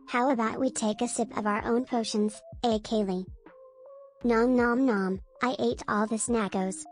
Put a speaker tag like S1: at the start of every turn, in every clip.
S1: How about we take a sip of our own potions, Kaylee? Nom nom nom, I ate all the snackos.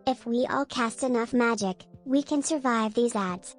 S1: If we all cast enough magic, we can survive these ads.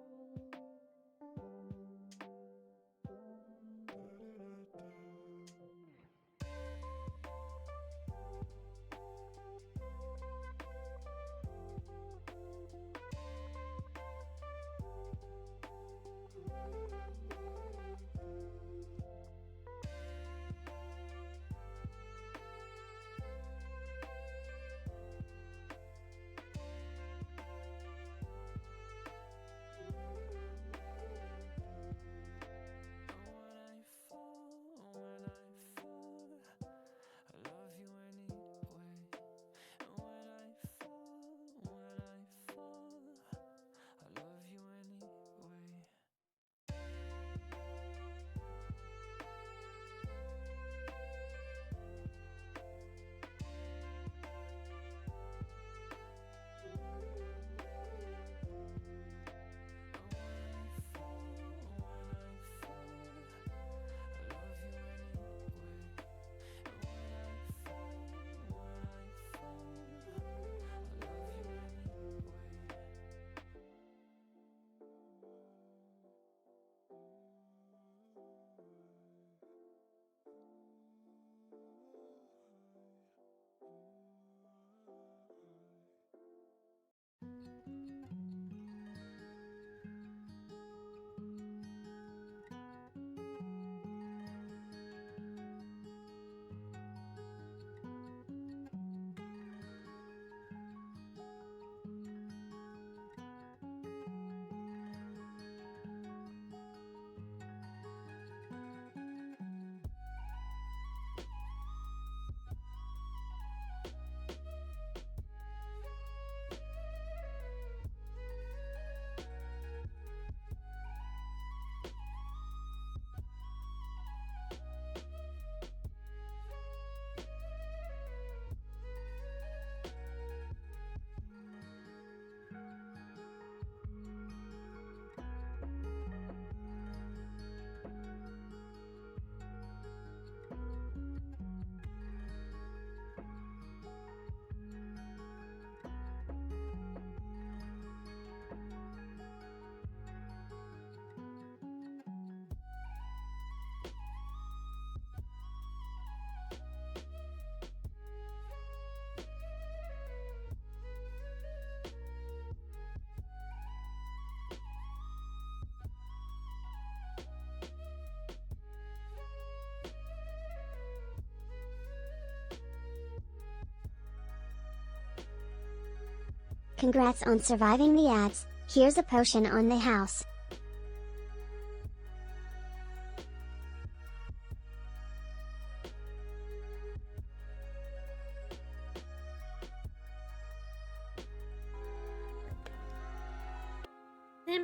S1: Congrats on surviving the ads, here's a potion on the house.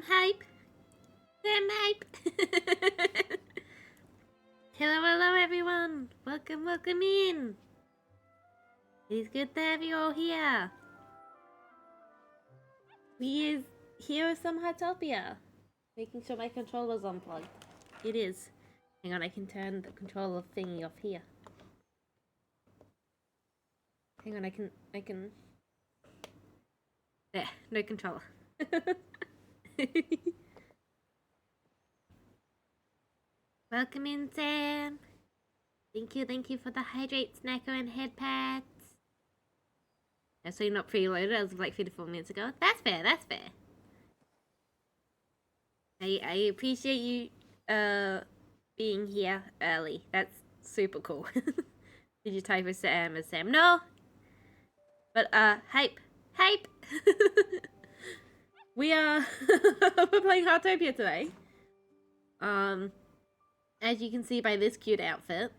S2: Hype. Sam Hype. Hello everyone. Welcome in. It's good to have you all here. We is here with some Heartopia. Making sure my controller's unplugged. It is. Hang on, I can turn the controller thingy off here. Hang on, I can... There, no controller. Welcome in, Sam. Thank you for the hydrate, snacker, and head pads. So you're not preloaded as of like 54 minutes ago. That's fair, that's fair. I appreciate you being here early. That's super cool. Did you type as Sam as Sam? No! But hype. We are we're playing Heartopia today. As you can see by this cute outfit.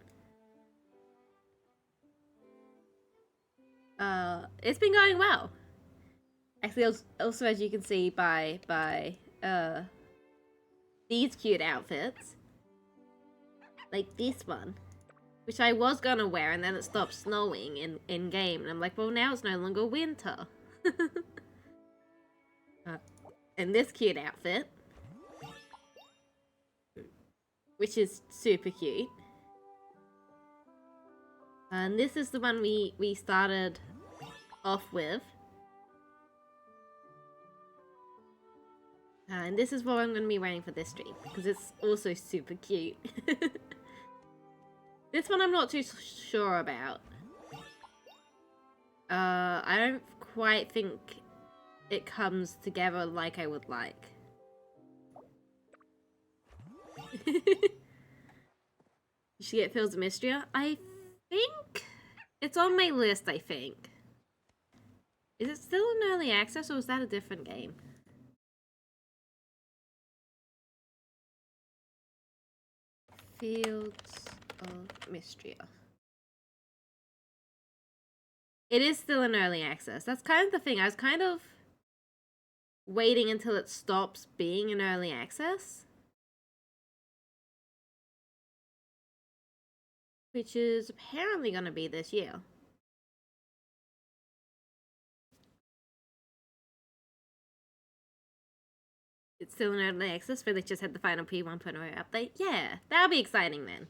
S2: It's been going well. Actually, also as you can see by these cute outfits. Like this one. Which I was gonna wear and then it stopped snowing in game. And I'm like, well now it's no longer winter. And this cute outfit. Which is super cute. And this is the one we started off with. And this is what I'm going to be wearing for this stream. Because it's also super cute. This one I'm not too sure about. I don't quite think it comes together like I would like. You should get Fields of Mystria. I think it's on my list, I think. Is it still in early access or is that a different game? Fields of Mystria. It is still in early access. That's kind of the thing. I was kind of waiting until it stops being in early access. Which is apparently going to be this year. It's still in early access, but they just had the final P1.0 update. Yeah, that'll be exciting then.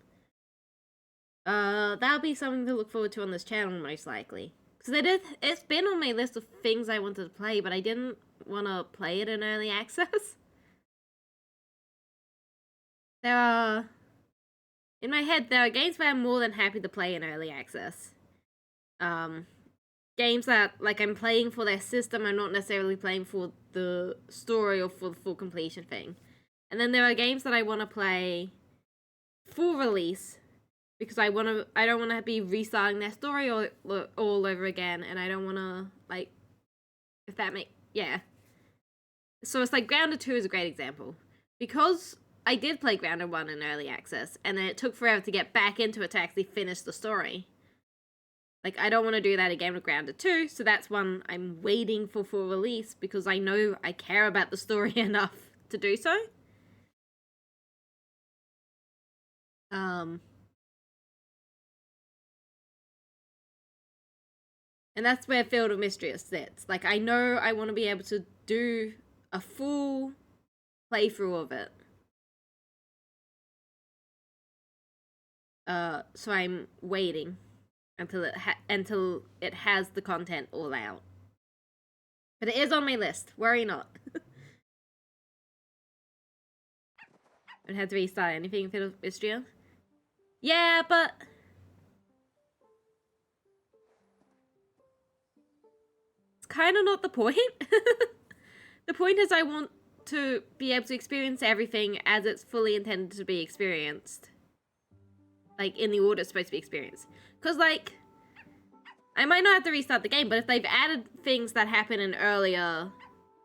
S2: That'll be something to look forward to on this channel, most likely. Because it's been on my list of things I wanted to play, but I didn't want to play it in early access. In my head, there are games where I'm more than happy to play in early access. Games that, like, I'm playing for their system, I'm not necessarily playing for the story or for the full completion thing. And then there are games that I want to play full release, because I don't want to be restarting their story all over again, and I don't want to, like, if that yeah. So it's like Grounded 2 is a great example. Because I did play Grounded 1 in early access, and then it took forever to get back into it to actually finish the story. Like, I don't want to do that again with Grounded 2, so that's one I'm waiting for full release, because I know I care about the story enough to do so. And that's where Field of Mystery sits. Like, I know I want to be able to do a full playthrough of it. So I'm waiting until it has the content all out. But it is on my list. Worry not. It had to restart anything in Field of Mystery. Yeah, but it's kind of not the point. The point is I want to be able to experience everything as it's fully intended to be experienced. Like, in the order it's supposed to be experienced. Because, like, I might not have to restart the game, but if they've added things that happen in earlier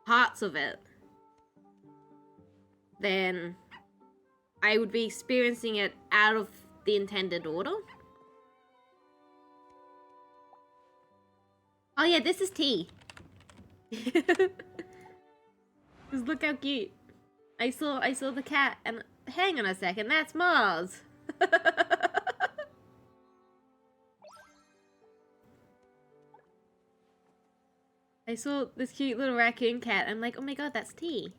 S2: parts of it, then I would be experiencing it out of the intended order. Oh yeah, this is T. Just look how cute. I saw the cat and hang on a second, that's Mars. I saw this cute little raccoon cat. I'm like, oh my god, that's T.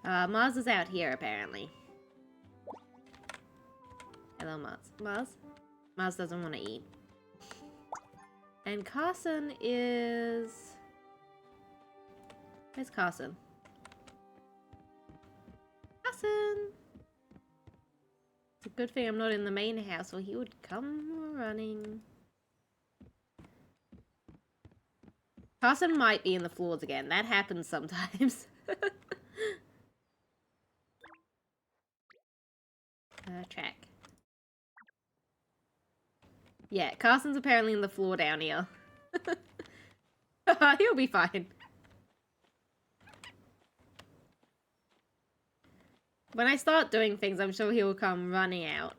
S2: Mars is out here apparently. Hello, Mars. Mars? Mars doesn't want to eat. And Carson is... Where's Carson? Carson! It's a good thing I'm not in the main house or he would come running. Carson might be in the floors again. That happens sometimes. Track. Yeah, Carson's apparently in the floor down here. He'll be fine. When I start doing things, I'm sure he'll come running out.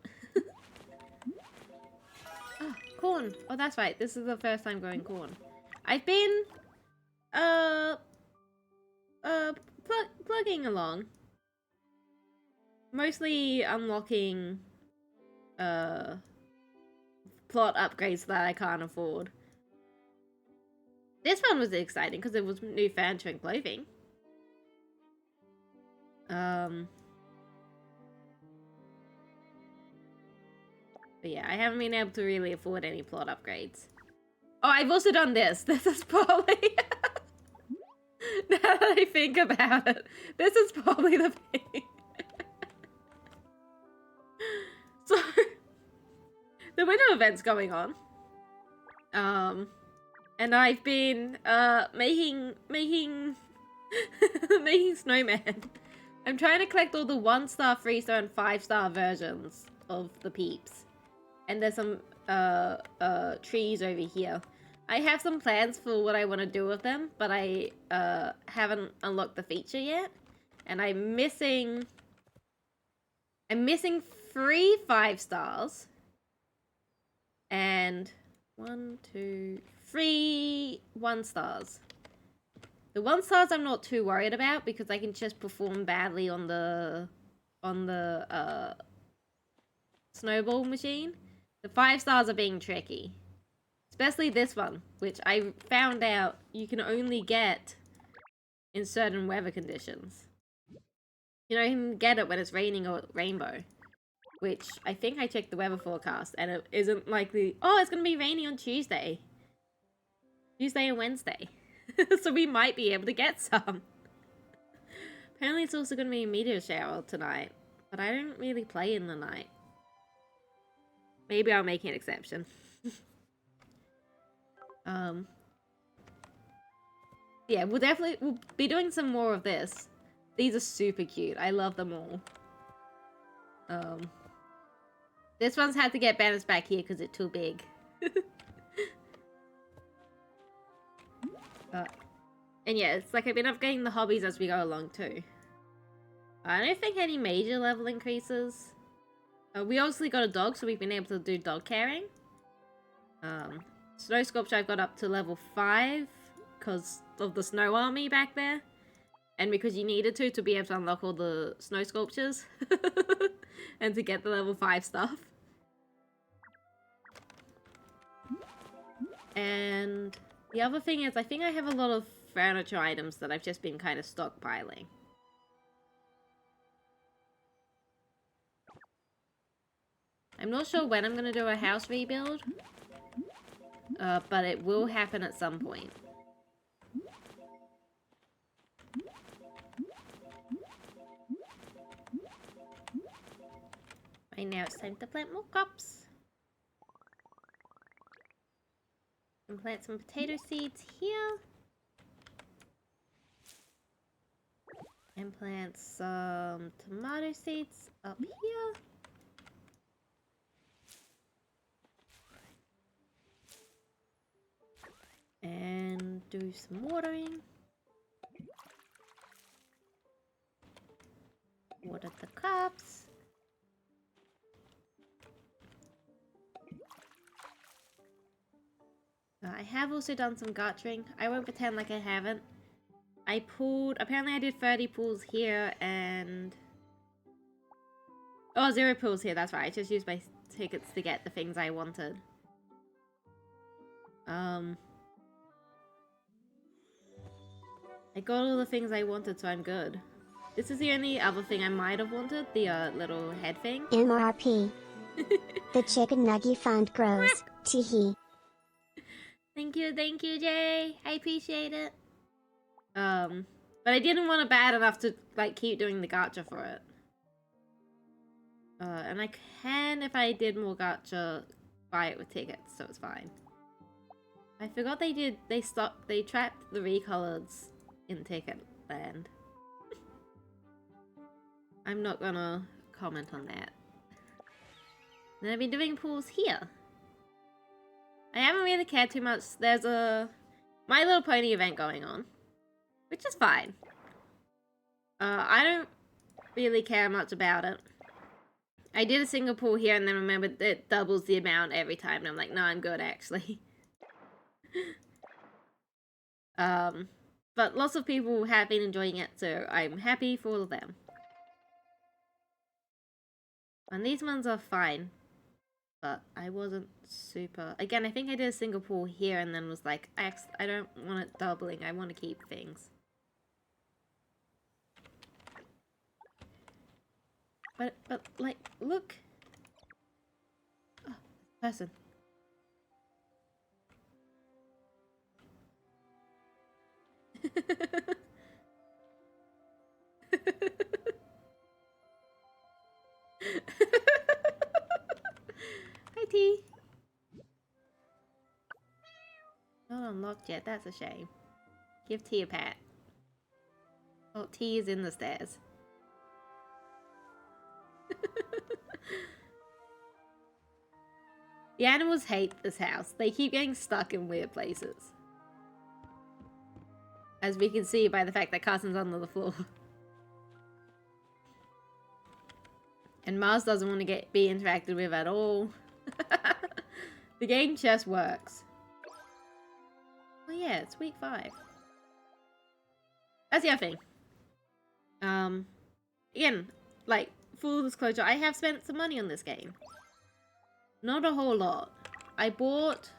S2: Oh, corn. Oh, that's right. This is the first time growing corn. I've been, plugging along. Mostly unlocking, plot upgrades that I can't afford. This one was exciting because it was new furniture and clothing. But yeah, I haven't been able to really afford any plot upgrades. Oh, I've also done this. This is probably... now that I think about it, this is probably the thing. So, the winter event's going on. And I've been, making making snowmen. I'm trying to collect all the 1-star, 3-star, and 5-star versions of the peeps. And there's some, trees over here. I have some plans for what I want to do with them, but I, haven't unlocked the feature yet. And I'm missing 3 5-stars. And 1, 2, 3 1-stars. The 1-stars I'm not too worried about because I can just perform badly on the snowball machine. The 5-stars are being tricky. Especially this one, which I found out you can only get in certain weather conditions. You know, you can get it when it's raining or rainbow. Which, I think I checked the weather forecast and it isn't likely... Oh, it's going to be rainy on Tuesday. Tuesday and Wednesday. So we might be able to get some. Apparently it's also going to be a meteor shower tonight. But I don't really play in the night. Maybe I'll make an exception. Yeah, we'll be doing some more of this. These are super cute. I love them all. This one's had to get balanced back here because it's too big. And yeah, it's like I've been upgrading the hobbies as we go along too. I don't think any major level increases. We obviously got a dog, so we've been able to do dog caring. Snow sculpture I've got up to level 5 because of the snow army back there. And because you needed to be able to unlock all the snow sculptures. And to get the level 5 stuff. And the other thing is, I think I have a lot of furniture items that I've just been kind of stockpiling. I'm not sure when I'm going to do a house rebuild. But it will happen at some point. Right now it's time to plant more crops. And plant some potato seeds here. And plant some tomato seeds up here. And do some watering. Water the crops. I have also done some gotching. I won't pretend like I haven't. I pulled... Apparently I did 30 pulls here and... Oh, 0 pulls here, that's right. I just used my tickets to get the things I wanted. I got all the things I wanted, so I'm good. This is the only other thing I might have wanted, the little head thing.
S1: MRP. The chicken nugget fund grows. Teehee.
S2: Thank you, Jay. I appreciate it. But I didn't want it bad enough to like keep doing the gacha for it. And I can, if I did more gacha, buy it with tickets, so it's fine. I forgot they trapped the recolors in Ticket Land. I'm not gonna comment on that. Then I've been doing pools here. I haven't really cared too much. There's a My Little Pony event going on, which is fine. I don't really care much about it. I did a single pool here and then remembered it doubles the amount every time, and I'm like, no, I'm good actually. But lots of people have been enjoying it, so I'm happy for all of them. And these ones are fine, but I wasn't super... Again, I think I did a single pool here and then was like, I don't want it doubling, I want to keep things. But like, look! Oh, person. Hi, T. Not unlocked yet. That's a shame. Give T a pat. Oh, T is in the stairs. The animals hate this house. They keep getting stuck in weird places. As we can see by the fact that Carson's under the floor. And Mars doesn't want to be interacted with at all. The game just works. Oh yeah, it's week 5. That's the other thing. Again, like, full disclosure, I have spent some money on this game. Not a whole lot. I bought...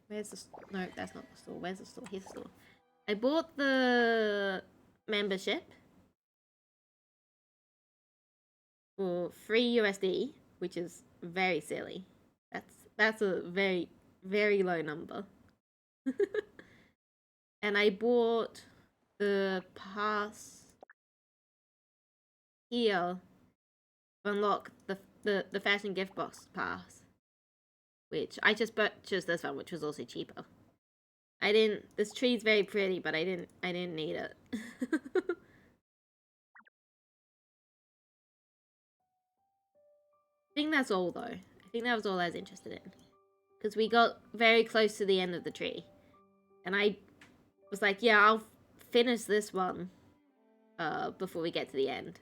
S2: Where's the... No, that's not the store. Where's the store? Here's the store. I bought the membership for 3 USD, which is very silly. That's a very, very low number. And I bought the pass here to unlock the fashion gift box pass, which I just purchased this one, which was also cheaper. This tree's very pretty, but I didn't need it. I think that's all though. I think that was all I was interested in. Because we got very close to the end of the tree. And I was like, yeah, I'll finish this one before we get to the end.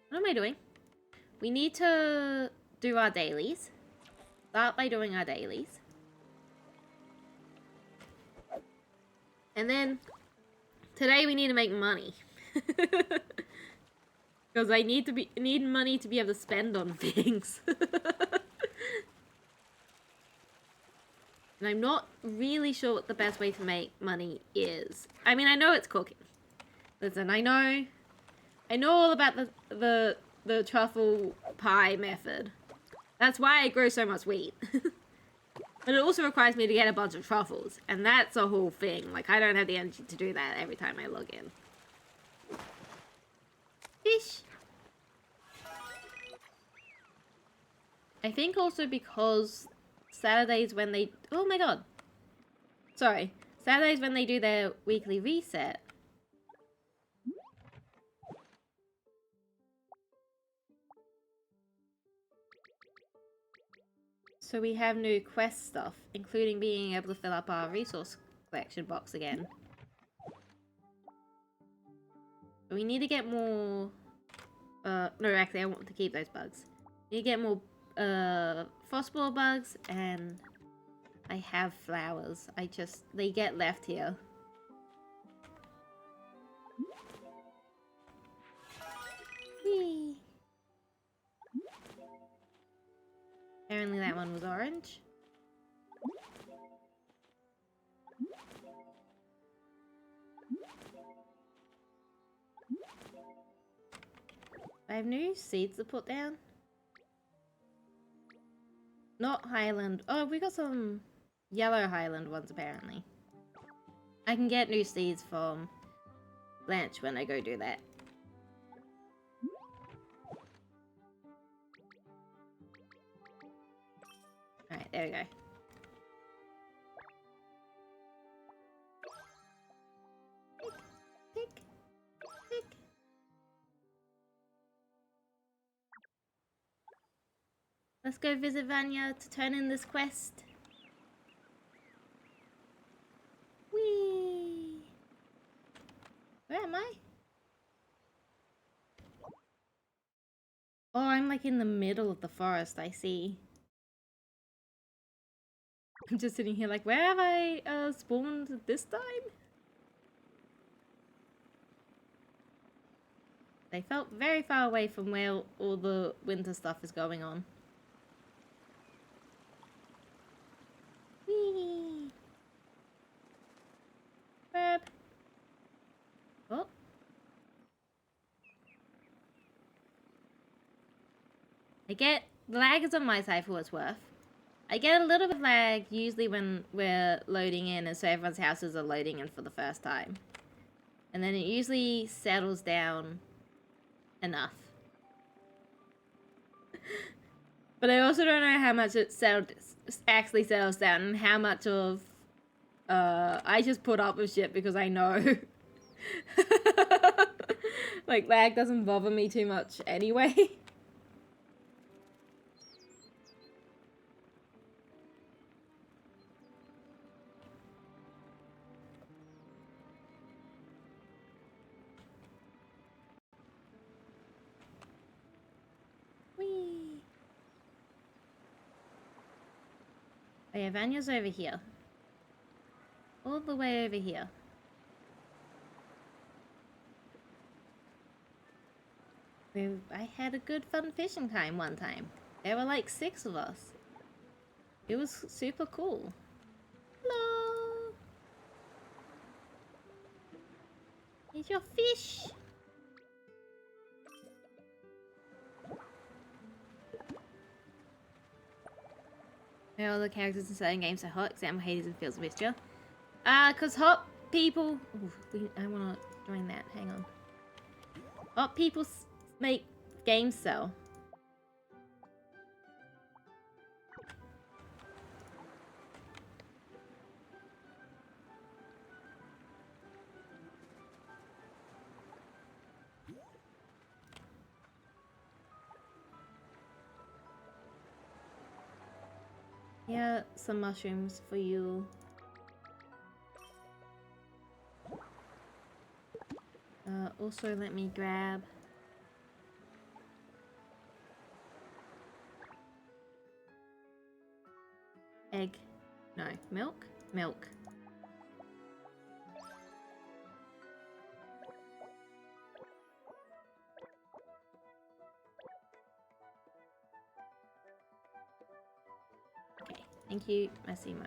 S2: What am I doing? We need to do our dailies. Start by doing our dailies. And then today we need to make money. Because I need money to be able to spend on things. And I'm not really sure what the best way to make money is. I mean, I know it's cooking. Listen, I know all about the truffle pie method. That's why I grow so much wheat. But it also requires me to get a bunch of truffles, and that's a whole thing. Like, I don't have the energy to do that every time I log in. Fish! I think also because Saturdays when they... Oh my god! Sorry. Saturdays when they do their weekly reset... So we have new quest stuff, including being able to fill up our resource collection box again. But we need to get more... no, actually, I want to keep those bugs. We need to get more frostball bugs, and I have flowers. They get left here. Whee! Apparently that one was orange. I have new seeds to put down. Not Highland. Oh, we got some yellow Highland ones apparently. I can get new seeds from Blanche when I go do that. Alright, there we go. Tick, tick, tick. Let's go visit Vanya to turn in this quest. Whee! Where am I? Oh, I'm like in the middle of the forest, I see. I'm just sitting here like, where have I spawned this time? They felt very far away from where all the winter stuff is going on. Whee! Grab. Oh. I get... lag is on my side for what it's worth. I get a little bit of lag usually when we're loading in and so everyone's houses are loading in for the first time. And then it usually settles down enough. But I also don't know how much it actually settles down and how much of I just put up with shit because I know. Like lag doesn't bother me too much anyway. Whee! Oh yeah, Vanya's over here. All the way over here. I had a good fun fishing time one time. There were like 6 of us. It was super cool. Hello! Here's your fish! Why are all the characters in certain games so hot? Example, Hades and Fields of Mixture. Cause hot people... Ooh, I wanna join that, hang on. Hot people make games sell. Yeah, some mushrooms for you. Also let me grab... egg. No, milk? Milk. Okay, thank you, Massimo.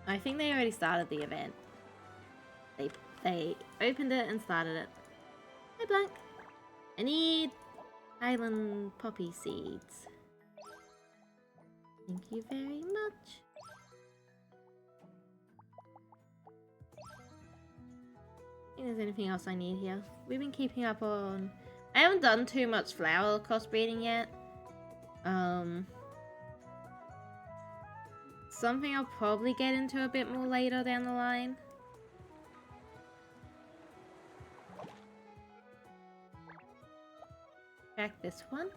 S2: I think they already started the event. They opened it and started it. Hi, Blank. I need island poppy seeds. Thank you very much. I think there's anything else I need here. We've been keeping up on... I haven't done too much flower crossbreeding yet. Something I'll probably get into a bit more later down the line. Back this one.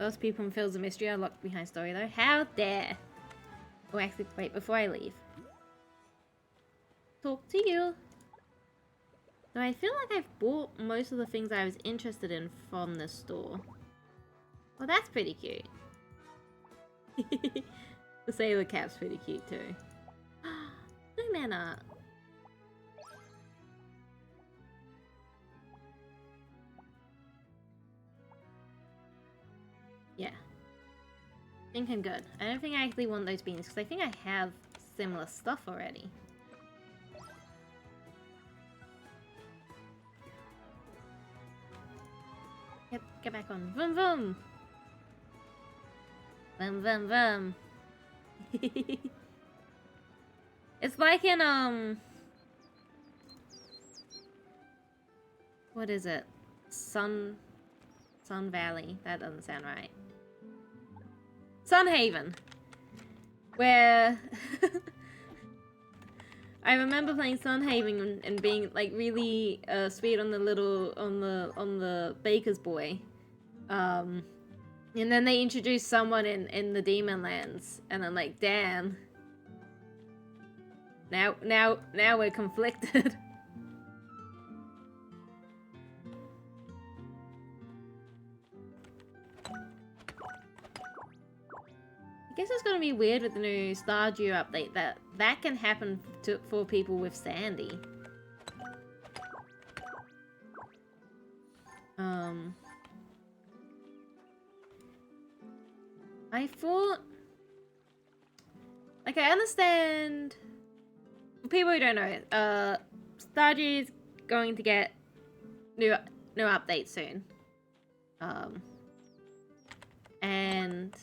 S2: Those people in Fields of Mystery are locked behind story though. How dare! Oh, actually, wait, before I leave. Talk to you. So I feel like I've bought most of the things I was interested in from this store. Well, that's pretty cute. The sailor cap's pretty cute too. Snowman art. Yeah. I think I'm good. I don't think I actually want those beans because I think I have similar stuff already. Yep, get back on. Vroom vroom! Vroom vroom vroom. It's like in, what is it? Sun Valley. That doesn't sound right. Sunhaven. Where... I remember playing Sunhaven and being like really sweet on the little on the baker's boy, and then they introduced someone in the Demon Lands, and I'm like, damn. Now we're conflicted. I guess it's gonna be weird with the new Stardew update that can happen for people with Sandy. I thought, like, I understand. For people who don't know, Stardew is going to get new updates soon. And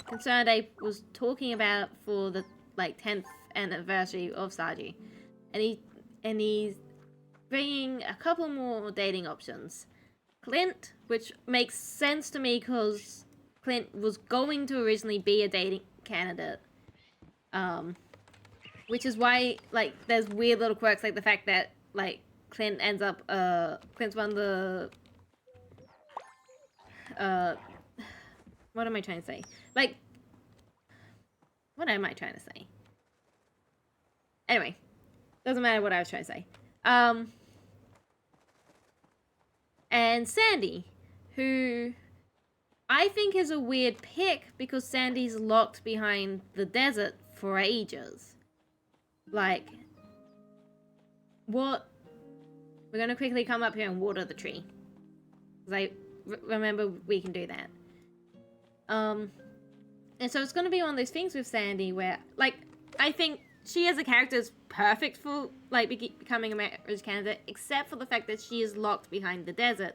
S2: Concerned Ape was talking about for the like 10th anniversary of Stardew, and he's bringing a couple more dating options. Clint, which makes sense to me because Clint was going to originally be a dating candidate, which is why like there's weird little quirks like the fact that like Clint ends up Clint's one of the what am I trying to say? Like, what am I trying to say? Anyway, doesn't matter what I was trying to say. And Sandy, who I think is a weird pick because Sandy's locked behind the desert for ages. Like, what? We're gonna quickly come up here and water the tree. Because I remember we can do that. And so it's going to be one of those things with Sandy where, like, I think she as a character is perfect for, like, becoming a marriage candidate, except for the fact that she is locked behind the desert,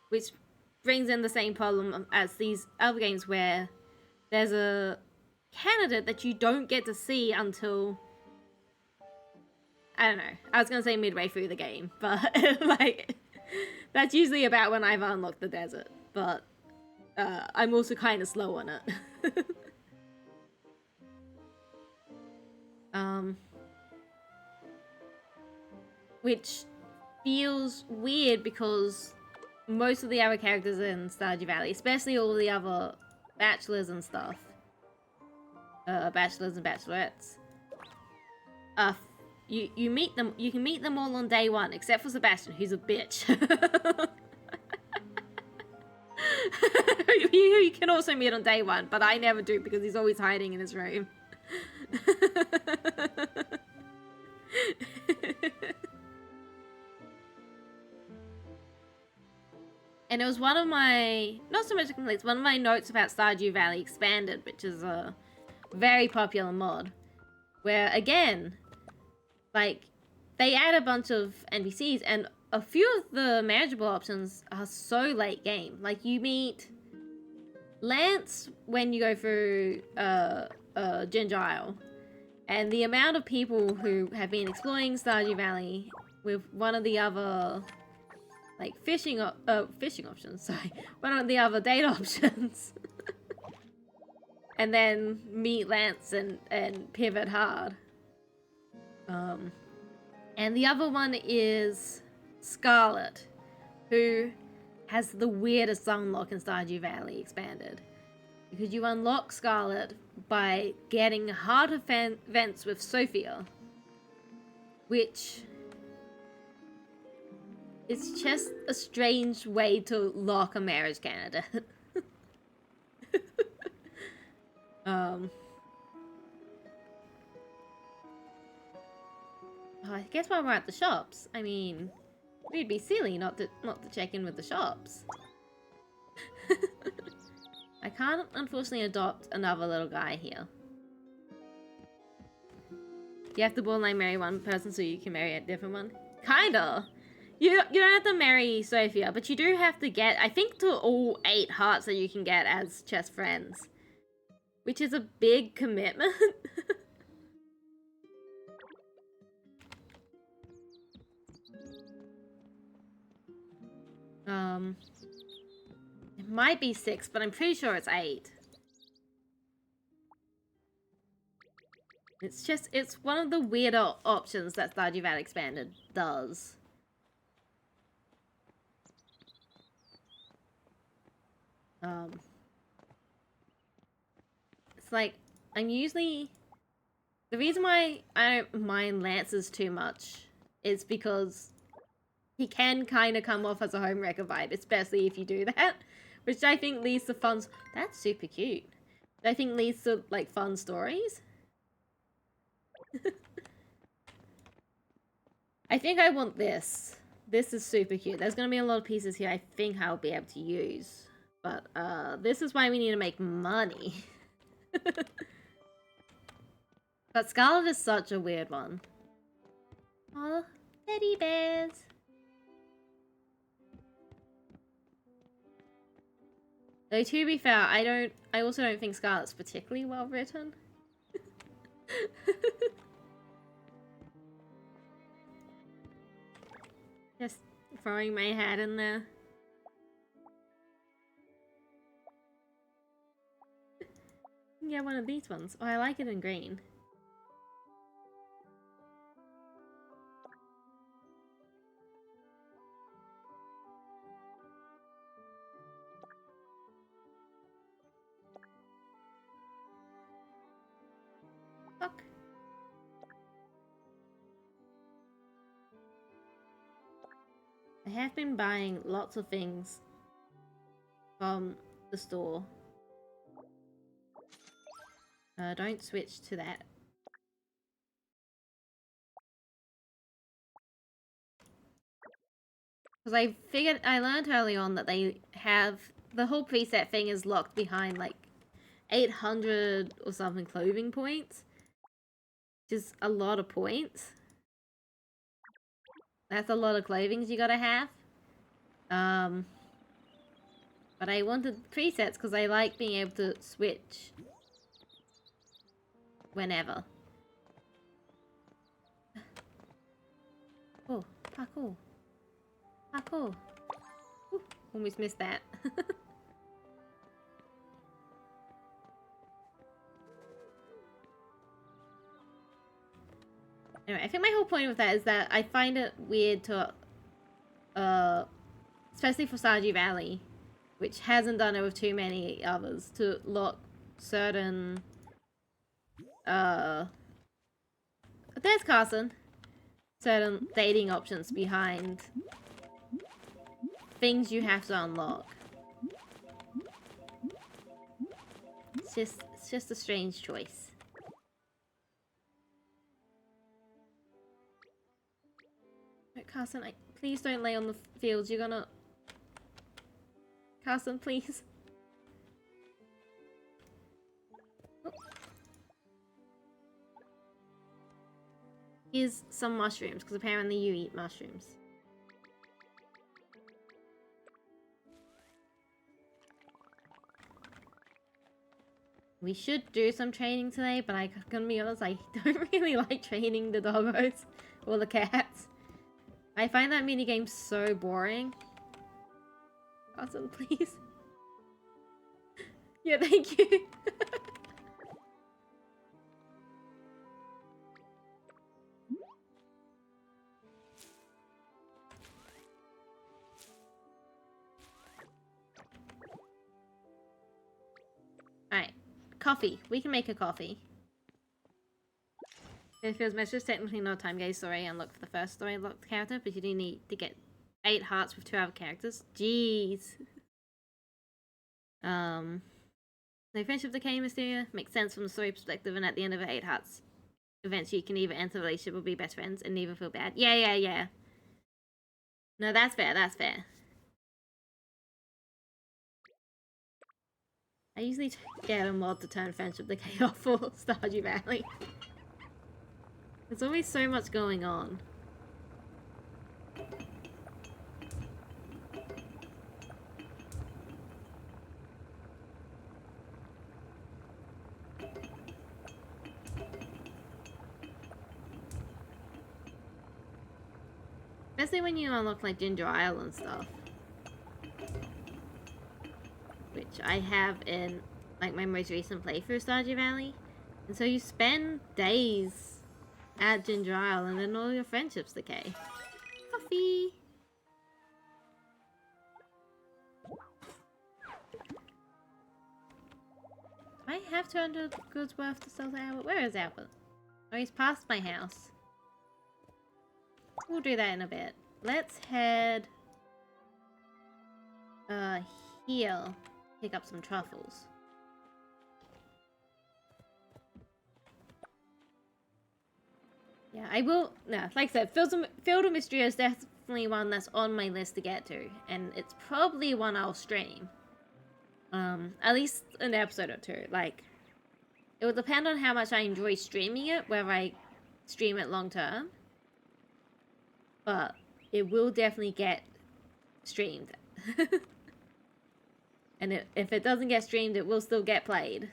S2: which brings in the same problem as these other games where there's a candidate that you don't get to see until, I don't know, I was going to say midway through the game, but, like, that's usually about when I've unlocked the desert, but I'm also kind of slow on it. Which feels weird because most of the other characters in Stardew Valley, especially all the other bachelors and stuff, bachelors and bachelorettes, you meet them, you can meet them all on day one, except for Sebastian, who's a bitch. You can also meet on day one, but I never do because he's always hiding in his room. And it was one of my, not so much complaints, one of my notes about Stardew Valley Expanded, which is a very popular mod, where again, like, they add a bunch of NPCs, and a few of the manageable options are so late game. Like, you meet Lance when you go through Ginger Isle, and the amount of people who have been exploring Stardew Valley with one of the other, like, fishing options, sorry, one of the other date options, and then meet Lance and pivot hard. And the other one is Scarlet, who has the weirdest unlock in Stardew Valley Expanded. Because you unlock Scarlet by getting heart events with Sophia. Which is just a strange way to lock a marriage candidate. I guess while we're at the shops, I mean, we'd be silly not to check in with the shops. I can't, unfortunately, adopt another little guy here. You have to borderline marry one person so you can marry a different one? Kinda! You don't have to marry Sophia, but you do have to get, I think, to all 8 hearts that you can get as just friends. Which is a big commitment. It might be 6, but I'm pretty sure it's 8. It's one of the weirder options that Stardew Valley Expanded does. It's like, I'm usually... The reason why I don't mind Lance's too much is because he can kind of come off as a homewrecker vibe, especially if you do that. Which I think leads to fun... That's super cute. I think leads to, like, fun stories. I think I want this. This is super cute. There's going to be a lot of pieces here I think I'll be able to use. But, this is why we need to make money. But Scarlet is such a weird one. Oh, teddy bears. Though to be fair, I also don't think Scarlet's particularly well written. Just throwing my hat in there. Yeah, one of these ones. Oh, I like it in green. Fuck. I have been buying lots of things from the store. Don't switch to that. Because I learned early on that they have, the whole preset thing is locked behind like 800 or something clothing points. Which is a lot of points. That's a lot of clothings you gotta have. But I wanted presets because I like being able to switch whenever. Oh, parkour. Parkour. Ooh, almost missed that. Anyway, I think my whole point with that is that I find it weird to, especially for Stardew Valley, which hasn't done it with too many others, to lock certain, there's Carson. Certain dating options behind things you have to unlock. It's just a strange choice. Right, Carson, please don't lay on the fields. You're gonna... Carson, please. Oh. Here's some mushrooms, because apparently you eat mushrooms. We should do some training today, but I'm gonna be honest, I don't really like training the doggos or the cats. I find that minigame so boring. Awesome, please. Yeah, thank you. coffee. We can make a coffee. It feels it's just technically not a time gaze story unlocked for the first story unlocked character, but you do need to get 8 hearts with 2 other characters. Jeez. The friendship decay mysteria makes sense from the story perspective, and at the end of the 8 hearts, eventually you can either enter a relationship or be best friends and neither feel bad. Yeah. No, that's fair, that's fair. I usually get a mod to turn friendship decay off for Stardew Valley. There's always so much going on. Especially when you unlock like Ginger Isle and stuff. Which I have in like my most recent playthrough Stardew Valley. And so you spend days at Ginger Isle and then all your friendships decay. Coffee! Do I have 200 goods worth to sell to Albert? Where is Albert? Oh, he's past my house. We'll do that in a bit. Let's head here. Pick up some truffles. Yeah, I will. No, like I said, Field of Mystery is definitely one that's on my list to get to, and it's probably one I'll stream. At least an episode or two. Like, it will depend on how much I enjoy streaming it, whether I stream it long term. But it will definitely get streamed. And if it doesn't get streamed, it will still get played.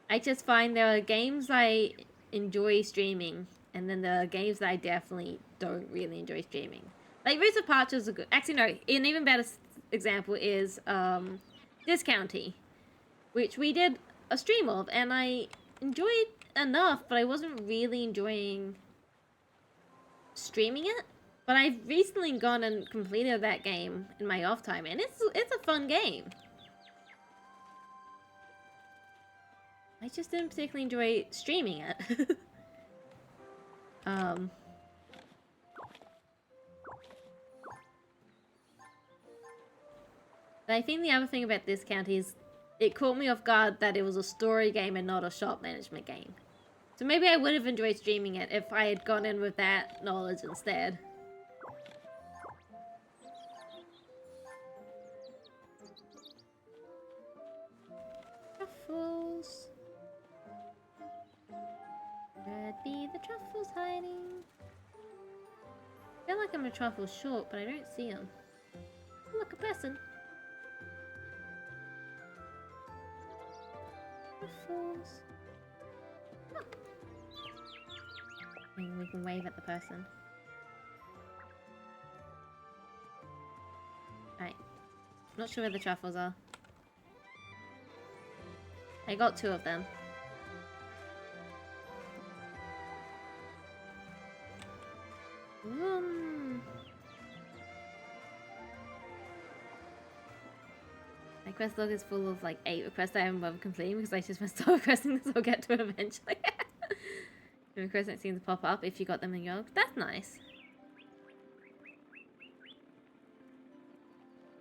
S2: I just find there are games I enjoy streaming, and then there are games that I definitely don't really enjoy streaming. Like, Roots of Parch is a good... Actually, no. An even better example is Discounty, which we did a stream of, and I enjoyed enough, but I wasn't really enjoying streaming it. But I've recently gone and completed that game in my off time, and it's a fun game. I just didn't particularly enjoy streaming it. But I think the other thing about Discounty is it caught me off guard that it was a story game and not a shop management game. So maybe I would have enjoyed streaming it if I had gone in with that knowledge instead. Truffles. Where'd be the truffles hiding? I feel like I'm a truffle short, but I don't see them. Oh, look, a person. Truffles. Oh. Maybe we can wave at the person. Right. Not sure where the truffles are. I got 2 of them. My quest log is full of like 8 requests I haven't bothered completing because I just want to start requesting this. I'll get to it eventually. The requests don't seem to pop up if you got them in your log. That's nice.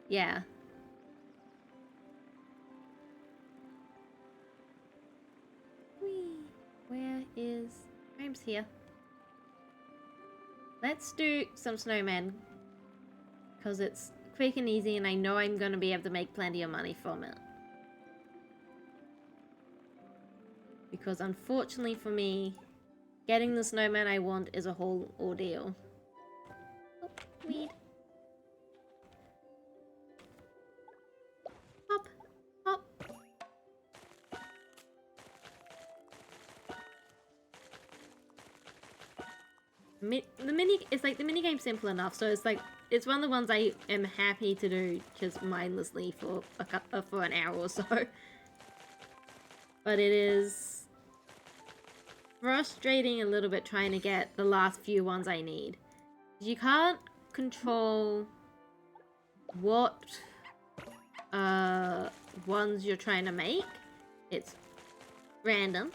S2: Yeah. Whee! Where is... Home's here. Let's do some snowmen. Because it's quick and easy and I know I'm going to be able to make plenty of money from it. Because unfortunately for me, getting the snowman I want is a whole ordeal. Oh, weed. Hop, hop. The mini game's simple enough, so it's like it's one of the ones I am happy to do just mindlessly for an hour or so. But it is frustrating a little bit trying to get the last few ones I need. You can't control what ones you're trying to make. It's random.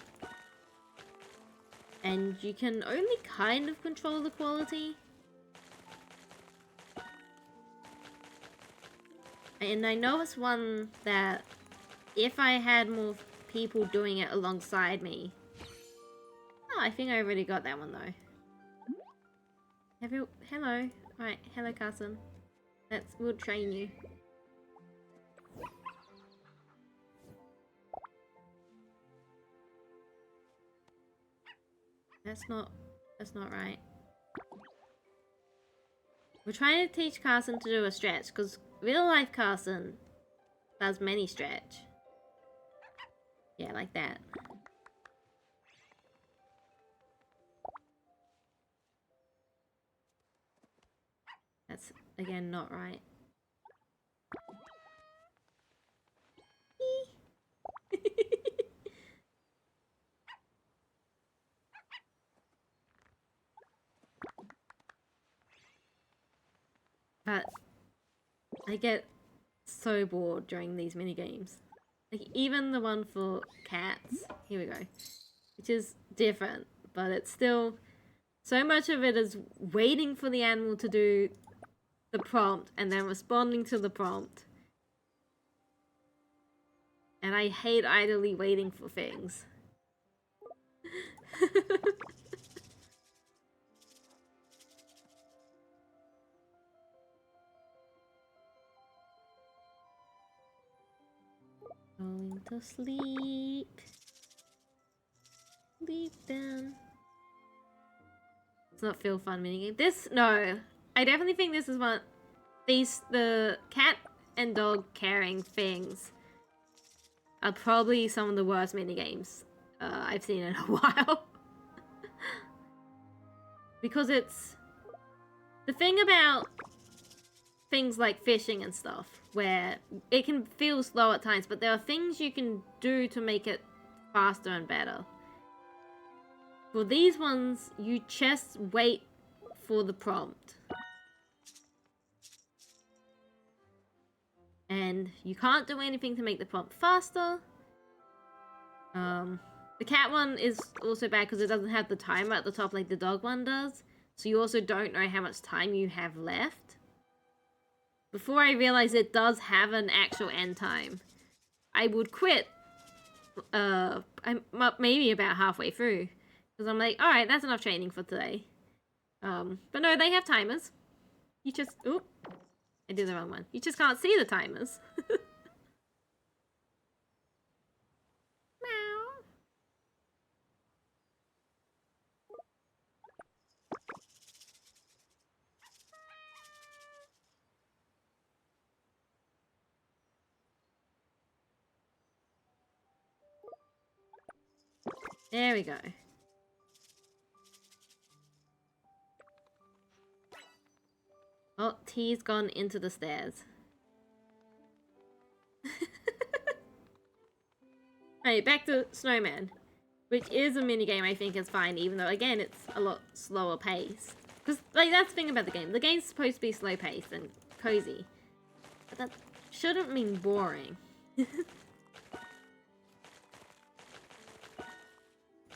S2: And you can only kind of control the quality. And I know it's one that if I had more people doing it alongside me. Oh, I think I already got that one though. Hello. Right, hello Carson. We'll train you. That's not right. We're trying to teach Carson to do a stretch, because real life Carson does many stretch. Yeah, like that. That's, again, not right. But I get so bored during these mini games. Like even the one for cats, here we go, which is different, but it's still so much of it is waiting for the animal to do the prompt and then responding to the prompt. And I hate idly waiting for things. Going to sleep. Sleep then. Does not feel fun minigame. No. I definitely think this is one. The cat and dog caring things are probably some of the worst minigames I've seen in a while. Because it's the thing about things like fishing and stuff, where it can feel slow at times, but there are things you can do to make it faster and better. For these ones, you just wait for the prompt. And you can't do anything to make the prompt faster. The cat one is also bad because it doesn't have the timer at the top like the dog one does. So you also don't know how much time you have left. Before I realized it does have an actual end time, I would quit I'm maybe about halfway through. Because I'm like, alright, that's enough training for today. But no, they have timers. You just... Oop. I did the wrong one. You just can't see the timers. Meow. There we go. Oh, T's gone into the stairs. Hey, back to Snowman, which is a minigame I think is fine, even though, again, it's a lot slower pace. Because, like, that's the thing about the game. The game's supposed to be slow paced and cozy. But that shouldn't mean boring.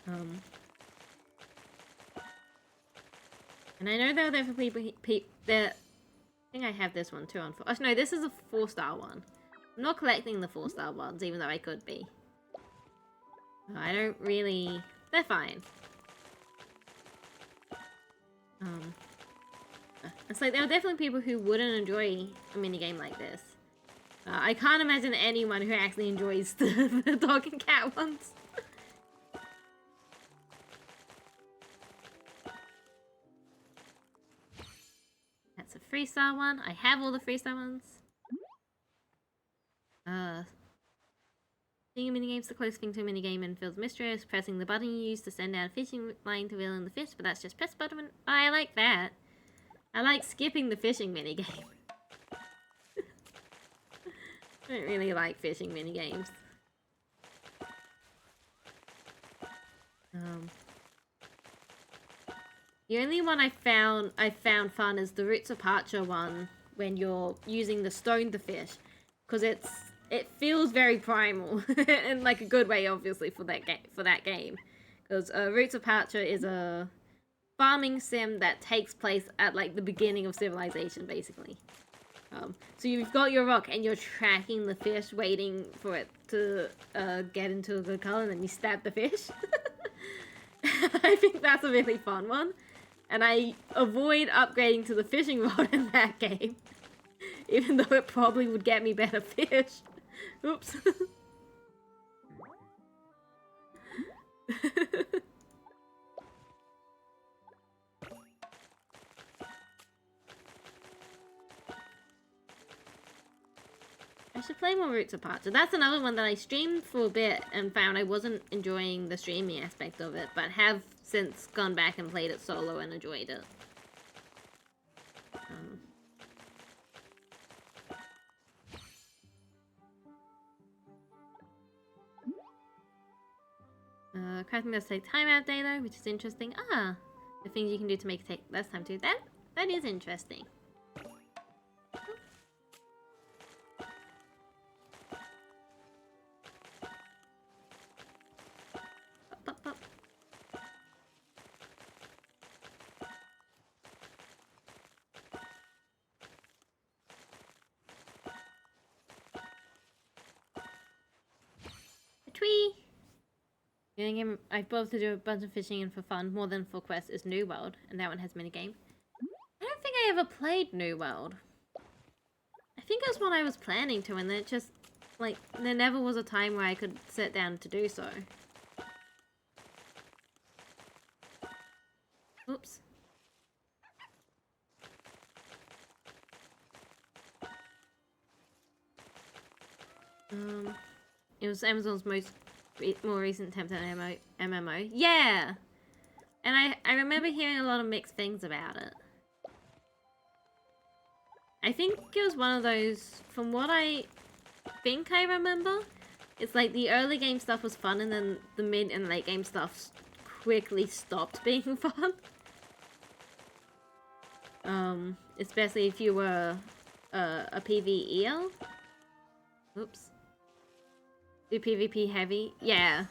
S2: And I know they're there for people that... I think I have this one too on 4. Oh, no, this is a 4-star one. I'm not collecting the 4-star ones, even though I could be. I don't really... They're fine. It's like there are definitely people who wouldn't enjoy a minigame like this. I can't imagine anyone who actually enjoys the dog and cat ones. That's a 3-star one. I have all the 3-star ones. Seeing a minigame's the closest thing to a minigame and feels mysterious. Pressing the button you use to send out a fishing line to reel in the fish, but that's just press button. Oh, I like that. I like skipping the fishing minigame. I don't really like fishing minigames. The only one I found fun is the Roots of Parcher one when you're using the stone to fish. because it feels very primal in like a good way, obviously, for that game. Because Roots of Pacha is a farming sim that takes place at like the beginning of civilization, basically. So you've got your rock and you're tracking the fish, waiting for it to get into a good color, and then you stab the fish. I think that's a really fun one. And I avoid upgrading to the fishing rod in that game. Even though it probably would get me better fish. Oops. I should play more Roots of Pacha. That's another one that I streamed for a bit and found I wasn't enjoying the streaming aspect of it, but have since gone back and played it solo and enjoyed it. Crafting does take time out day though, which is interesting. Ah, the things you can do to make it take less time too. That is interesting. Pop, pop, pop. A tree. The only game I've both to do a bunch of fishing and for fun, more than for quests, is New World, and that one has minigame. I don't think I ever played New World. I think it was one I was planning to, and then it just, like, there never was a time where I could sit down to do so. Oops. It was Amazon's more recent attempt at an MMO. Yeah! And I remember hearing a lot of mixed things about it. I think it was one of those, from what I think I remember, it's like the early game stuff was fun and then the mid and late game stuff quickly stopped being fun. Especially if you were a PvEer. Oops. Do PvP heavy? Yeah.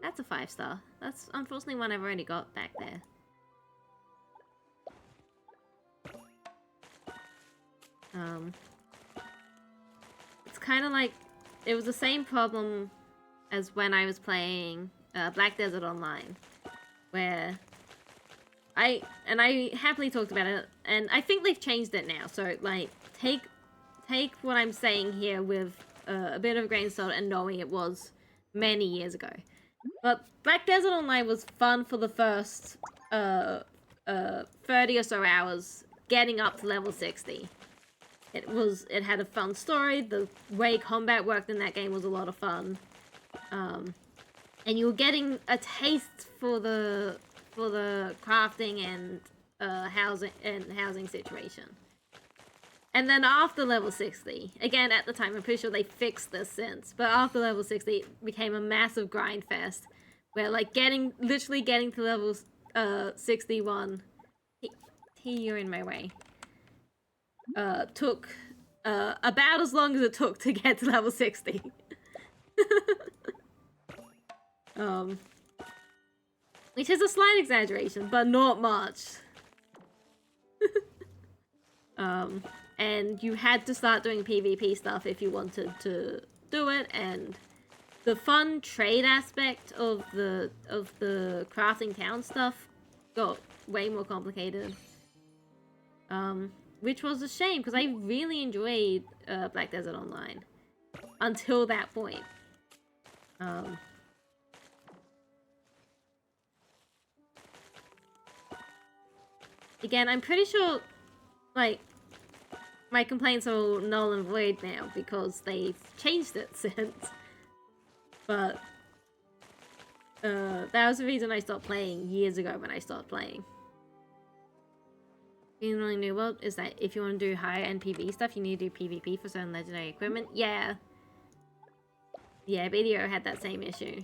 S2: That's a 5-star. That's unfortunately one I've already got back there. It's kind of like, it was the same problem as when I was playing Black Desert Online, where I happily talked about it, and I think they've changed it now, so like, take what I'm saying here with a bit of a grain of salt and knowing it was many years ago. But Black Desert Online was fun for the first 30 or so hours, getting up to level 60. It had a fun story, the way combat worked in that game was a lot of fun. And you were getting a taste for the crafting and housing situation. And then after level 60, again at the time, I'm pretty sure they fixed this since, but after level 60 it became a massive grind fest, where like literally getting to level 61, you're in my way, took about as long as it took to get to level 60. Which is a slight exaggeration, but not much. And you had to start doing PvP stuff if you wanted to do it, and the fun trade aspect of the crafting town stuff got way more complicated. Which was a shame, because I really enjoyed Black Desert Online until that point. Again, I'm pretty sure, like, my complaints are all null and void now because they've changed it since. But that was the reason I stopped playing years ago when I started playing. Being really New World is that if you want to do higher end PvE stuff, you need to do PvP for certain legendary equipment. Yeah. Yeah, BDO had that same issue.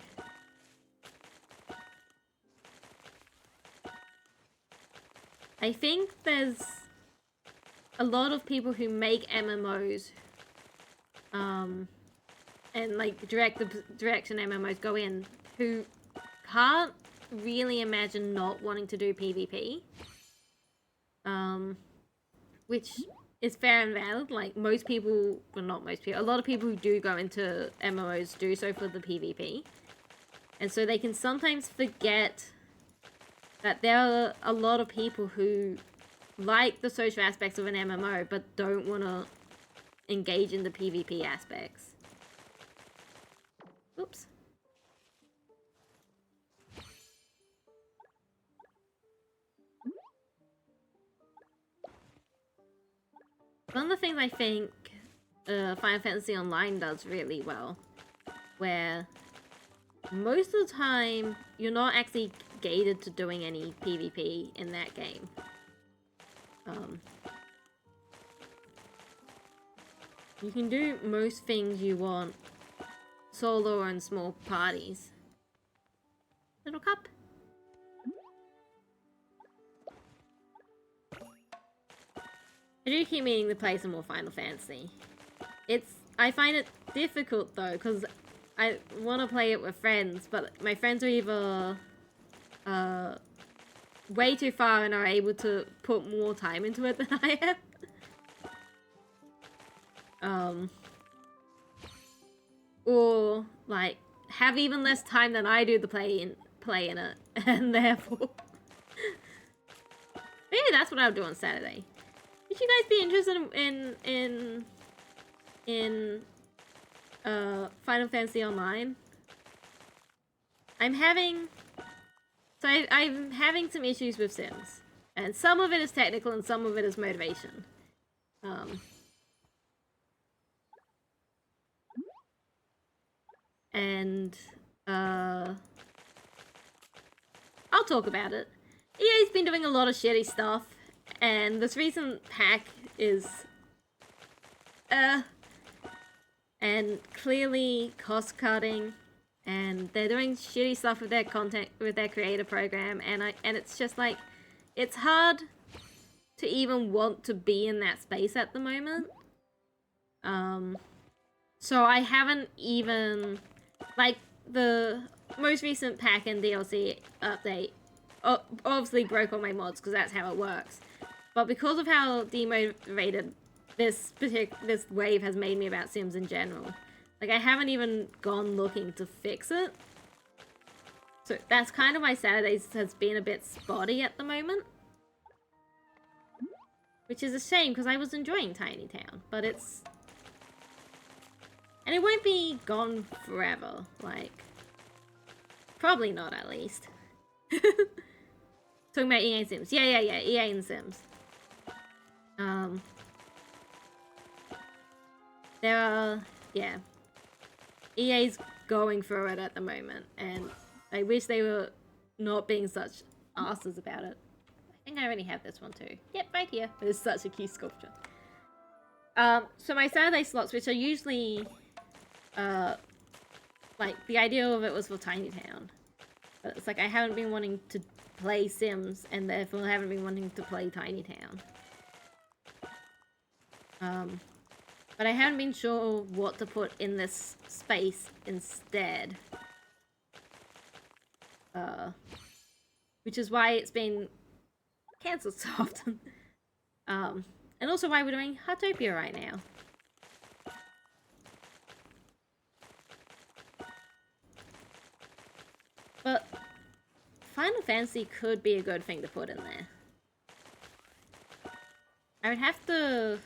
S2: I think there's a lot of people who make MMOs, and like direction MMOs go in, who can't really imagine not wanting to do PvP. Which is fair and valid. Like, most people, well, not most people, a lot of people who do go into MMOs do so for the PvP. And so they can sometimes forget that there are a lot of people who like the social aspects of an MMO, but don't want to engage in the PvP aspects. Oops. One of the things I think Final Fantasy Online does really well, where most of the time you're not actually gated to doing any PvP in that game. You can do most things you want solo or in small parties. Little cup. I do keep meaning to play some more Final Fantasy. I find it difficult though, because I want to play it with friends, but my friends are either way too far and are able to put more time into it than I am. Or like have even less time than I do to play in it, and therefore maybe that's what I'll do on Saturday. Would you guys be interested in Final Fantasy Online? I'm having some issues with Sims, and some of it is technical and some of it is motivation. I'll talk about it. EA's been doing a lot of shitty stuff, and this recent hack is and clearly cost cutting, and they're doing shitty stuff with their content, with their creator program, and it's just like, it's hard to even want to be in that space at the moment. So I haven't even, like, the most recent pack and DLC update obviously broke all my mods, because that's how it works. But because of how demotivated this wave has made me about Sims in general, like, I haven't even gone looking to fix it. So that's kind of why Saturdays has been a bit spotty at the moment. Which is a shame, because I was enjoying Tiny Town, but it's... And it won't be gone forever, like... Probably not, at least. Talking about EA and Sims. Yeah, EA and Sims. There are... Yeah. EA's going through it at the moment, and I wish they were not being such asses about it. I think I already have this one too. Yep, right here. It's such a cute sculpture. So my Saturday slots, which are usually... like, the idea of it was for Tiny Town. But it's like, I haven't been wanting to play Sims, and therefore haven't been wanting to play Tiny Town. But I haven't been sure what to put in this space instead. Which is why it's been cancelled so often. And also why we're doing Heartopia right now. But Final Fantasy could be a good thing to put in there. I would have to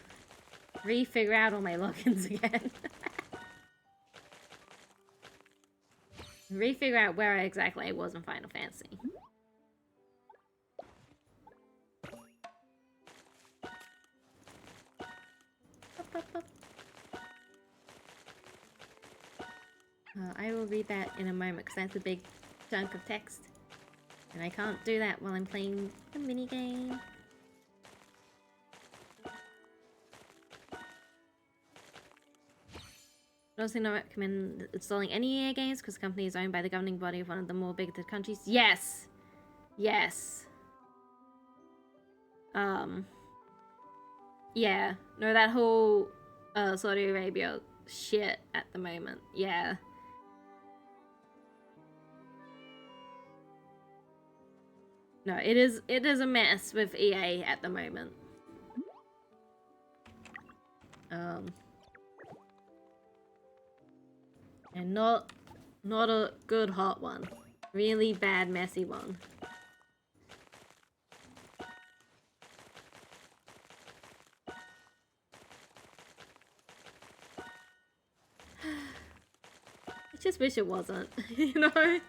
S2: re-figure out all my logins again. Re-figure out where exactly I was in Final Fantasy. I will read that in a moment, because that's a big chunk of text. And I can't do that while I'm playing a minigame. I also not recommend installing any EA games, because the company is owned by the governing body of one of the more bigoted countries. Yes! Yes. Yeah, no, that whole Saudi Arabia shit at the moment. Yeah. No, it is a mess with EA at the moment. And not a good hot one. Really bad messy one. I just wish it wasn't, you know?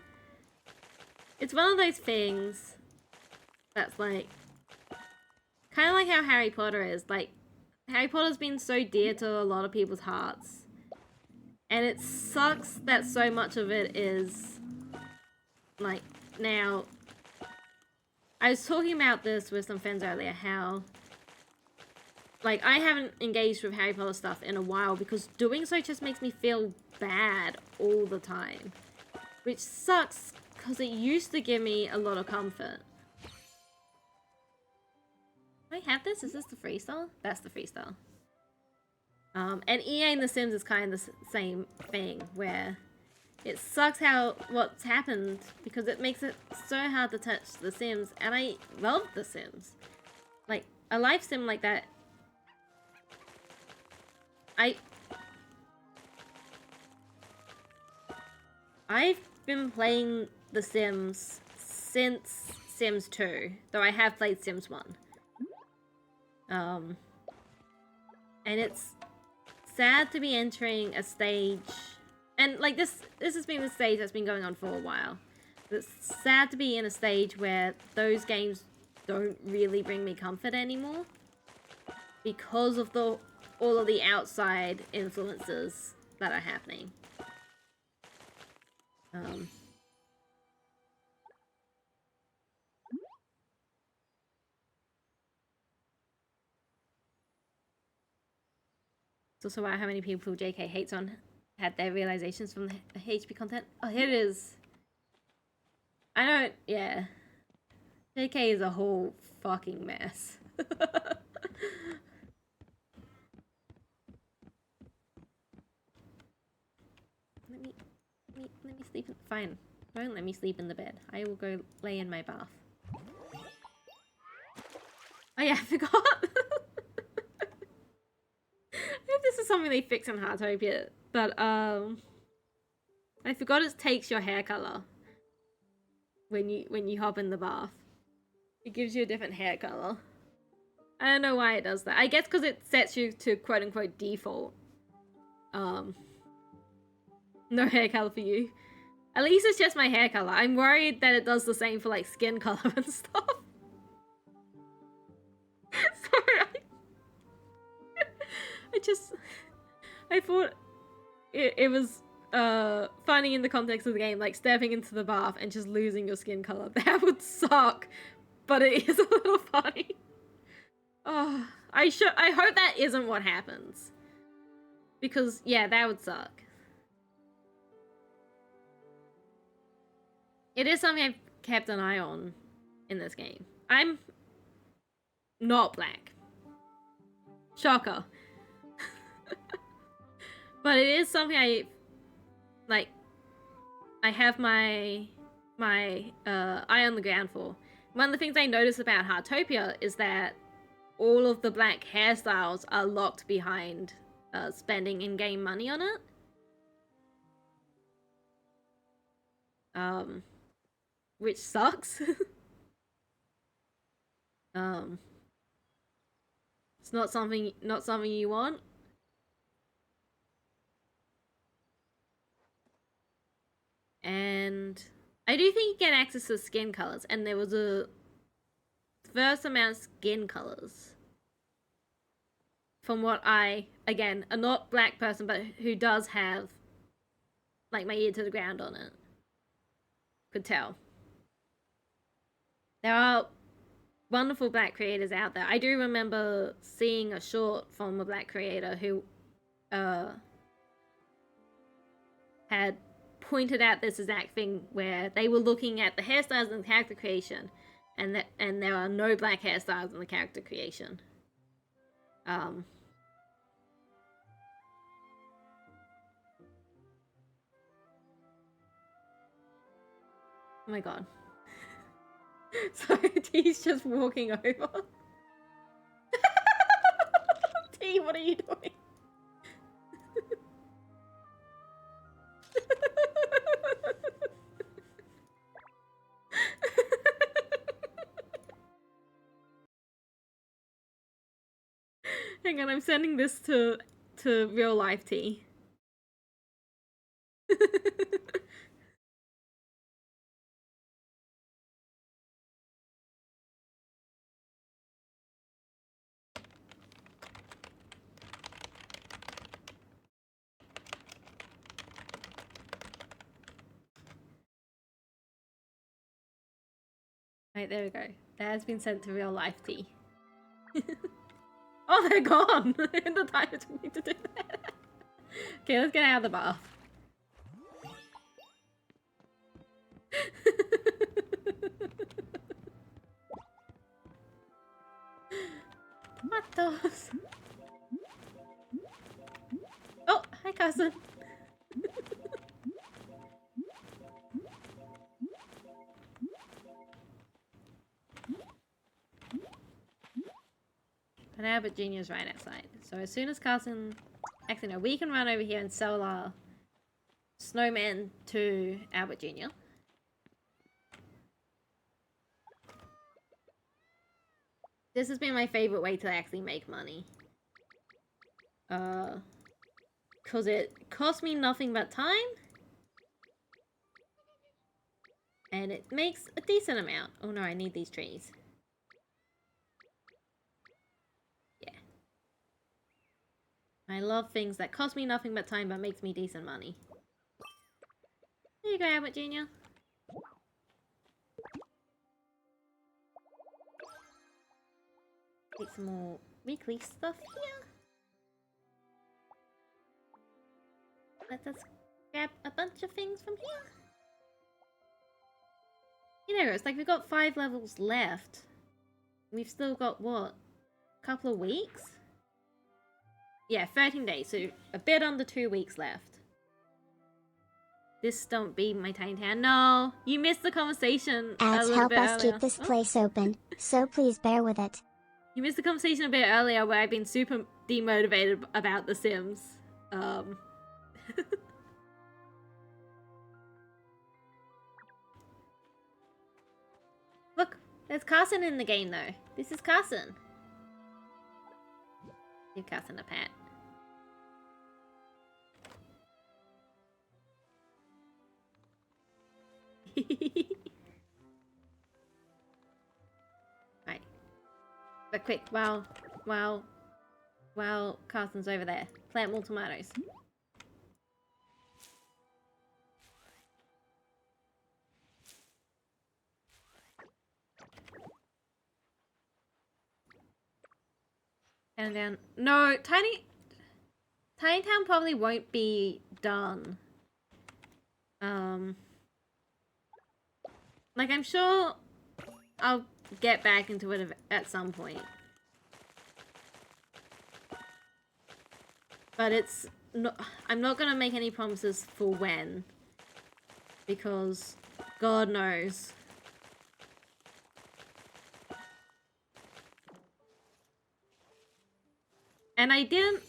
S2: It's one of those things that's like, kind of like how Harry Potter is. Like, Harry Potter's been so dear to a lot of people's hearts. And it sucks that so much of it is, like, now... I was talking about this with some friends earlier, how... Like, I haven't engaged with Harry Potter stuff in a while because doing so just makes me feel bad all the time. Which sucks, because it used to give me a lot of comfort. Do I have this? Is this the freestyle? That's the freestyle. And EA and The Sims is kind of the same thing, where it sucks what's happened, because it makes it so hard to touch The Sims, and I love The Sims. Like, a life sim like that, I've been playing The Sims since Sims 2, though I have played Sims 1. And it's sad to be entering a stage, and like this has been a stage that's been going on for a while. It's sad to be in a stage where those games don't really bring me comfort anymore because of all of the outside influences that are happening. It's also about how many people JK hates on had their realizations from the HP content. Oh, here it is. I don't, yeah. JK is a whole fucking mess. Let me sleep in, fine. Don't let me sleep in the bed. I will go lay in my bath. Oh yeah, I forgot. I hope this is something they fix in Heartopia, but I forgot it takes your hair color when you hop in the bath. It gives you a different hair color. I don't know why it does that. I guess because it sets you to quote unquote default. No hair color for you. At least it's just my hair color. I'm worried that it does the same for like skin color and stuff. Sorry. I thought it was funny in the context of the game, like stepping into the bath and just losing your skin color. That would suck, but it is a little funny. Oh, I hope that isn't what happens, because yeah, that would suck. It is something I've kept an eye on in this game. I'm not black. Shocker. But it is something I have my eye on the ground for. One of the things I notice about Heartopia is that all of the black hairstyles are locked behind spending in-game money on it. Which sucks. It's not something you want. And I do think you get access to skin colors, and there was a first amount of skin colors. From what again, a not black person, but who does have like my ear to the ground on it, could tell. There are wonderful black creators out there. I do remember seeing a short from a black creator who had pointed out this exact thing, where they were looking at the hairstyles and the character creation, and there are no black hairstyles in the character creation. Oh my god. Sorry, T's just walking over. T, what are you doing? Hang on, I'm sending this to real life T. Right, there we go. That has been sent to real life T. Oh, they're gone! In the time it took me to do that. Okay, let's get out of the bath. Tomatoes. Oh, hi, cousin. But Albert Jr.'s right outside. So as soon as Carson... Actually, no, we can run over here and sell our snowman to Albert Jr. This has been my favorite way to actually make money. Because it costs me nothing but time. And it makes a decent amount. Oh no, I need these trees. Yeah. I love things that cost me nothing but time but makes me decent money. There you go, Albert Jr. Take some more weekly stuff here. Let us grab a bunch of things from here. You know, it's like we've got 5 levels left. We've still got, what? A couple of weeks? Yeah, 13 days, so a bit under 2 weeks left. This don't be my tiny town. No, you missed the conversation
S1: Ads help us keep this place open, so please bear with it.
S2: You missed the conversation a bit earlier where I've been super demotivated about The Sims. Look, there's Carson in the game though. This is Carson. Give Carson a pat. Right. But quick, while Carson's over there, plant more tomatoes. Down. No, Tiny Town probably won't be done. Like I'm sure I'll get back into it at some point. But it's not, I'm not gonna make any promises for when. Because God knows. And I didn't...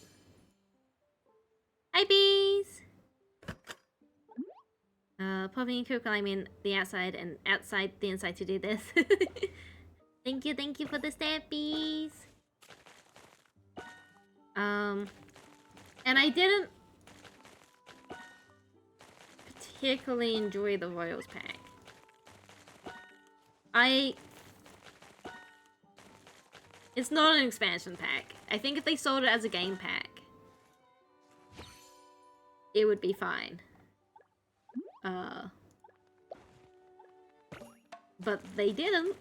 S2: Hi, bees! Popping and cook, I mean the outside and outside the inside to do this. Thank you for the stampies! And I didn't particularly enjoy the Royals pack. It's not an expansion pack. I think if they sold it as a game pack, it would be fine. But they didn't.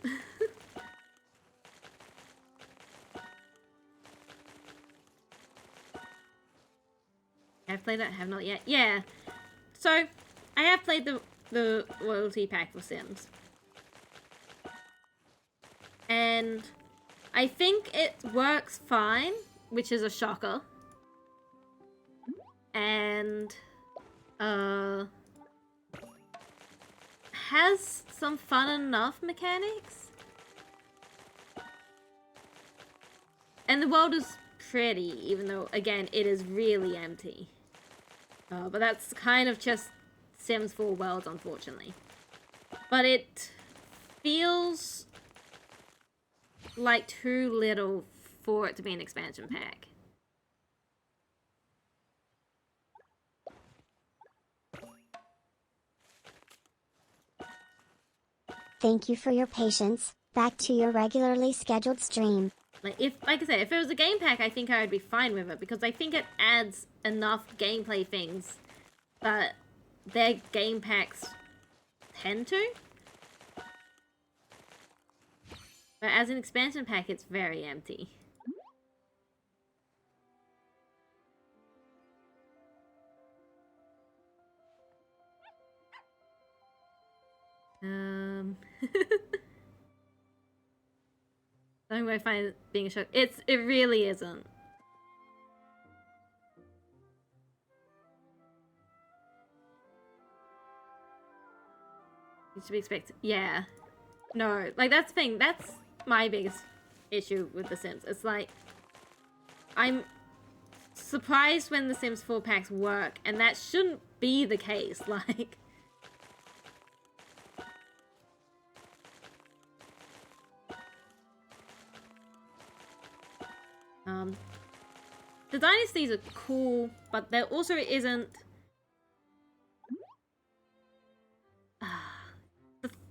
S2: I've played it, have not yet. Yeah. So, I have played the royalty pack for Sims. And I think it works fine. which is a shocker. And has some fun enough mechanics. And the world is pretty, even though, again, it is really empty. But that's kind of just Sims 4 worlds, unfortunately. But it feels like too little for it to be an expansion pack.
S1: Thank you for your patience. Back to your regularly scheduled stream.
S2: Like I said, if it was a game pack, I think I would be fine with it because I think it adds enough gameplay things that their game packs tend to. But as an expansion pack, it's very empty. I find it being a shock. It really isn't. It should be expected. Yeah. No, like that's the thing. That's my biggest issue with The Sims. It's like I'm surprised when The Sims 4 packs work, and that shouldn't be the case. Like. The dynasties are cool, but there also isn't...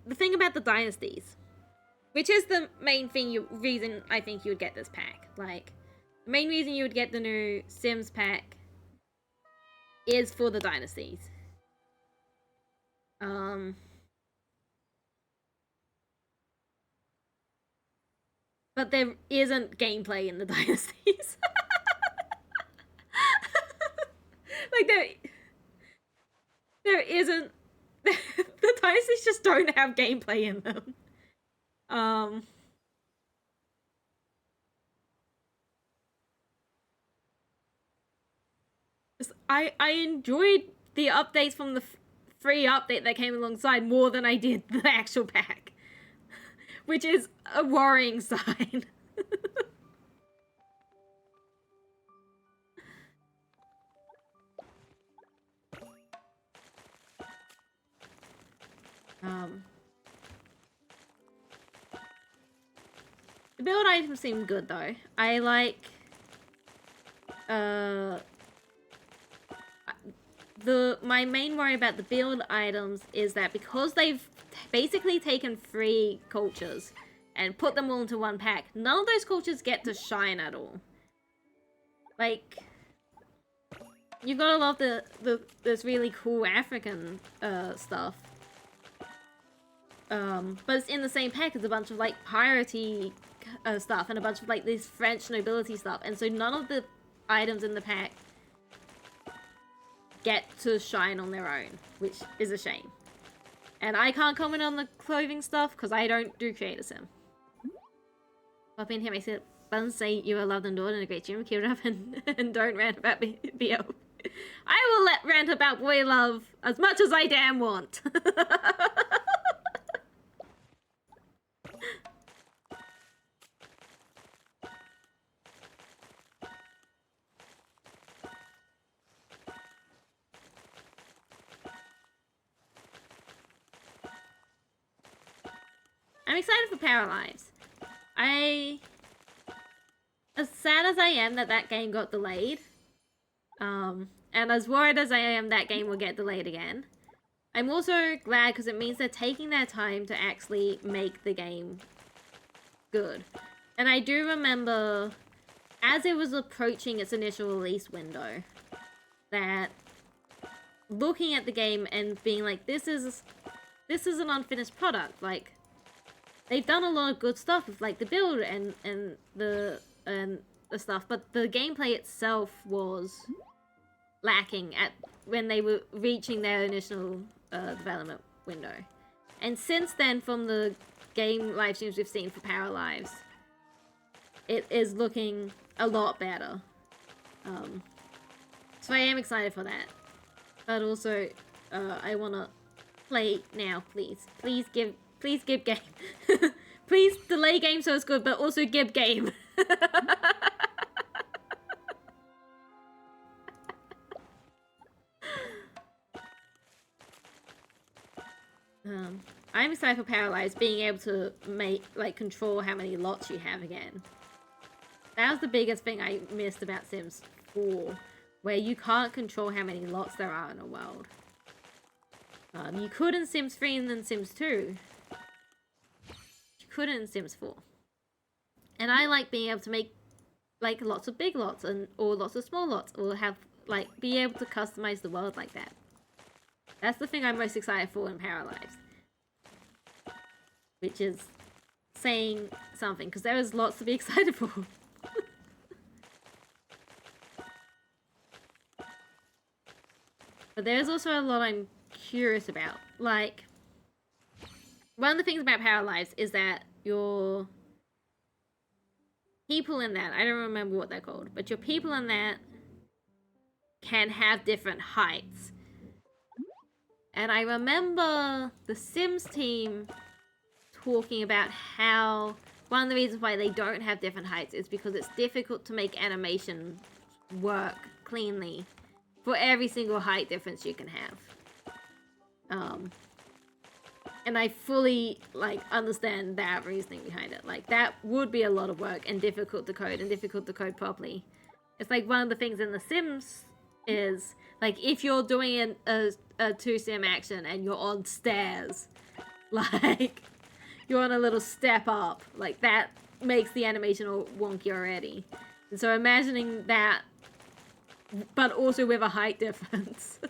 S2: the thing about the dynasties, which is the main thing reason I think you would get this pack. Like, the main reason you would get the new Sims pack is for the dynasties. But there isn't gameplay in the dynasties. Like, there isn't... the dynasties just don't have gameplay in them. I enjoyed the updates from the free update that came alongside more than I did the actual pack. Which is a worrying sign. The build items seem good though. I like my main worry about the build items is that because they've basically taken 3 cultures and put them all into one pack, none of those cultures get to shine at all. Like, you've got a lot of this really cool African stuff. But it's in the same pack as a bunch of like piratey stuff and a bunch of like this French nobility stuff, and so none of the items in the pack get to shine on their own, which is a shame. And I can't comment on the clothing stuff because I don't do Creator Sim. Pop in here, I said, Buns say you are loved and adored and a great streamer, keep it up and don't rant about BL. I will rant about boy love as much as I damn want. I'm excited for Paralyze. As sad as I am that game got delayed, and as worried as I am that game will get delayed again, I'm also glad because it means they're taking their time to actually make the game good. And I do remember, as it was approaching its initial release window, that looking at the game and being like, this is an unfinished product. Like, they've done a lot of good stuff with like the build and the stuff, but the gameplay itself was lacking when they were reaching their initial development window. And since then, from the game live streams we've seen for Paralyze, it is looking a lot better. So I am excited for that. But also, I wanna play now, please. Please give game. Please delay game so it's good, but also give game. I'm excited for Paralyzed, being able to control how many lots you have again. That was the biggest thing I missed about Sims 4, where you can't control how many lots there are in a world. You could in Sims 3 and then Sims 2. You couldn't in Sims 4. And I like being able to make like lots of big lots or lots of small lots, or have be able to customize the world like that. That's the thing I'm most excited for in Paralyzed. Which is saying something, because there is lots to be excited for. But there's also a lot I'm curious about. Like, one of the things about Paralyzed is that your people in that, I don't remember what they're called, but your people in that can have different heights. And I remember the Sims team talking about how one of the reasons why they don't have different heights is because it's difficult to make animation work cleanly for every single height difference you can have. And I fully understand that reasoning behind it. Like, that would be a lot of work and difficult to code properly. It's like one of the things in The Sims is like, if you're doing a 2-sim action and you're on stairs, like you're on a little step up, like that makes the animation all wonky already. And so imagining that, but also with a height difference.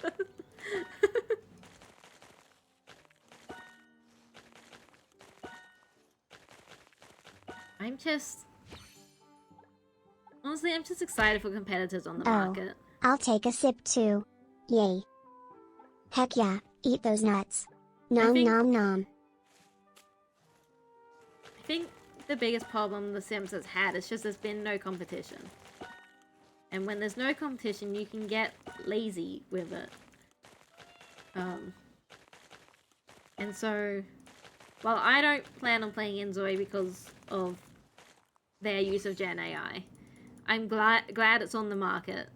S2: Honestly, I'm just excited for competitors on the market.
S1: I'll take a sip too. Yay. Heck yeah, eat those nuts. Nom nom nom.
S2: I think the biggest problem The Sims has had is just there's been no competition. And when there's no competition, you can get lazy with it. And so, while I don't plan on playing Inzoi because of their use of Gen AI, I'm glad it's on the market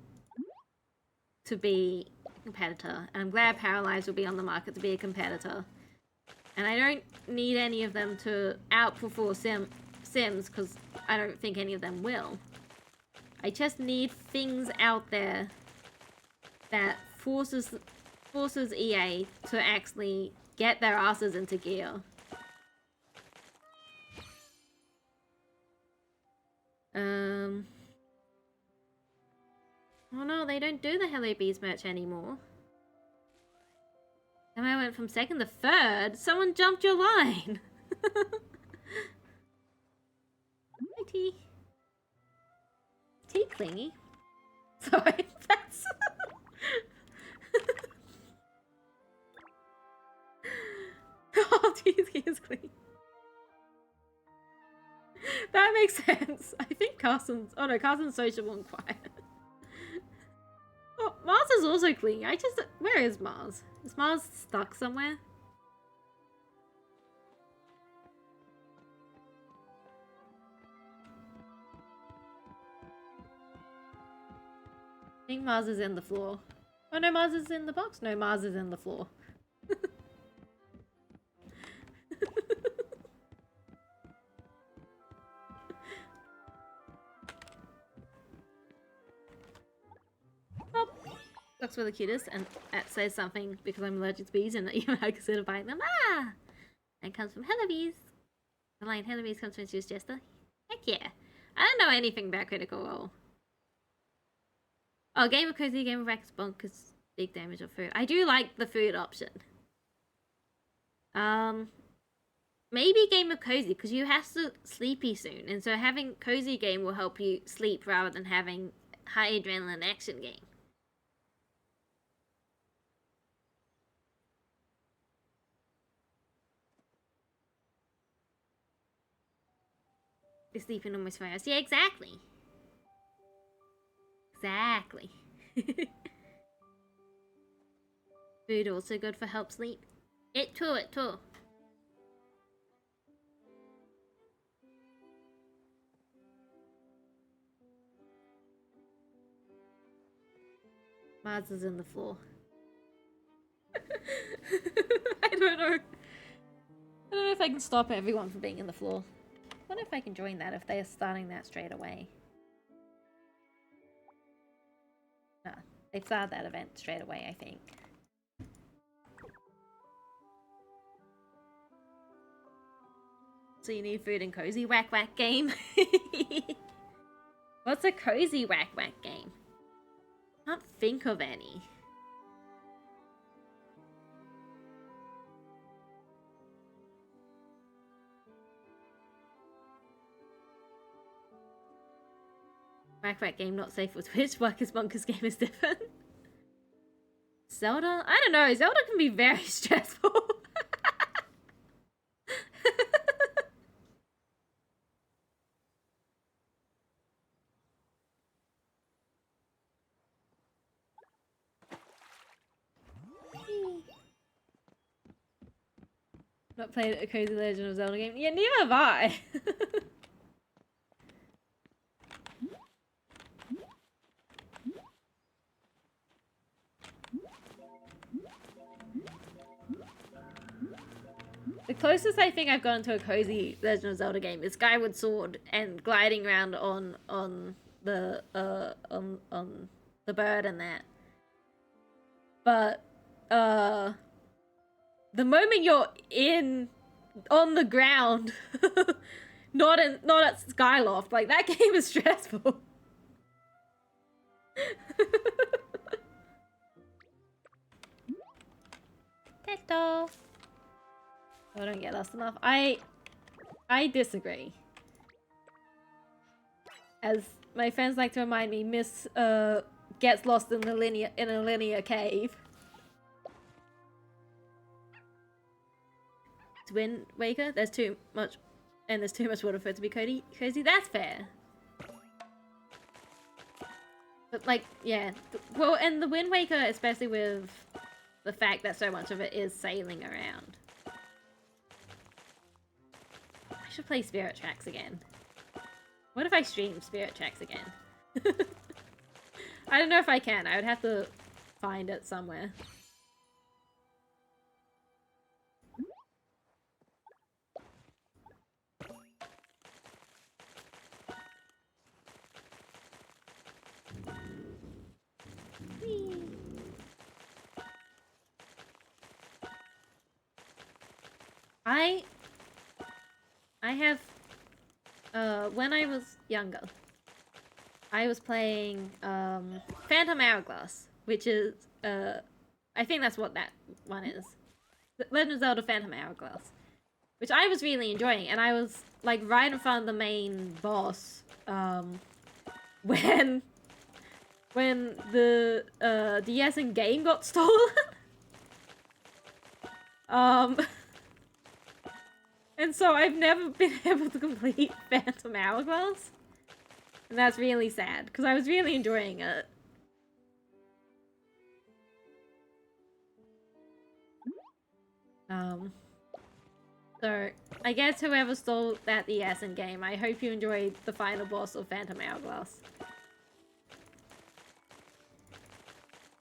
S2: to be a competitor. And I'm glad Paralyzed will be on the market to be a competitor. And I don't need any of them to outperform Sims, because I don't think any of them will. I just need things out there that forces EA to actually get their asses into gear. Oh no, they don't do the Hello Bees merch anymore. And I went from 2nd to 3rd. Someone jumped your line. Hi, T. T clingy. Sorry, that's... Oh, T is clingy. That makes sense. I think Carson's... Oh no, Carson's sociable and quiet. Oh, Mars is also clingy. Where is Mars? Is Mars stuck somewhere? I think Mars is in the floor. Oh no, Mars is in the box. No, Mars is in the floor. Oh, dogs were the cutest, and that says something because I'm allergic to bees and even I consider buying them. Ah! And comes from Hello Bees. The line Hello Bees comes from Juice Jester. Heck yeah. I don't know anything about Critical Role. Oh, Game of Cozy, Game of Wax, Bonkers, big damage of food. I do like the food option. Maybe Game of Cozy, because you have to sleepy soon, and so having Cozy Game will help you sleep rather than having high adrenaline action game. You're sleeping almost 5 hours. Yeah, exactly. Exactly. Food also good for help sleep. It too, it too. Mars is in the floor. I don't know. I don't know if I can stop everyone from being in the floor. I wonder if I can join that if they're starting that straight away. No, they've started that event straight away, I think. So you need food and cozy whack whack game? What's a cozy whack whack game? Can't think of any. Whack whack game not safe for Twitch. Workers Bonkers game is different. Zelda? I don't know. Zelda can be very stressful. Not played a Cozy Legend of Zelda game? Yeah, neither have I. The closest I think I've gotten to a Cozy Legend of Zelda game is Skyward Sword and gliding around on the bird and that. But the moment you're on the ground, not at Skyloft, like that game is stressful. Teto. I don't get lost enough. I disagree. As my friends like to remind me, Miss gets lost in a linear cave. It's Wind Waker. There's too much water for it to be cozy. That's fair. But like, yeah. Well, and the Wind Waker, especially with the fact that so much of it is sailing around. I should play Spirit Tracks again. What if I stream Spirit Tracks again? I don't know if I can. I would have to find it somewhere. Whee. I have when I was younger, I was playing Phantom Hourglass, which is I think that's what that one is. Legend of Zelda Phantom Hourglass, which I was really enjoying, and I was like right in front of the main boss when the DS and game got stolen. And so I've never been able to complete Phantom Hourglass. And that's really sad, because I was really enjoying it. So, I guess whoever stole that DS in game, I hope you enjoyed the final boss of Phantom Hourglass.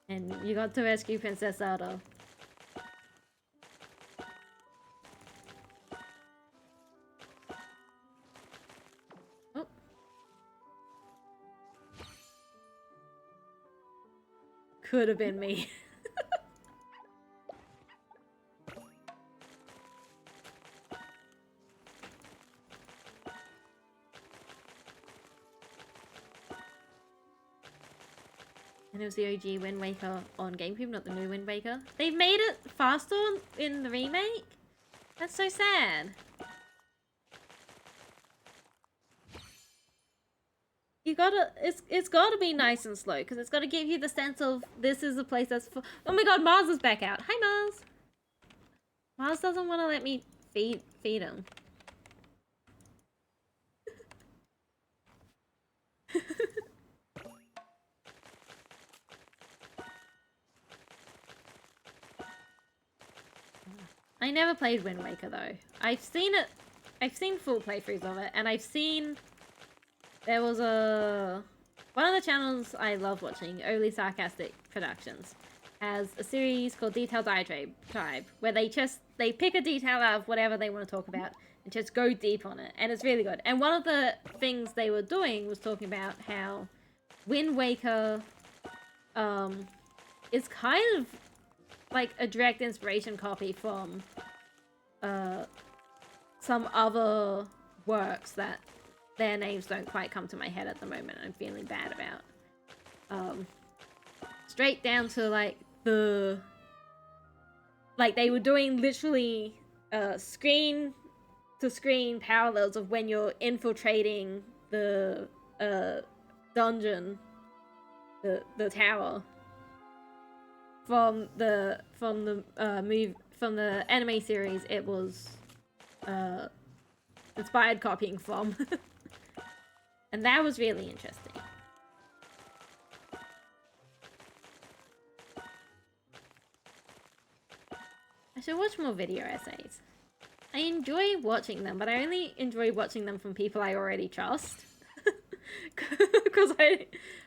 S2: And you got to rescue Princess Zelda. Oh. Could have been me. And it was the OG Wind Waker on GameCube, not the new Wind Waker. They've made it faster in the remake? That's so sad. You gotta, it's gotta be nice and slow, because it's gotta give you the sense of, this is a place that's oh my god, Mars is back out. Hi, Mars! Mars doesn't want to let me feed him. I never played Wind Waker though. I've seen full playthroughs of it, and I've seen there was one of the channels I love watching, Overly Sarcastic Productions, has a series called Detailed Diatribe, where they pick a detail out of whatever they want to talk about and just go deep on it, and it's really good. And one of the things they were doing was talking about how Wind Waker is kind of like a direct inspiration copy from some other works that their names don't quite come to my head at the moment. I'm feeling bad about. Straight down to like they were doing literally screen to screen parallels of when you're infiltrating the dungeon, the tower. From the anime series, it was inspired copying from, and that was really interesting. I should watch more video essays. I enjoy watching them, but I only enjoy watching them from people I already trust, because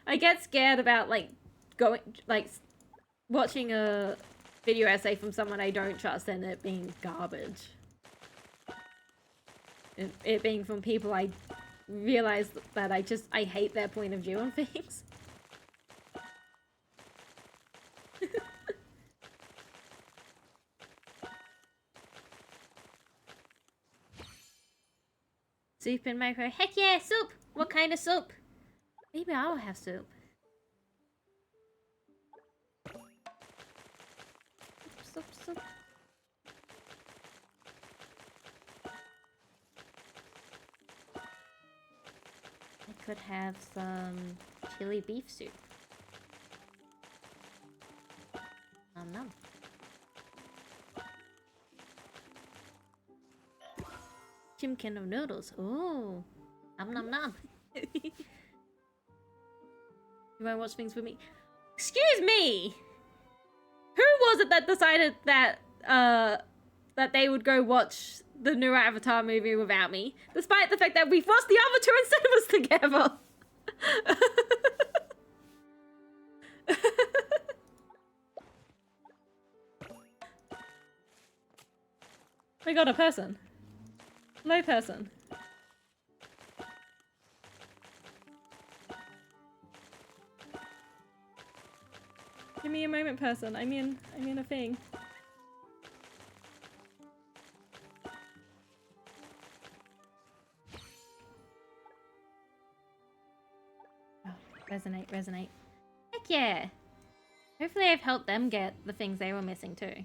S2: I get scared about watching a video essay from someone I don't trust and it being garbage. It being from people I realize that I hate their point of view on things. Soup in micro. Heck yeah, soup! What kind of soup? Maybe I'll have soup. Soup. I could have some chili beef soup. Nom. Chimkin of noodles. Ooh. Nom. You wanna watch things with me? Excuse me! Who was it that decided that that they would go watch the new Avatar movie without me, despite the fact that we've watched the other two in cinemas together? We got a person. Hello, person. Give me a moment, person. I'm in a thing. Oh, resonate. Heck yeah! Hopefully I've helped them get the things they were missing too.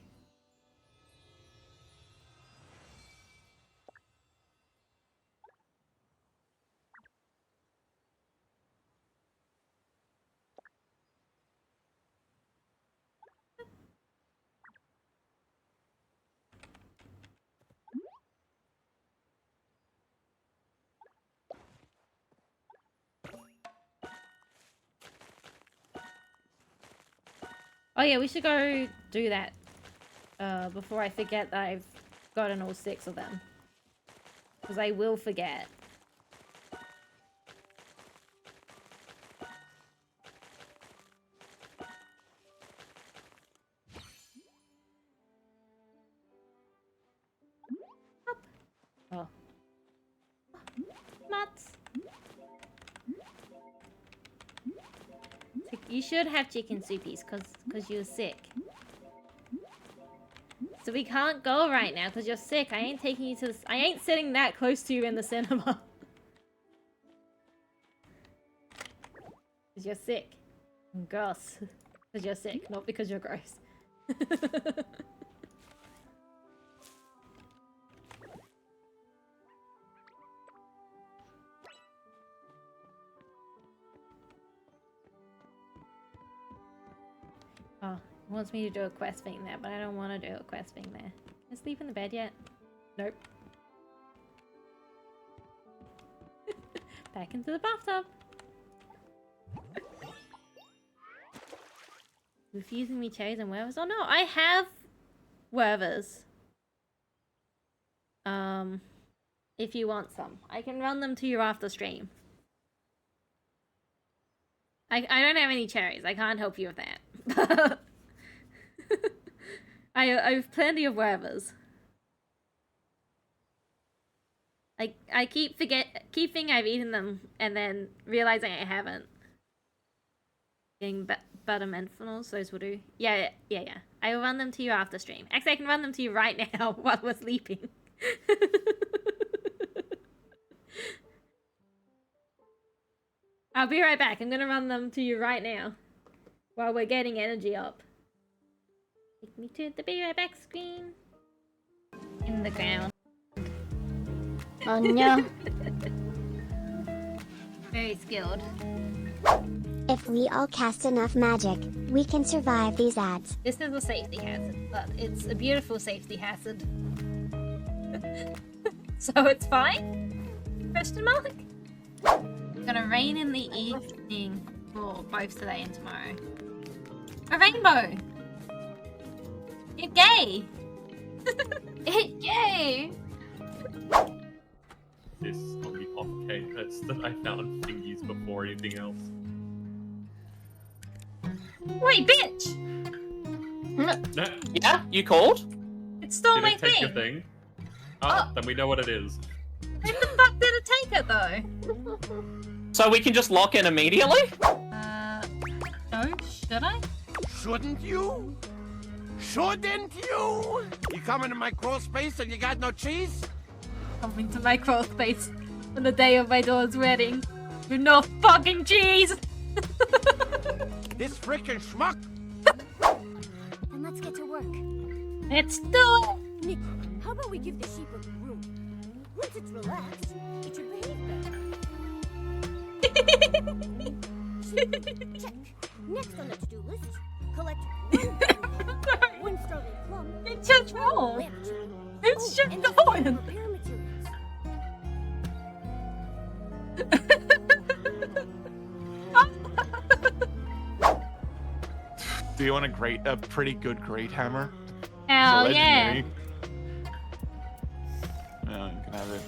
S2: Oh yeah, we should go do that before I forget that I've gotten all 6 of them. Because I will forget. Oh. Nuts. You should have chicken soupies because you're sick. So we can't go right now because you're sick. I ain't taking you to I ain't sitting that close to you in the cinema. Because you're sick. Gross. Because you're sick, not because you're gross. Oh, he wants me to do a quest thing there, but I don't want to do a quest thing there. Can I sleep in the bed yet? Nope. Back into the bathtub. Refusing me cherries and werewolves? Oh no, I have werewolves. If you want some. I can run them to you after stream. I don't have any cherries. I can't help you with that. I've plenty of whatevers. I keep thinking I've eaten them and then realizing I haven't. Getting butter menthols, those will do. Yeah. I will run them to you after stream. Actually, I can run them to you right now while we're sleeping. I'll be right back. I'm gonna run them to you right now while we're getting energy up. Take me to the be right back screen. In the ground.
S1: Oh no.
S2: Very skilled.
S1: If we all cast enough magic, we can survive these ads.
S2: This is a safety hazard, but it's a beautiful safety hazard. So it's fine? Question mark? It's gonna rain in the evening for both today and tomorrow. A rainbow! You're gay! Yay!
S3: This on the off case that I found thingies before anything else.
S2: Wait, bitch!
S3: No,
S4: Yeah, you called?
S2: It stole
S3: did
S2: my
S3: it take
S2: thing!
S3: your thing? Oh, then we know what it is.
S2: How the fuck did it take it though?
S4: So we can just lock in immediately?
S2: No, should I?
S5: Shouldn't you? Shouldn't you? You come into my crawl space and you got no cheese?
S2: Coming to my crawl space on the day of my daughter's wedding. With no fucking cheese!
S5: This frickin' schmuck?
S6: Then let's get to work.
S2: Let's do it!
S6: Nick, how about we give the sheep a room? Once it's relaxed, it should behave better. Check. Next on the to-do list, collect one starving plum.
S2: It's just wrong.
S6: lamp chip.
S2: It's just
S6: and
S2: going.
S6: repair materials.
S7: Do you want a pretty good great hammer?
S2: Hell
S7: It's a
S2: yeah.
S7: legendary. Yeah, you can have it.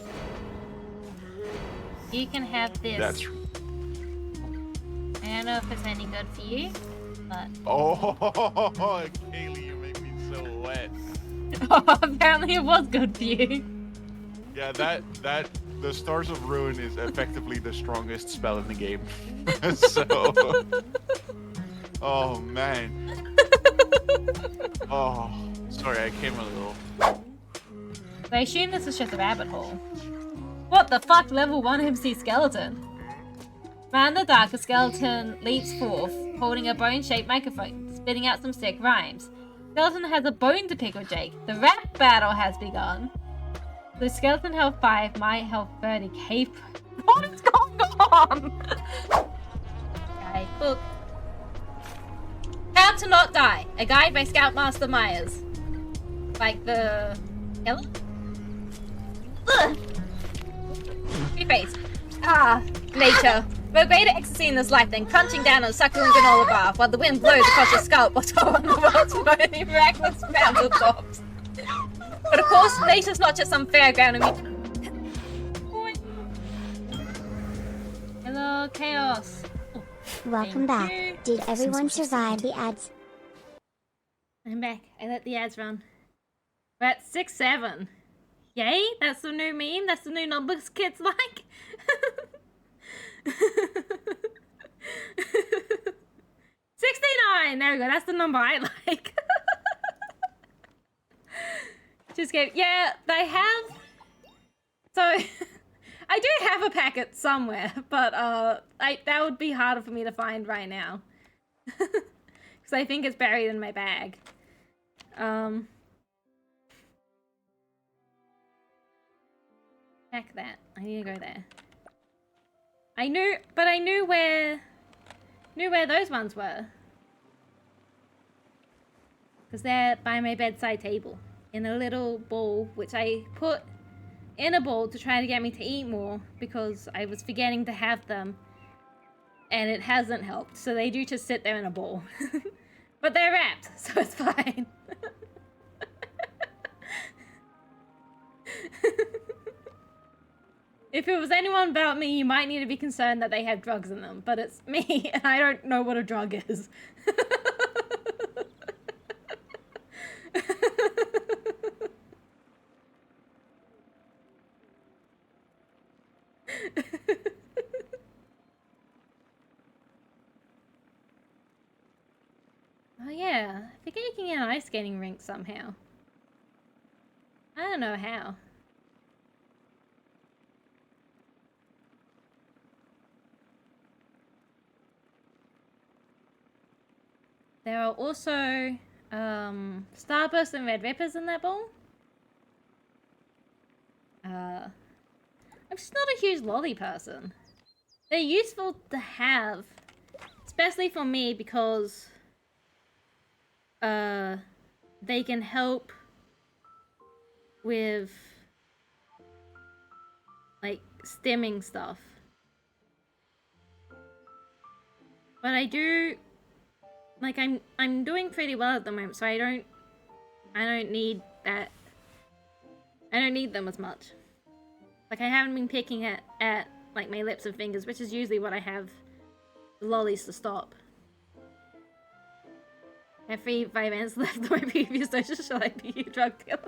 S2: You can have this.
S7: That's.
S2: I don't know if it's any good for you, but
S7: Oh, Kaylee, you make me so wet.
S2: apparently it was good for you.
S7: Yeah, the Stars of Ruin is effectively the strongest spell in the game. So. Oh man. Oh, sorry, I came a little.
S2: I assume this is just a rabbit hole. What the fuck, level 1 MC skeleton? Man in the dark, a skeleton leaps forth, holding a bone-shaped microphone, spitting out some sick rhymes. Skeleton has a bone to pick with Jake. The rap battle has begun. The skeleton health 5, my health 30. Heip. What is going on? Okay, book. How to Not Die, a guide by Scoutmaster Myers. Like the... Ella? Ugh! Your face. Ah, nature. We're greater ecstasy in this life than crunching down on a suckling granola bar while the wind blows across your scalp while on the world's most miraculous mountaintops. But of course, nature's not just some fairground Hello, Chaos.
S1: Welcome
S2: Thank
S1: back.
S2: you.
S1: Did everyone survive the ads?
S2: I'm back. I let the ads run. We're at 6-7. Yay? That's the new meme? That's the new numbers kids like? 69! There we go. That's the number I like. Just kidding. Yeah, they have... So, I do have a packet somewhere, but that would be harder for me to find right now. Because I think it's buried in my bag. Check that. I need to go there. I knew where those ones were. Because they're by my bedside table. In a little bowl, which I put in a bowl to try to get me to eat more. Because I was forgetting to have them. And it hasn't helped. So they do just sit there in a bowl. But they're wrapped, so it's fine. If it was anyone about me, you might need to be concerned that they have drugs in them, but it's me, and I don't know what a drug is. Oh yeah, I think you can get an ice skating rink somehow. I don't know how. There are also Starburst and Red Rippers in that bowl. I'm just not a huge lolly person. They're useful to have, especially for me because they can help with like stemming stuff. But I do like I'm doing pretty well at the moment, so I don't need that. I don't need them as much. Like I haven't been picking at like my lips and fingers, which is usually what I have the lollies to stop. I have 3 ants left on my previous doses. Shall I be a drug dealer?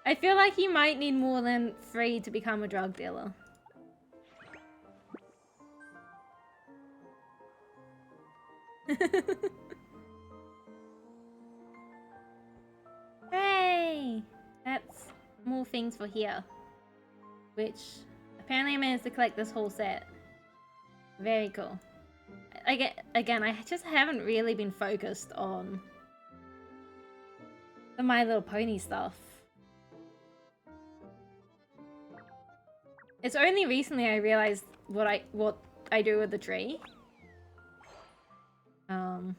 S2: I feel like you might need more than 3 to become a drug dealer. Hooray! That's more things for here. Which, apparently I managed to collect this whole set. Very cool. Again, I just haven't really been focused on the My Little Pony stuff. It's only recently I realized what I do with the tree. And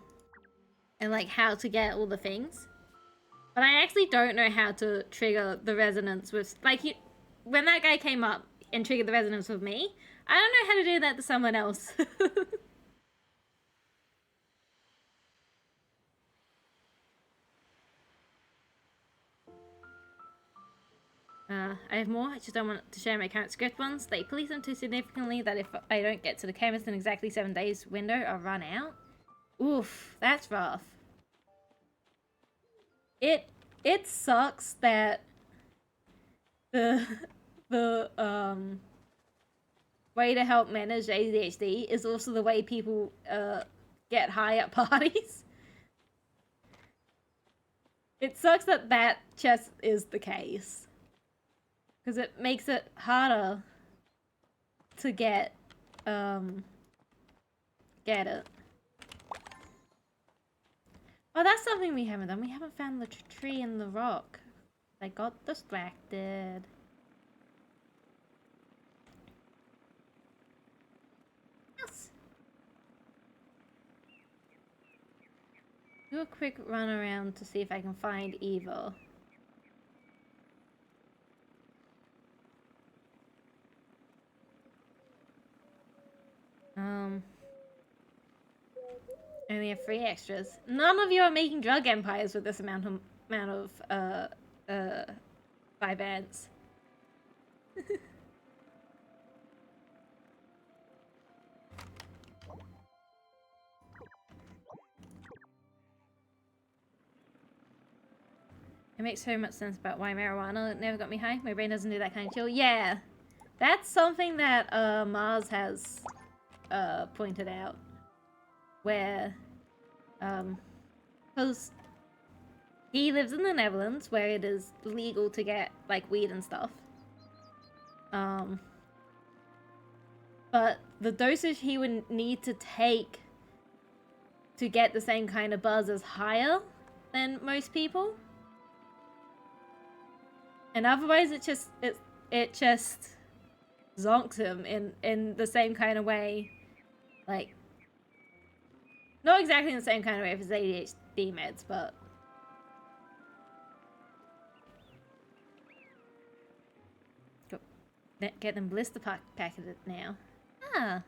S2: like how to get all the things. But I actually don't know how to trigger the resonance with, like, when that guy came up and triggered the resonance with me, I don't know how to do that to someone else. I have more, I just don't want to share my current script ones. They police them too significantly that if I don't get to the chemist in exactly 7 days window, I'll run out. Oof, that's rough. It sucks that the way to help manage ADHD is also the way people get high at parties. It sucks that that just is the case. Because it makes it harder to get it. Oh, that's something we haven't done. We haven't found the tree in the rock. I got distracted. Yes. Do a quick run around to see if I can find Eva. Only have 3 extras. None of you are making drug empires with this amount of 5 ants. It makes so much sense about why marijuana never got me high. My brain doesn't do that kind of chill. Yeah, that's something that Mars has pointed out. Where, because he lives in the Netherlands, where it is legal to get, like, weed and stuff. But the dosage he would need to take to get the same kind of buzz is higher than most people. And otherwise it just zonks him in the same kind of way, like, not exactly in the same kind of way as ADHD meds, but... Go. Get them blister packeted now. Ah!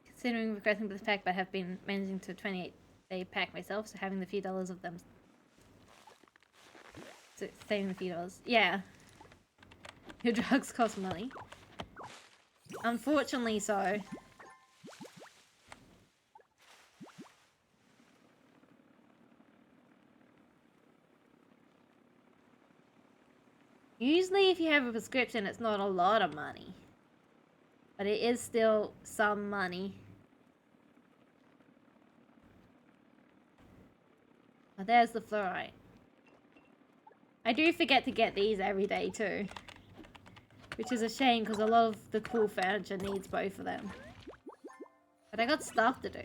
S2: Considering requesting blister pack, but have been managing to 28-day pack myself, so having the few dollars of them Saving a few dollars. Yeah. Your drugs cost money. Unfortunately so. Usually if you have a prescription, it's not a lot of money. But it is still some money. Oh, there's the fluorite. I do forget to get these every day too. Which is a shame because a lot of the cool furniture needs both of them. But I got stuff to do.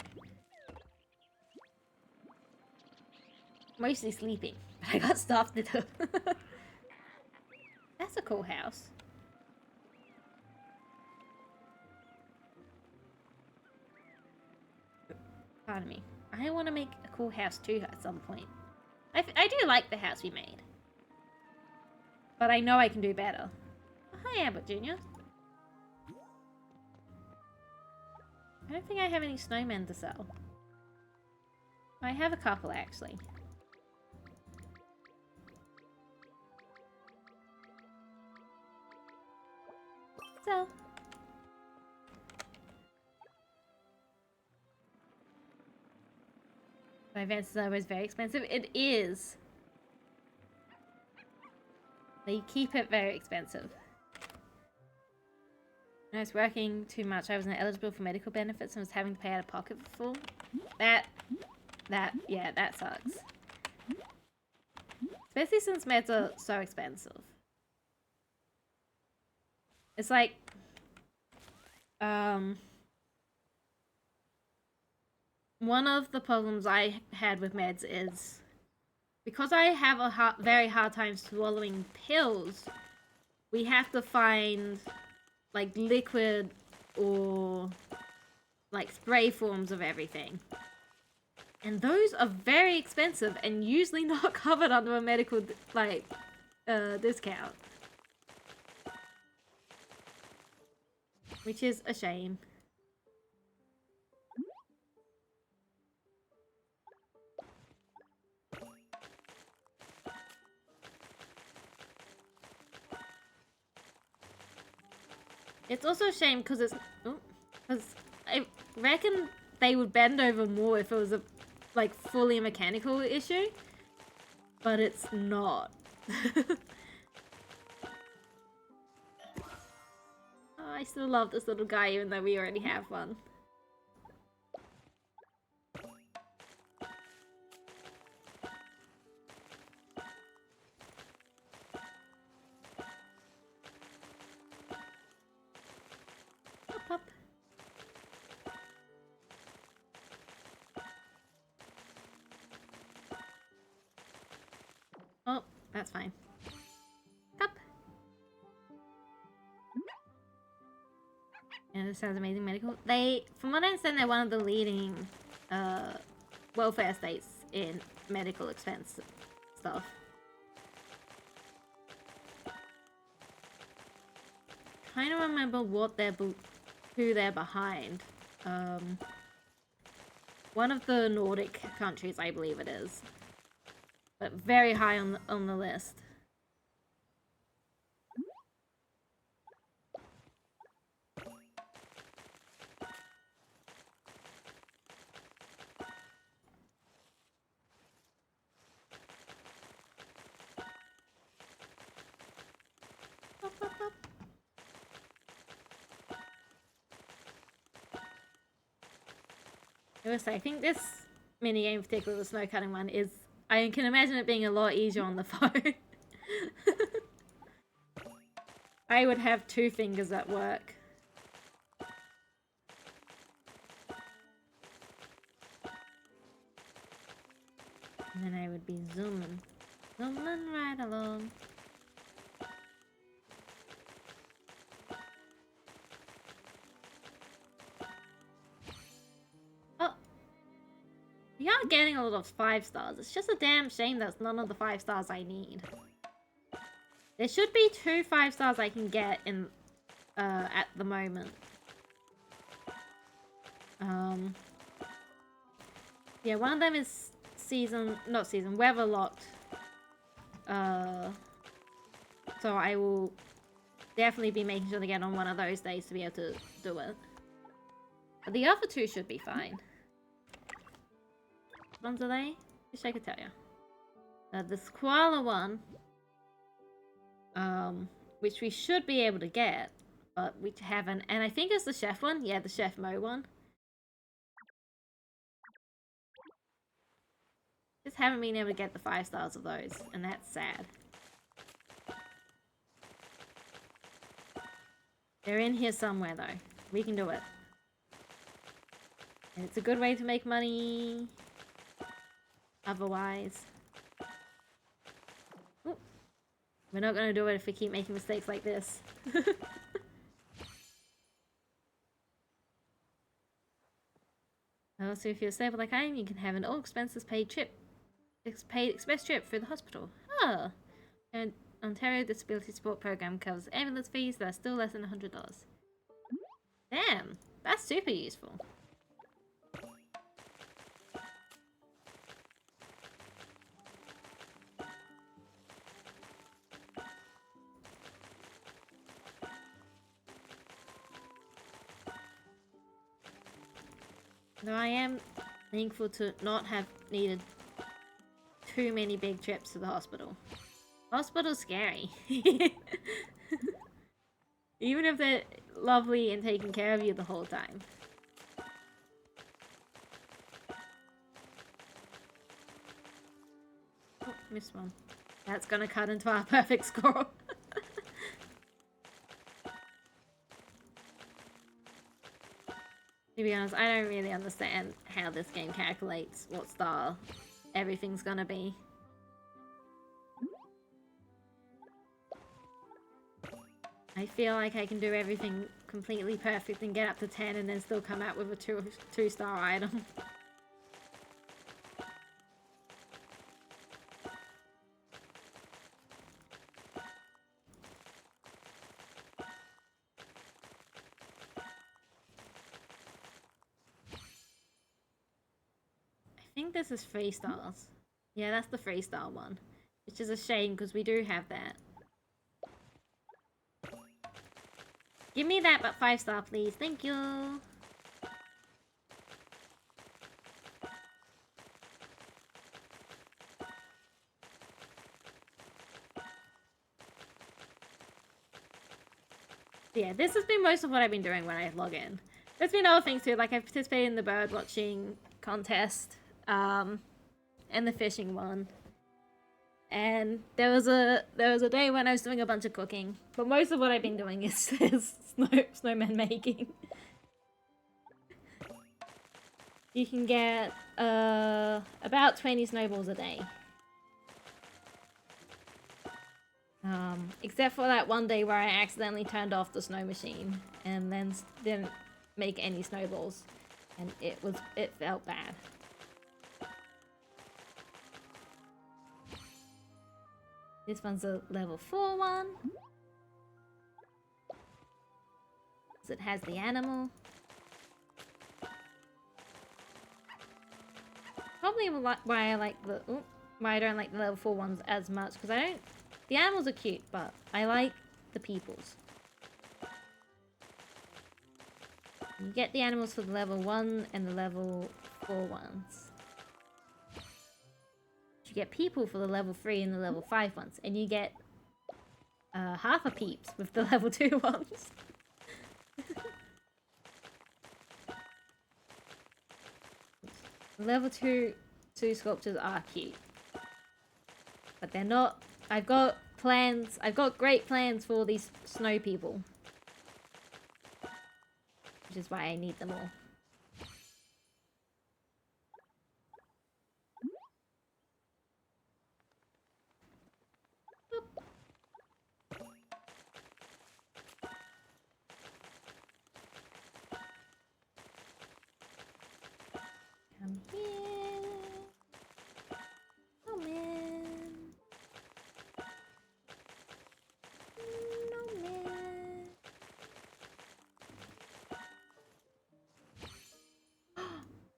S2: Mostly sleeping. But I got stuff to do. That's a cool house. Pardon me. I want to make a cool house too at some point. I do like the house we made. But I know I can do better. Oh, hi, Abbott Jr. I don't think I have any snowmen to sell. I have a couple, actually. So... My advances are always very expensive. It is. They keep it very expensive. When I was working too much, I wasn't eligible for medical benefits and was having to pay out of pocket for full. Yeah, that sucks. Especially since meds are so expensive. It's like, one of the problems I had with meds is because I have a very hard time swallowing pills, we have to find like liquid or like spray forms of everything. And those are very expensive and usually not covered under a medical discount. Which is a shame. It's also a shame because it's... Because I reckon they would bend over more if it was a like fully mechanical issue. But it's not. Oh, I still love this little guy even though we already have one. Up. Oh, that's fine. Up. Yeah, this sounds amazing. Medical. From what I understand, they're one of the leading welfare states in medical expense stuff. Kind of remember what who they're behind. One of the Nordic countries, I believe it is, but very high on the list. Up, up, up. I think this minigame in particular, the snow cutting one, is... I can imagine it being a lot easier on the phone. I would have 2 fingers at work. And then I would be zooming right along. We are getting a lot of 5 stars. It's just a damn shame that's none of the 5 stars I need. There should be 2 5 stars I can get in at the moment. Yeah, one of them is weather locked. So I will definitely be making sure to get on one of those days to be able to do it. But the other two should be fine. Which ones are they? Wish I could tell you. The koala one, which we should be able to get, but we haven't. And I think it's the chef one. Yeah, the Chef Mo one. Just haven't been able to get the 5 stars of those, and that's sad. They're in here somewhere though. We can do it. And it's a good way to make money. Otherwise. Ooh. We're not gonna do it if we keep making mistakes like this. Also, if you're stable like I am, you can have an all expenses paid trip. Paid express trip through the hospital. Oh. And Ontario Disability Support Program covers ambulance fees that are still less than $100. Damn, that's super useful. Though I am thankful to not have needed too many big trips to the hospital. Hospital's scary. Even if they're lovely and taking care of you the whole time. Oh, missed one. That's gonna cut into our perfect score. To be honest, I don't really understand how this game calculates what star everything's gonna be. I feel like I can do everything completely perfect and get up to 10 and then still come out with a two-star item. I think this is 3 stars. Yeah, that's the 3-star one. Which is a shame because we do have that. Give me that, but 5-star, please. Thank you. Yeah, this has been most of what I've been doing when I log in. There's been other things too, like I've participated in the bird watching contest, and the fishing one. And there was a day when I was doing a bunch of cooking, but most of what I've been doing is snowman making. You can get about 20 snowballs a day. Except for that one day where I accidentally turned off the snow machine and then didn't make any snowballs, and it felt bad. This one's a level 4 one. So it has the animal. Probably why I don't like the level 4 ones as much, because the animals are cute, but I like the peoples. You get the animals for the level 1 and the level 4 ones. You get people for the level 3 and the level 5 ones, and you get half a peeps with the level 2 ones. Level 2 sculptures are cute, but they're not. I've got plans. I've got great plans for these snow people, which is why I need them all. Come here. Oh man. No man.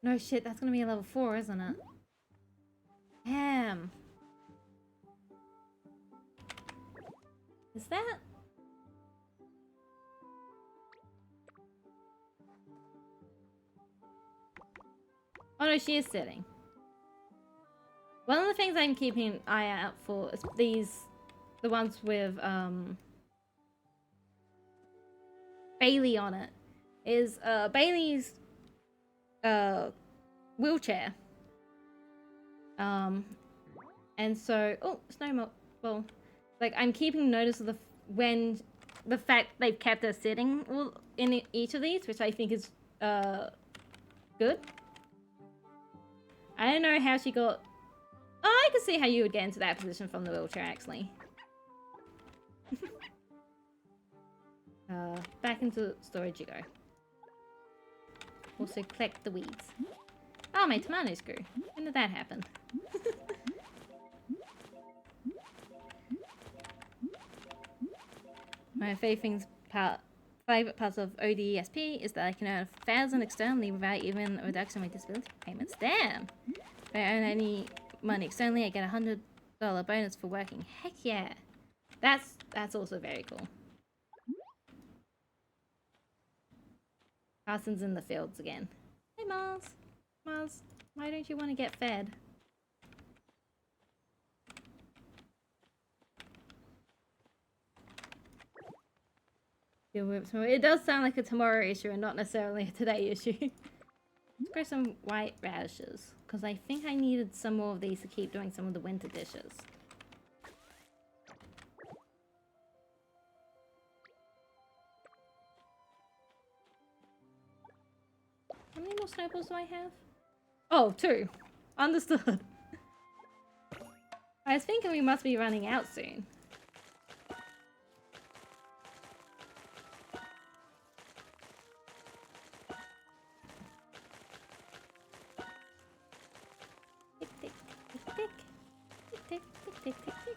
S2: No shit, that's gonna be a level 4, isn't it? Damn. Oh no, she is sitting. One of the things I'm keeping an eye out for is the ones with Bailey on it, is Bailey's wheelchair. And so, oh, snow well, like I'm keeping notice of the fact they've kept her sitting in each of these, which I think is good. I don't know how she got. Oh, I can see how you would get into that position from the wheelchair, actually. Back into storage you go. Also collect the weeds. Oh, my tomatoes grew. When did that happen? My favorite parts of ODSP is that I can earn 1,000 externally without even a reduction in my disability payments. Damn! If I earn any money externally, I get a $100 bonus for working. Heck yeah! That's also very cool. Carson's in the fields again. Hey Mars! Mars, why don't you want to get fed? It does sound like a tomorrow issue and not necessarily a today issue. Let's grow some white radishes, because I think I needed some more of these to keep doing some of the winter dishes. How many more snowballs do I have? Oh, 2. Understood. I was thinking we must be running out soon. Tick, tick, tick, tick. Tick, tick, tick, tick, tick, tick.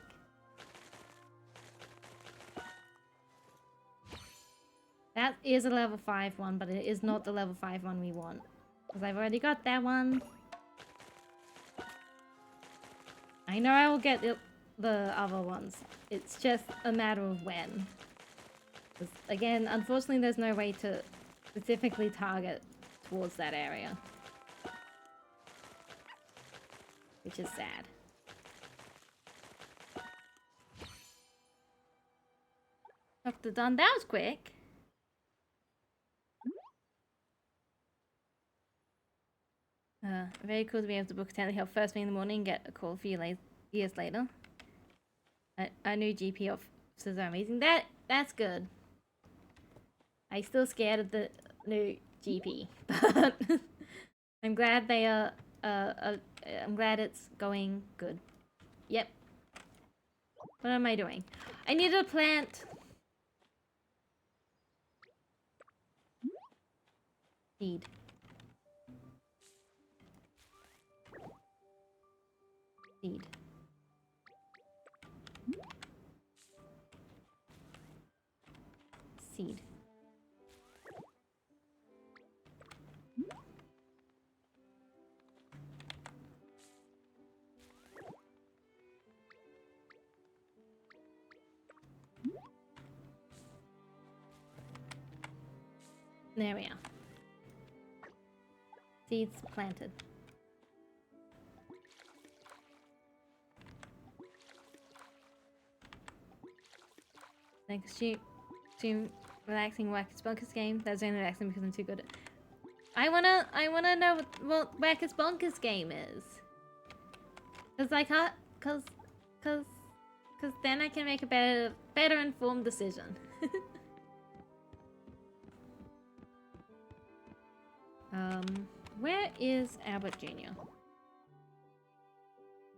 S2: That is a level 5 one, but it is not the level 5 one we want. Because I've already got that one. I know I will get the other ones. It's just a matter of when. 'Cause again, unfortunately there's no way to specifically target towards that area. Which is sad. Dr. Dunn, that was quick. Very cool to be able to book telehealth first thing in the morning and get a call for you years later. A new GP officers are amazing. That's good. I'm still scared of the new GP, but I'm glad they are. I'm glad it's going good. Yep. What am I doing? I need a plant. Seed. Seed. Seed. There we are. Seeds planted. Next to relaxing Wackus Bonkers game. That's only relaxing because I'm too good at. I wanna know what Wackus Bonkers game is. Cause I can't, cause then I can make a better informed decision. Where is Albert Jr.?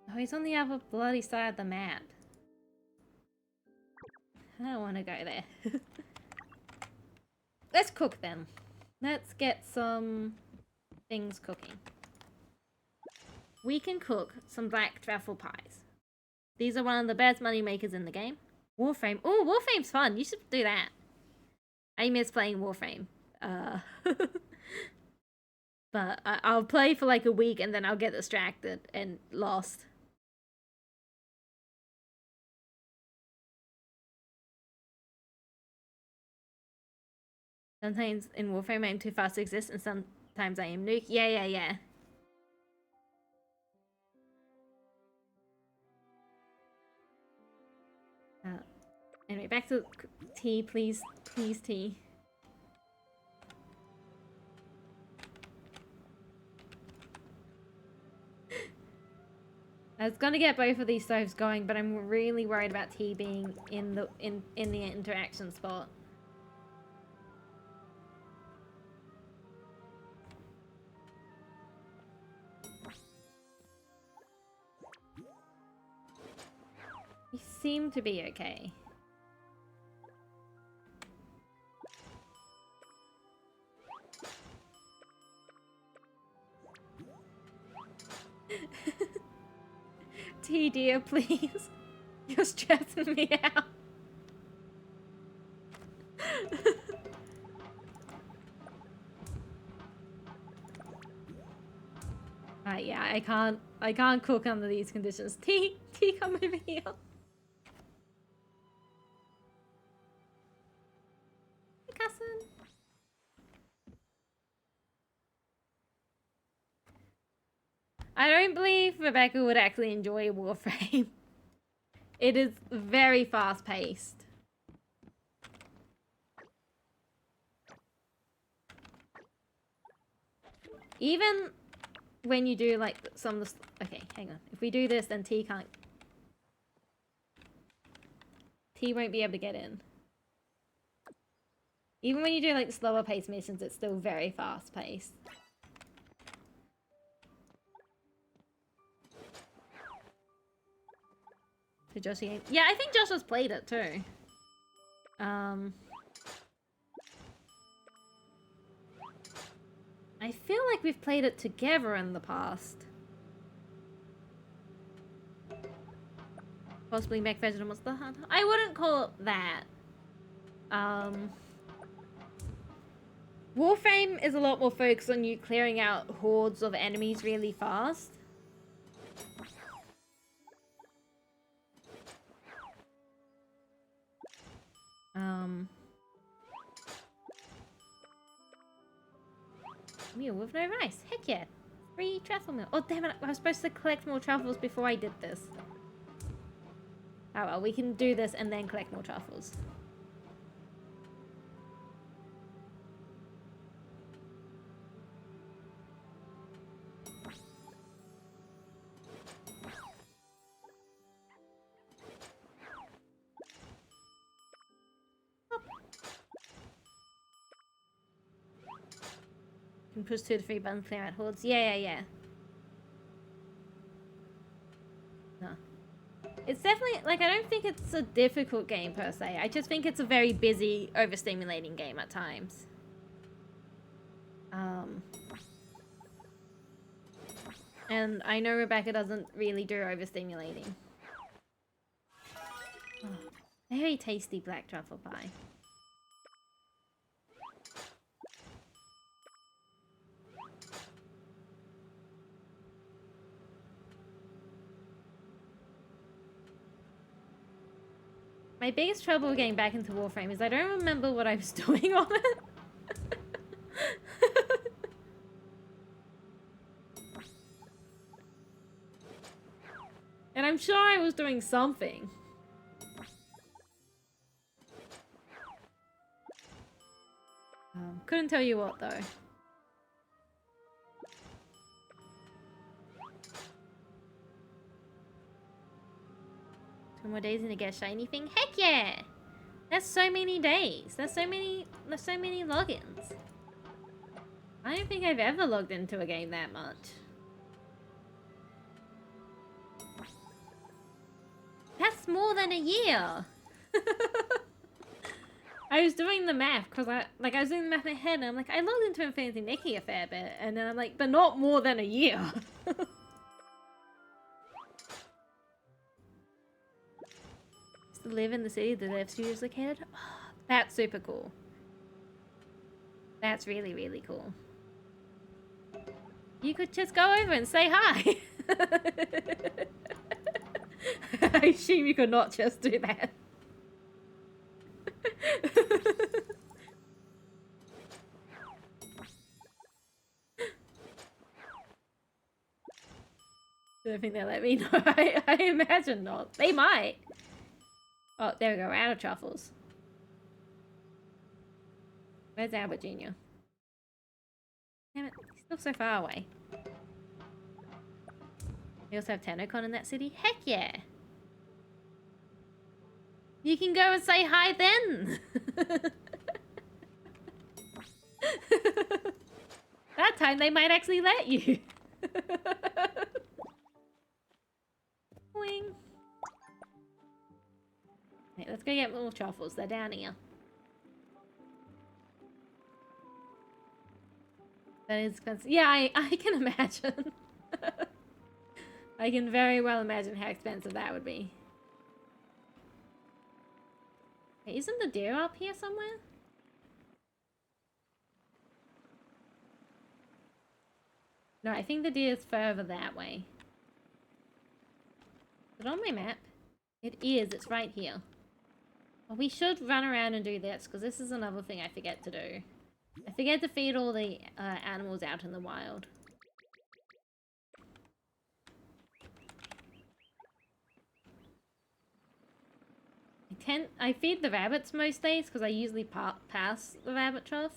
S2: Oh, he's on the other bloody side of the map. I don't want to go there. Let's cook then. Let's get some things cooking. We can cook some black truffle pies. These are one of the best money makers in the game. Warframe. Oh, Warframe's fun. You should do that. I miss playing Warframe. But I'll play for like a week and then I'll get distracted and lost. Sometimes in Warframe I'm too fast to exist and sometimes I am nuke. Yeah. Anyway, back to tea, please. Please, tea. I was gonna get both of these stoves going, but I'm really worried about tea being in the interaction spot. We seem to be okay. Tea, dear, please. You're stressing me out. Yeah, I can't cook under these conditions. Tea, come over here. Hey, cousin. I don't believe Rebecca would actually enjoy Warframe. It is very fast-paced. Even when you do like some of the... Okay, hang on. If we do this, then T can't... T won't be able to get in. Even when you do like slower paced missions, it's still very fast-paced. So Josh again. Yeah, I think Josh has played it too. I feel like we've played it together in the past. Possibly make Vegetable Monster Hunter. I wouldn't call it that. Warframe is a lot more focused on you clearing out hordes of enemies really fast. Meal with no rice. Heck yeah. 3 truffle meal. Oh damn it, I was supposed to collect more truffles before I did this. Oh well, we can do this and then collect more truffles. Can push 2 to 3 buttons, clear out hordes. Yeah. No. It's definitely, like, I don't think it's a difficult game per se. I just think it's a very busy, overstimulating game at times. And I know Rebecca doesn't really do overstimulating. Oh, very tasty black truffle pie. My biggest trouble getting back into Warframe is I don't remember what I was doing on it. And I'm sure I was doing something. Couldn't tell you what though. 2 more days and to get a shiny thing? Heck yeah! That's so many days. There's so many logins. I don't think I've ever logged into a game that much. That's more than a year! I was doing the math, because I was doing the math in my head, and I'm like, I logged into Infinity Nikki a fair bit, and then I'm like, but not more than a year. To live in the city the dev studio is located? Oh, that's super cool. That's really, really cool. You could just go over and say hi. I assume you could not just do that. I don't think they'll let me know. I imagine not. They might. Oh, there we go. We're out of truffles. Where's Albert Jr.? Damn it, he's still so far away. We also have TennoCon in that city? Heck yeah! You can go and say hi then! That time they might actually let you. Wing. Okay, let's go get more truffles. They're down here. That is expensive. Yeah, I can imagine. I can very well imagine how expensive that would be. Wait, isn't the deer up here somewhere? No, I think the deer is further that way. Is it on my map? It is. It's right here. Well, we should run around and do this, because this is another thing I forget to do. I forget to feed all the animals out in the wild. I feed the rabbits most days because I usually pass the rabbit trough.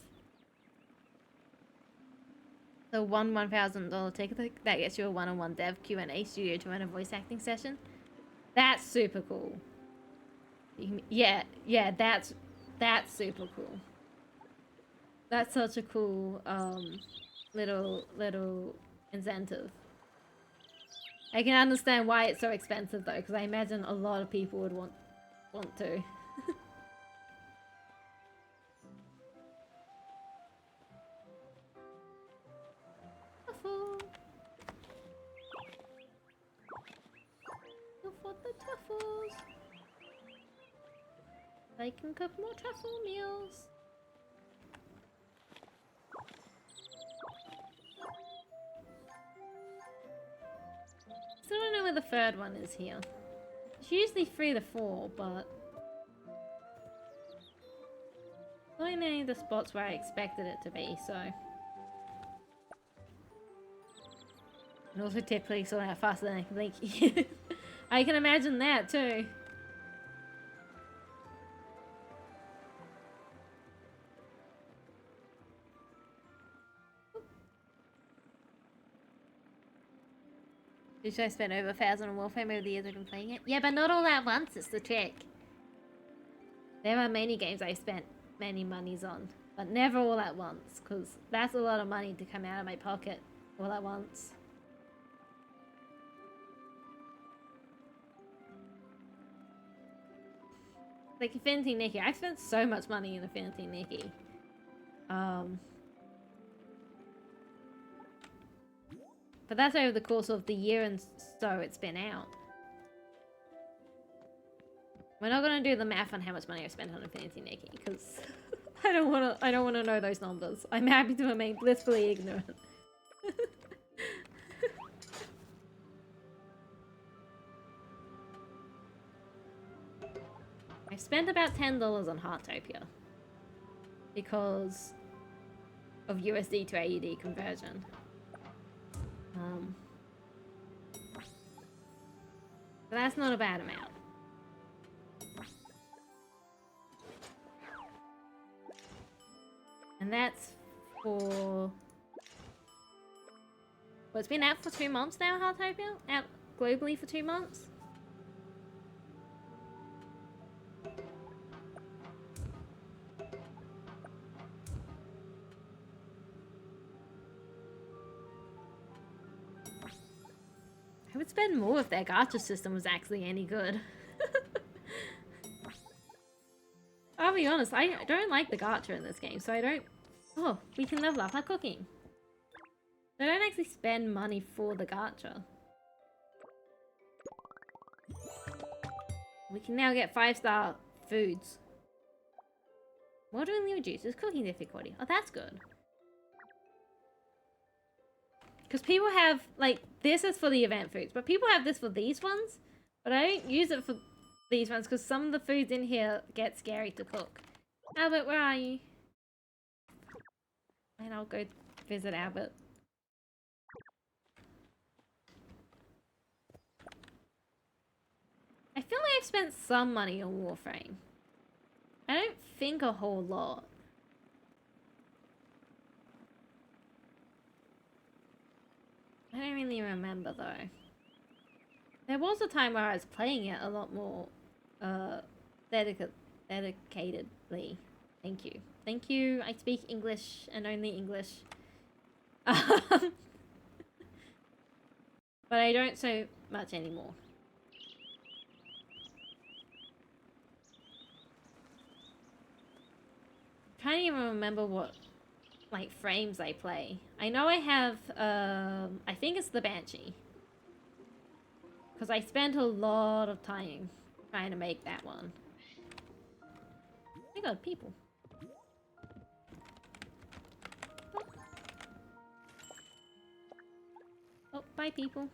S2: The $1,000 ticket that gets you a one-on-one dev Q&A studio to run a voice acting session. That's super cool. Yeah, that's super cool. That's such a cool little incentive. I can understand why it's so expensive though, because I imagine a lot of people would want to. Truffle. Go for the truffles. I can cook more truffle meals. Still don't know where the third one is here. It's usually 3 to 4, but not in any of the spots where I expected it to be, so. And also typically sort out faster than I can blink. I can imagine that too. Did I spend over 1,000 on Warframe over the years I've been playing it? Yeah, but not all at once, it's the trick. There are many games I've spent many monies on, but never all at once, because that's a lot of money to come out of my pocket all at once. Like Infinity Nikki, I spent so much money in Infinity Nikki. But that's over the course of the year and so it's been out. We're not gonna do the math on how much money I spent on Infinity Nikki, because I don't wanna know those numbers. I'm happy to remain blissfully ignorant. I spent about $10 on Heartopia because of USD to AUD conversion. But that's not a bad amount. And that's for... Well, it's been out for 2 months now, Heartopia? Out globally for 2 months? I would spend more if their gacha system was actually any good. I'll be honest, I don't like the gacha in this game, so I don't... Oh, we can level up our cooking. I don't actually spend money for the gacha. We can now get 5-star foods. Moderately reduces cooking difficulty. Oh, that's good. Because people have, like, this is for the event foods, but people have this for these ones, but I don't use it for these ones because some of the foods in here get scary to cook. Albert, where are you? And I'll go visit Albert. I feel like I've spent some money on Warframe. I don't think a whole lot. I don't really remember though. There was a time where I was playing it a lot more dedicatedly. Thank you. Thank you. I speak English and only English. But I don't so much anymore. Can't even remember what like frames I play. I know I have I think it's the Banshee. Because I spent a lot of time trying to make that one. I got people. Oh, bye people.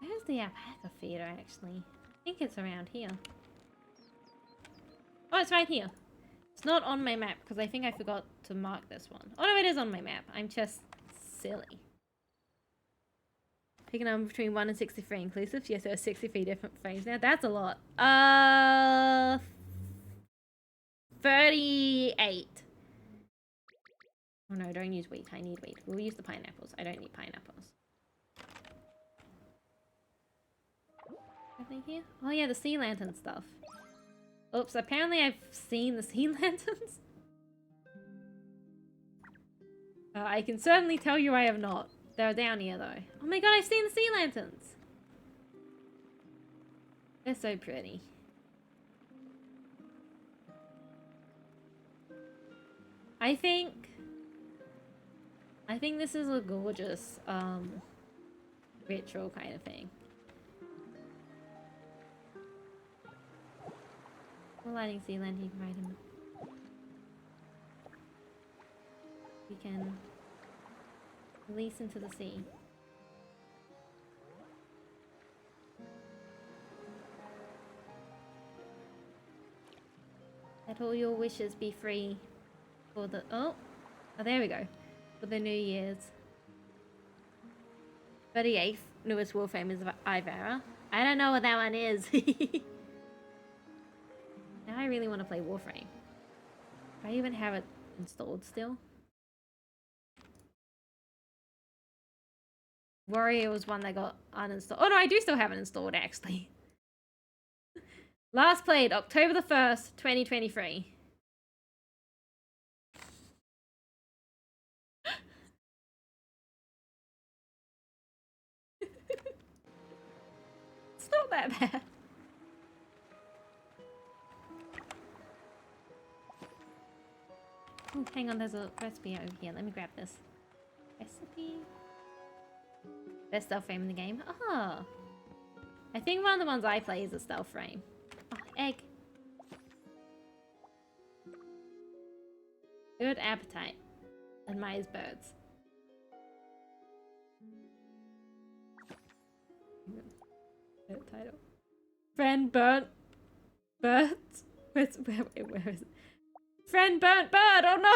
S2: Where's the alpaca feeder actually? I think it's around here. Oh, it's right here. It's not on my map because I think I forgot to mark this one. Oh no, it is on my map. I'm just silly. Pick a number between 1 and 63 inclusive. Yes, there are 63 different frames now. That's a lot. 38. Oh no, don't use wheat. I need wheat. We'll use the pineapples. I don't need pineapples. Anything here? Oh yeah, the sea lantern stuff. Oops, apparently I've seen the sea lanterns. I can certainly tell you I have not. They're down here though. Oh my god, I've seen the sea lanterns! They're so pretty. I think this is a gorgeous ritual kind of thing. Lighting sea lantern, you can ride him. We can release into the sea. Let all your wishes be free for the oh there we go. For the New Year's. 38th newest Warframe is Ivera. I don't know what that one is. Now I really want to play Warframe. Do I even have it installed still? Warrior was one that got uninstalled. Oh no, I do still have it installed actually. Last played October the 1st, 2023. It's not that bad. Oh, hang on, there's a recipe over here. Let me grab this. Recipe. Best stealth frame in the game. Ah. I think one of the ones I play is a stealth frame. Oh, egg. Good appetite. Admires birds. Good title. Friend burnt birds. Where is it? Friend burnt bird! Oh no!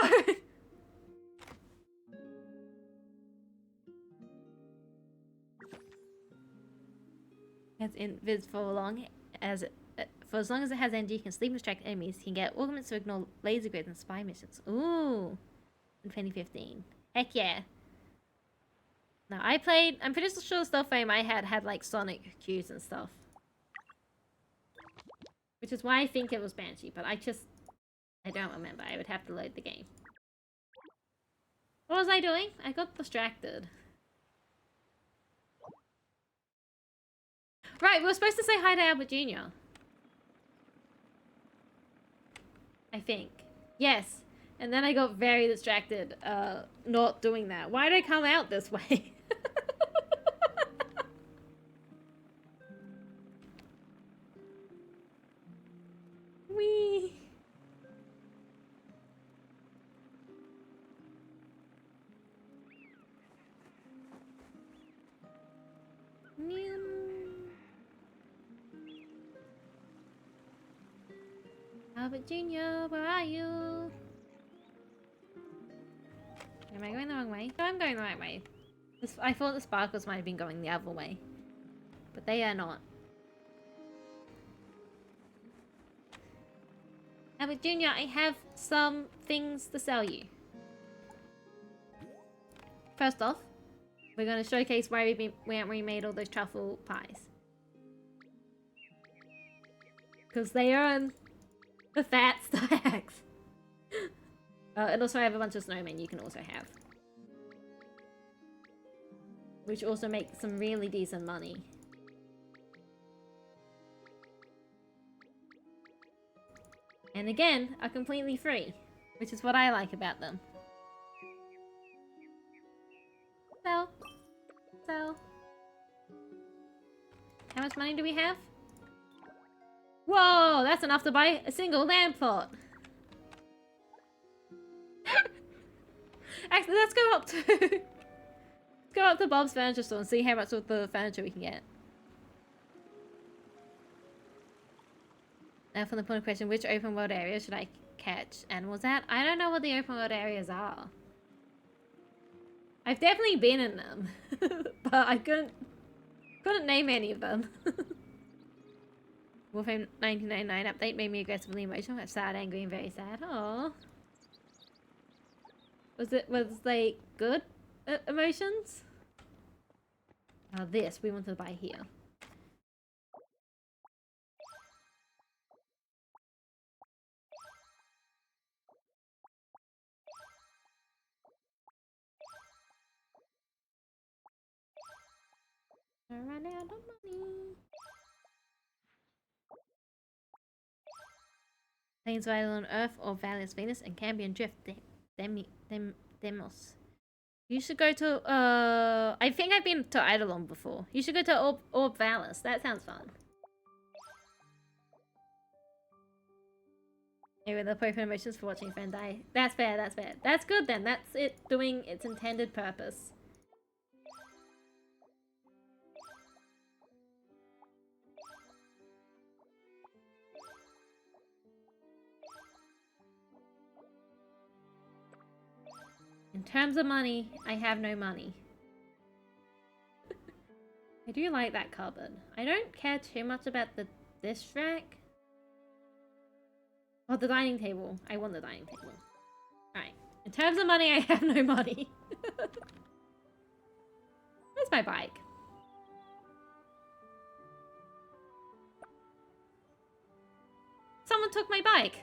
S2: It's invis for as long as it has energy, you can sleep and distract enemies. You can get augments to ignore laser grids and spy missions. Ooh, in 2015. Heck yeah! Now I'm pretty sure the stealth frame I had like sonic cues and stuff, which is why I think it was Banshee. But I don't remember. I would have to load the game. What was I doing? I got distracted. Right, we were supposed to say hi to Albert Jr. I think. Yes. And then I got very distracted not doing that. Why did I come out this way? Whee! Albert Jr., where are you? Am I going the wrong way? No, I'm going the right way. I thought the sparkles might have been going the other way. But they are not. But Junior, I have some things to sell you. First off, we're going to showcase why we made all those truffle pies. Because they earn the fat stacks. And also I have a bunch of snowmen you can also have. Which also makes some really decent money. And again, are completely free. Which is what I like about them. Sell. Sell. How much money do we have? Whoa, that's enough to buy a single land plot. Actually, let's go up to... let's go up to Bob's furniture store and see how much of the furniture we can get. Now for the point of question, which open world area should I catch animals at? I don't know what the open world areas are. I've definitely been in them. But I couldn't name any of them. Wolfram 1999 update made me aggressively emotional. I'm sad, angry, and very sad. Aww. Was like good emotions? This we want to buy here. I ran out of money. Things vital on Earth or Valius Venus and Cambion Drift. Demos. You should go to I think I've been to Eidolon before. You should go to Orb Valis. That sounds fun. Anyway, the appropriate emotions for watching a friend die. That's fair, that's fair. That's good then. That's it doing its intended purpose. In terms of money, I have no money. I do like that cupboard. I don't care too much about this rack. Oh, the dining table. I want the dining table. Alright. In terms of money, I have no money. Where's my bike? Someone took my bike.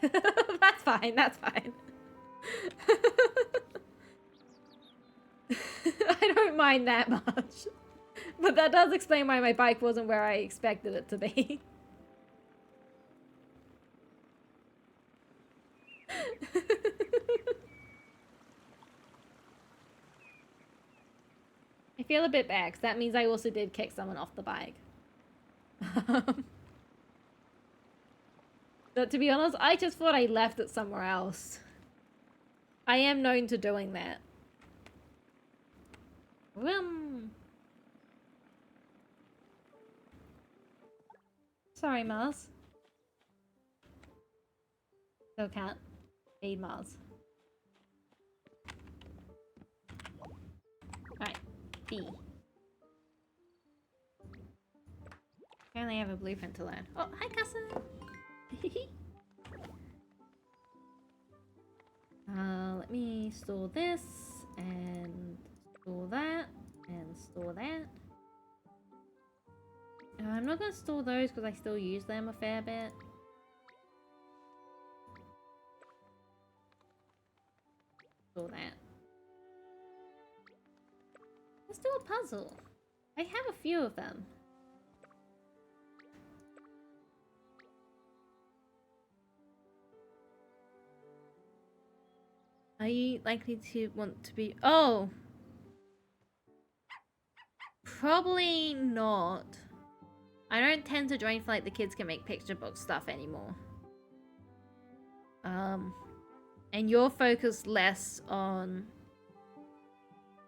S2: That's fine, that's fine. I don't mind that much. But that does explain why my bike wasn't where I expected it to be. I feel a bit bad, 'cause that means I also did kick someone off the bike. But to be honest, I just thought I left it somewhere else. I am known to doing that. Sorry, Mars. Still can't feed Mars. Alright, B. Apparently I have a blueprint to learn. Oh, hi, cousin! Let me store this, and store that, and store that. I'm not going to store those because I still use them a fair bit. Store that. Let's do a puzzle. I have a few of them. Are you likely to want to be... Oh! Probably not. I don't tend to join for like the kids can make picture book stuff anymore. And you're focused less on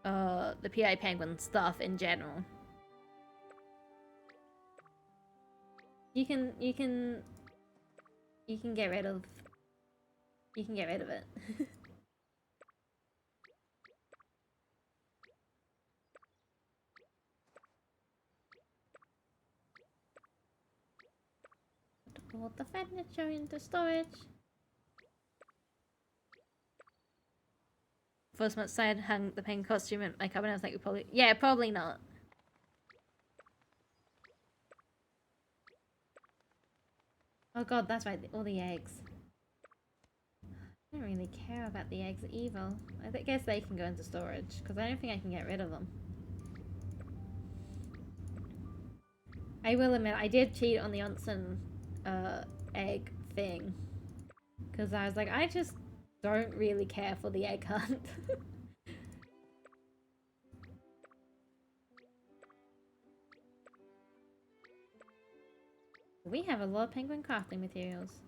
S2: the PI Penguin stuff in general. You can get rid of it. Put all the furniture into storage. First month side hung the penguin costume and my cupboard. I was like, probably, yeah, probably not. Oh god, that's right, all the eggs. I don't really care about the eggs either. I guess they can go into storage, because I don't think I can get rid of them. I will admit, I did cheat on the onsen egg thing. Because I was like, I just don't really care for the egg hunt. We have a lot of penguin crafting materials.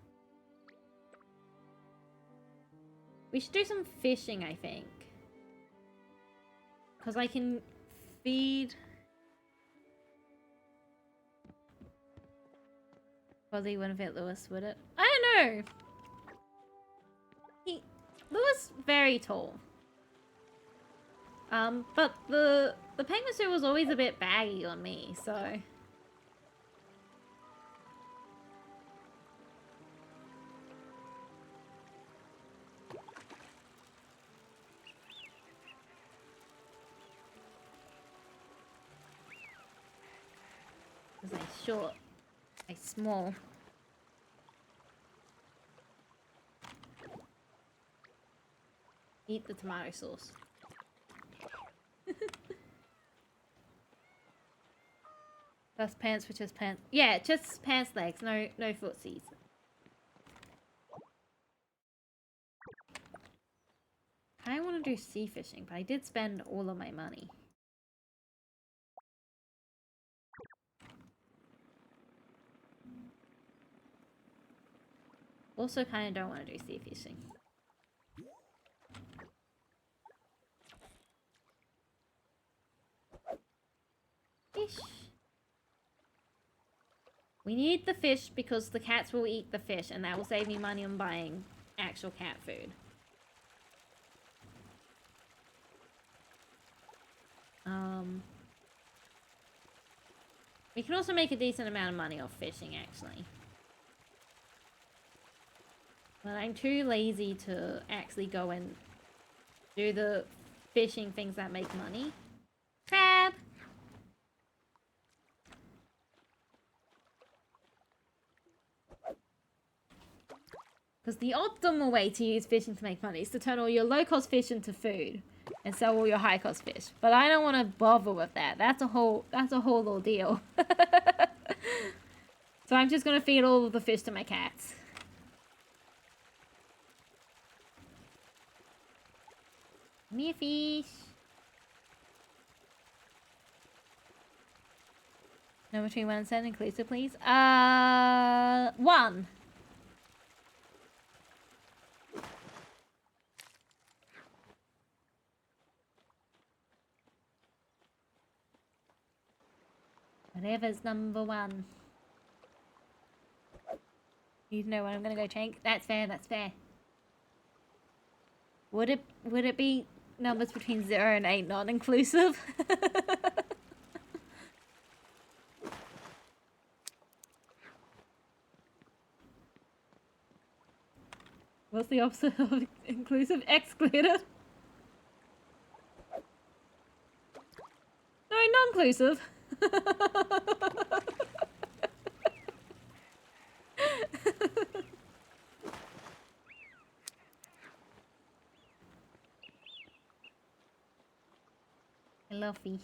S2: We should do some fishing, I think. Because I can feed... Probably wouldn't fit Lewis, would it? I don't know! Lewis very tall. But the penguin suit was always a bit baggy on me, so... Because I short, I small. Eat the tomato sauce. That's pants for just pants. Yeah, just pants legs, no footsies. I want to do sea fishing, but I did spend all of my money. Also kind of don't want to do sea fishing. Fish. We need the fish because the cats will eat the fish and that will save me money on buying actual cat food. We can also make a decent amount of money off fishing actually. But I'm too lazy to actually go and do the fishing things that make money. Crab! Because the optimal way to use fishing to make money is to turn all your low-cost fish into food and sell all your high-cost fish. But I don't want to bother with that. That's a whole ordeal. So I'm just going to feed all of the fish to my cats. Give me a fish. No between 1 and 7 inclusive, please. 1. Whatever's number 1. You know what I'm gonna go change. That's fair, that's fair. Would it be numbers between 0 and 8 not inclusive? What's the opposite of inclusive? Excluded? No, non-inclusive. I love fish.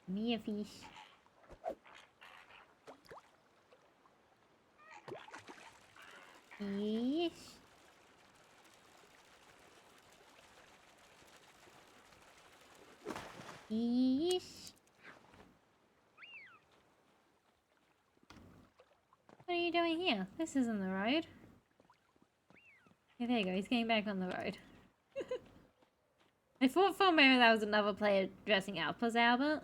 S2: Me a fish. Fish. Fish. What are you doing here? This isn't the road. Yeah, there you go. He's getting back on the road. I thought for a moment that was another player dressing up as Albert.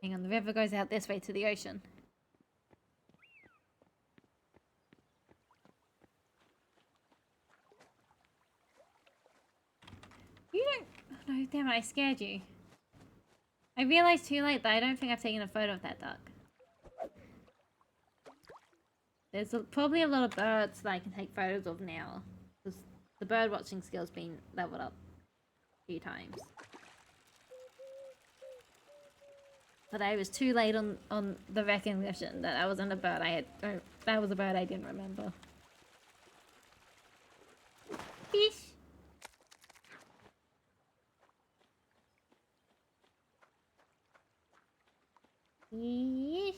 S2: Hang on, the river goes out this way to the ocean. You don't... Oh, no, damn it, I scared you. I realized too late that I don't think I've taken a photo of that duck. There's probably a lot of birds that I can take photos of now. Because the bird watching skill's been leveled up a few times. But I was too late on the recognition that I wasn't a bird that was a bird I didn't remember. Fish! Yes.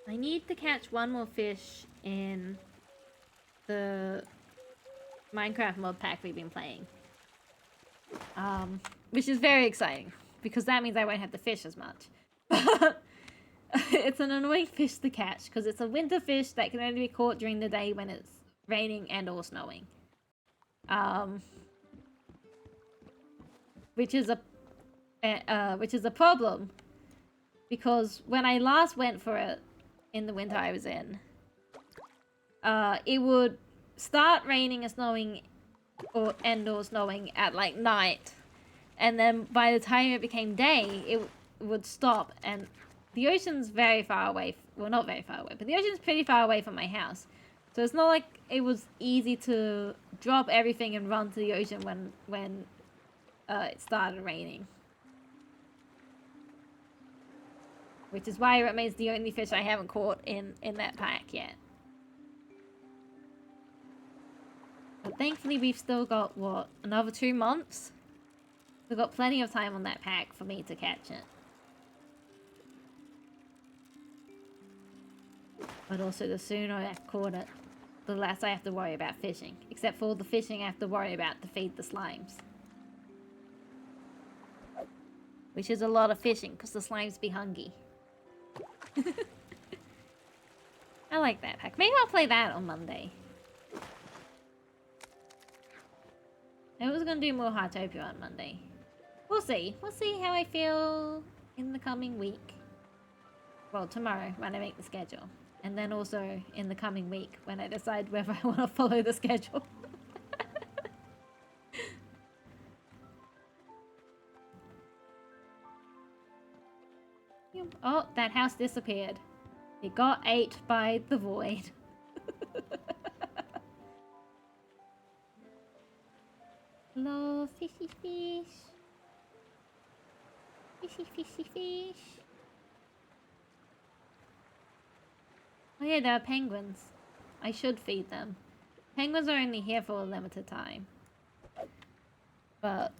S2: I need to catch one more fish in the Minecraft mod pack we've been playing. Which is very exciting, because that means I won't have to fish as much. It's an annoying fish to catch, because it's a winter fish that can only be caught during the day when it's raining and or snowing. Which is a problem, because when I last went for it in the winter I was in, it would start raining and snowing or snowing at like night, and then by the time it became day it would stop, and the ocean's very far away. Well, not very far away, but the ocean's pretty far away from my house, so it's not like it was easy to drop everything and run to the ocean when it started raining. Which is why it remains the only fish I haven't caught in that pack yet. But thankfully we've still got, what, another 2 months? We've got plenty of time on that pack for me to catch it. But also the sooner I've caught it, the less I have to worry about fishing. Except for all the fishing I have to worry about to feed the slimes. Which is a lot of fishing, because the slimes be hungry. I like that pack. Maybe I'll play that on Monday. I was gonna do more Heartopia on Monday. We'll see. We'll see how I feel in the coming week. Well, tomorrow, when I make the schedule. And then also in the coming week, when I decide whether I want to follow the schedule. Oh, that house disappeared. It got ate by the void. Hello, fishy fish. Fishy, fishy fish. Oh yeah, there are penguins. I should feed them. Penguins are only here for a limited time. But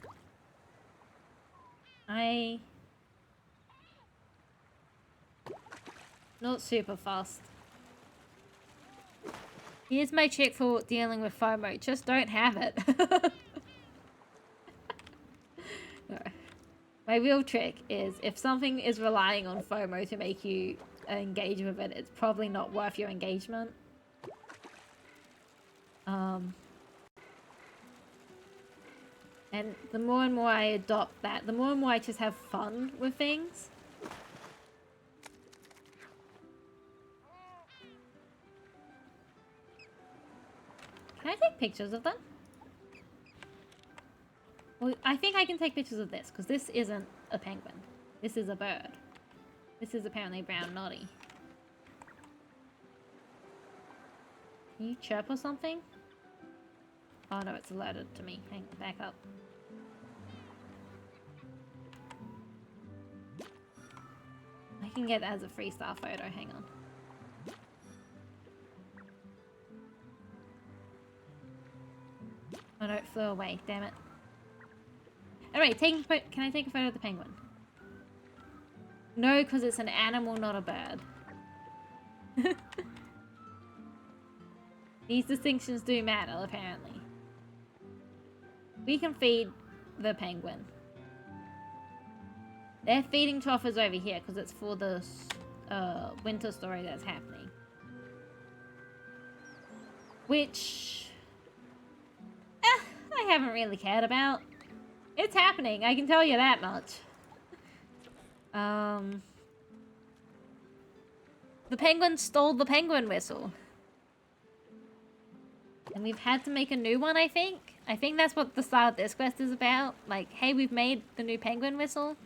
S2: not super fast. Here's my trick for dealing with FOMO. Just don't have it. No. My real trick is if something is relying on FOMO to make you engage with it, it's probably not worth your engagement. And the more and more I adopt that, the more and more I just have fun with things. Can I take pictures of them? Well, I think I can take pictures of this, because this isn't a penguin. This is a bird. This is apparently brown noddy. Can you chirp or something? Oh no, it's alerted to me. Hang on, back up. I can get it as a freestyle photo, hang on. Oh no, it flew away, damn it. Alright, can I take a photo of the penguin? No, because it's an animal, not a bird. These distinctions do matter, apparently. We can feed the penguin. Their feeding trough is over here, because it's for the winter story that's happening. Which I haven't really cared about. It's happening, I can tell you that much. The penguin stole the penguin whistle. And we've had to make a new one, I think? I think that's what the start of this quest is about. Like, hey, we've made the new penguin whistle.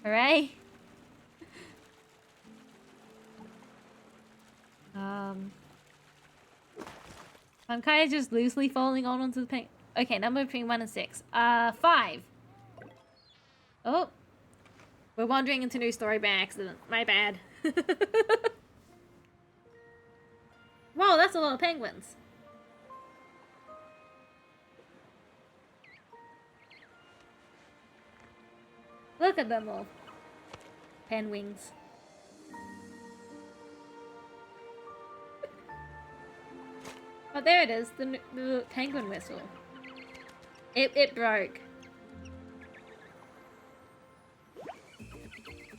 S2: Hooray. I'm kind of just loosely falling onto the penguin. Okay, number between 1 and 6. 5. Oh. We're wandering into new story by accident. My bad. Whoa, that's a lot of penguins. Look at them all. Penguins. Oh, there it is. The penguin whistle. It broke.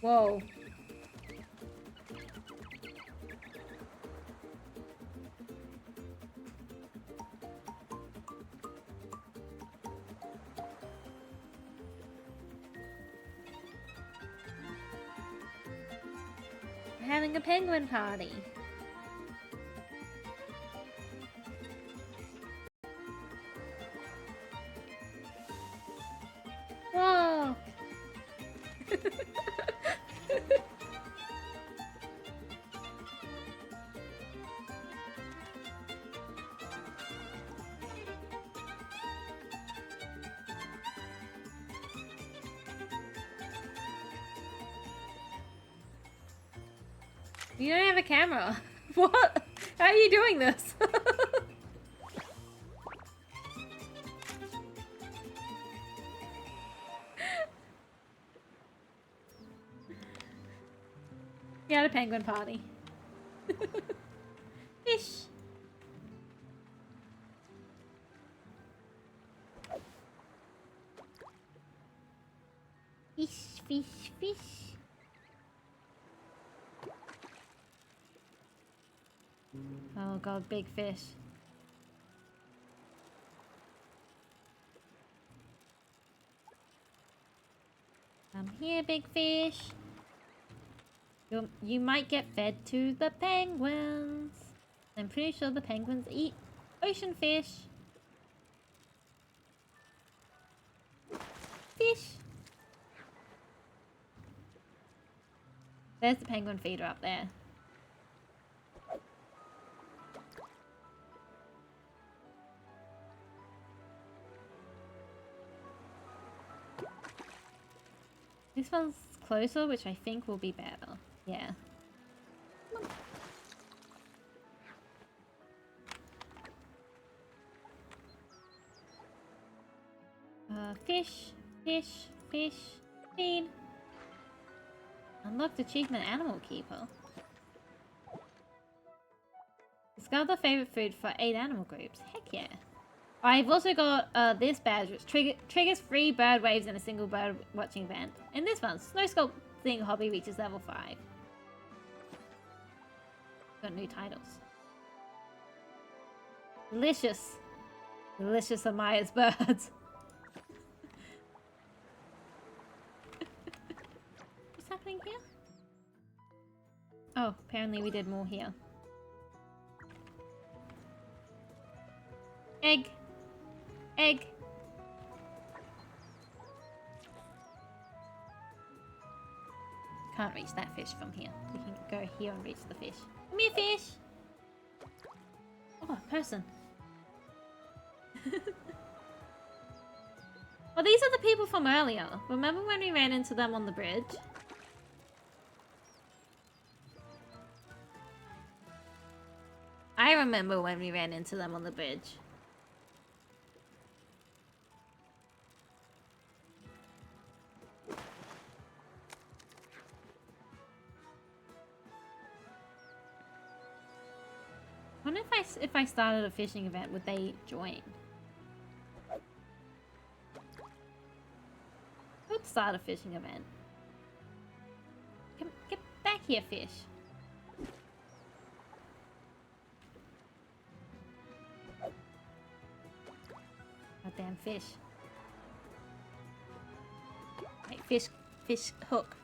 S2: Whoa. We're having a penguin party. Whoa. You don't have a camera. What? How are you doing this? You had a penguin party. Fish. Fish, fish, fish. Oh god, big fish. Come here, big fish. You might get fed to the penguins. I'm pretty sure the penguins eat ocean fish. Fish. There's the penguin feeder up there. This one's closer, which I think will be better. Yeah. Fish, fish, fish, feed. Unlocked achievement Animal Keeper. Discover the favorite food for 8 animal groups. Heck yeah. I've also got this badge, which triggers 3 bird waves in a single bird watching event. And this one, snow sculpting hobby reaches level 5. Got new titles. Delicious. Delicious Amaya's birds. What's happening here? Oh, apparently we did more here. Egg. Egg. Can't reach that fish from here. We can go here and reach the fish. Come here, fish! Oh, a person. Well, these are the people from earlier. Remember when we ran into them on the bridge? I remember when we ran into them on the bridge. I wonder if I started a fishing event, would they join? Let's start a fishing event. Get back here, fish. Goddamn fish. Hey, fish hook.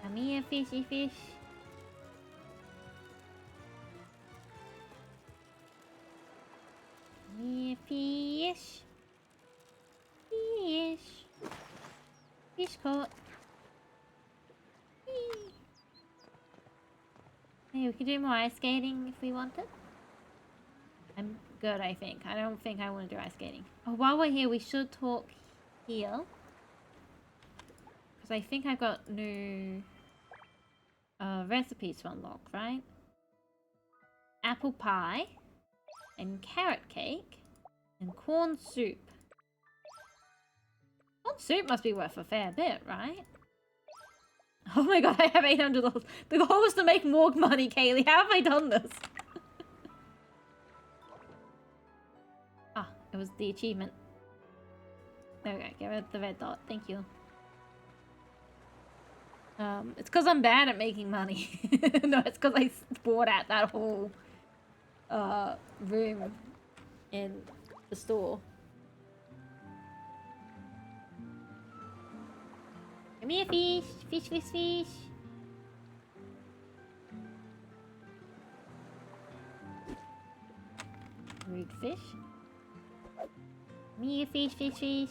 S2: Come here, fishy fish. me a fish. Fish. Fish caught. Whee. Hey, we could do more ice skating if we wanted. I'm good, I think. I don't think I want to do ice skating. Oh, while we're here, we should talk here. Because I think I've got new recipes to unlock, right? Apple pie. And carrot cake. And corn soup. Corn soup must be worth a fair bit, right? Oh my god, I have $800. The goal was to make more money, Kaylee. How have I done this? Ah, it was the achievement. There we go. Get rid of the red dot. Thank you. It's because I'm bad at making money. No, it's because I bought out that whole room in the store. Give me a fish. Fish, fish, fish. Rude fish. Me a fish, fish, fish.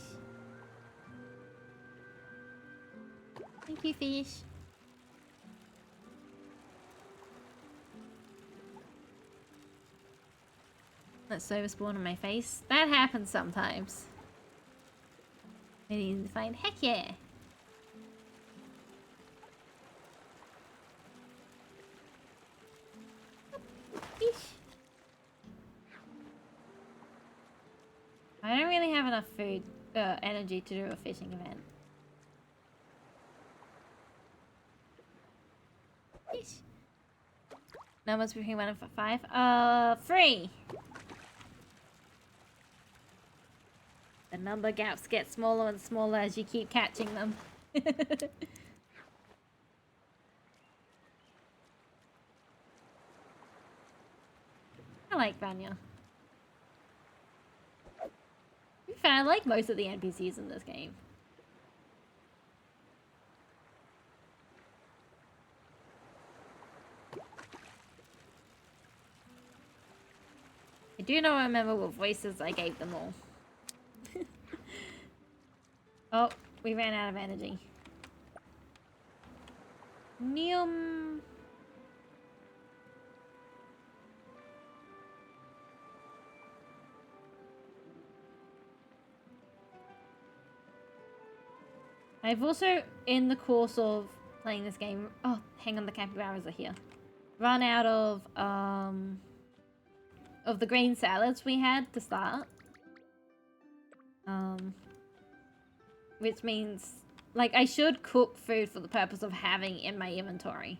S2: Thank you, fish. Let's overspawn on my face. That happens sometimes. I need to find heck yeah. Fish. I don't really have enough food, energy to do a fishing event. Fish. Numbers between 1 and 5. 3. The number gaps get smaller and smaller as you keep catching them. I like Vanya. To be fair, I like most of the NPCs in this game. I do not remember what voices I gave them all. Oh, we ran out of energy. Neum. I've also, in the course of playing this game... Oh, hang on, the capybaras are here. Run out of the green salads we had to start. Which means, like, I should cook food for the purpose of having in my inventory.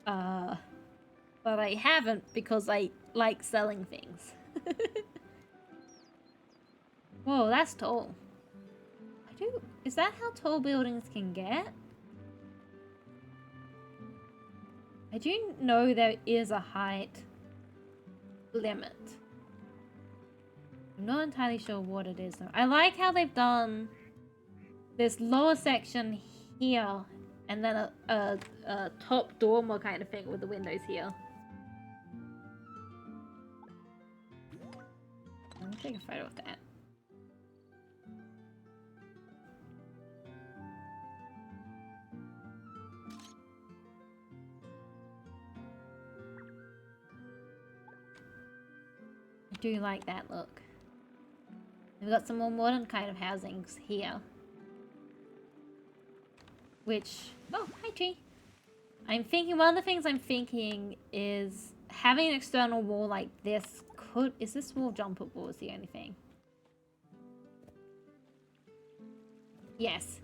S2: But I haven't because I like selling things. Whoa, that's tall. Is that how tall buildings can get? I do know there is a height limit. I'm not entirely sure what it is though. I like how they've done this lower section here and then a top dormer kind of thing with the windows here. Let me take a photo of that. I do like that look. We've got some more modern kind of housings here. Which... Oh, hi tree! I'm thinking, one of the things I'm thinking is having an external wall like this could... Is this wall jumpable is the only thing? Yes.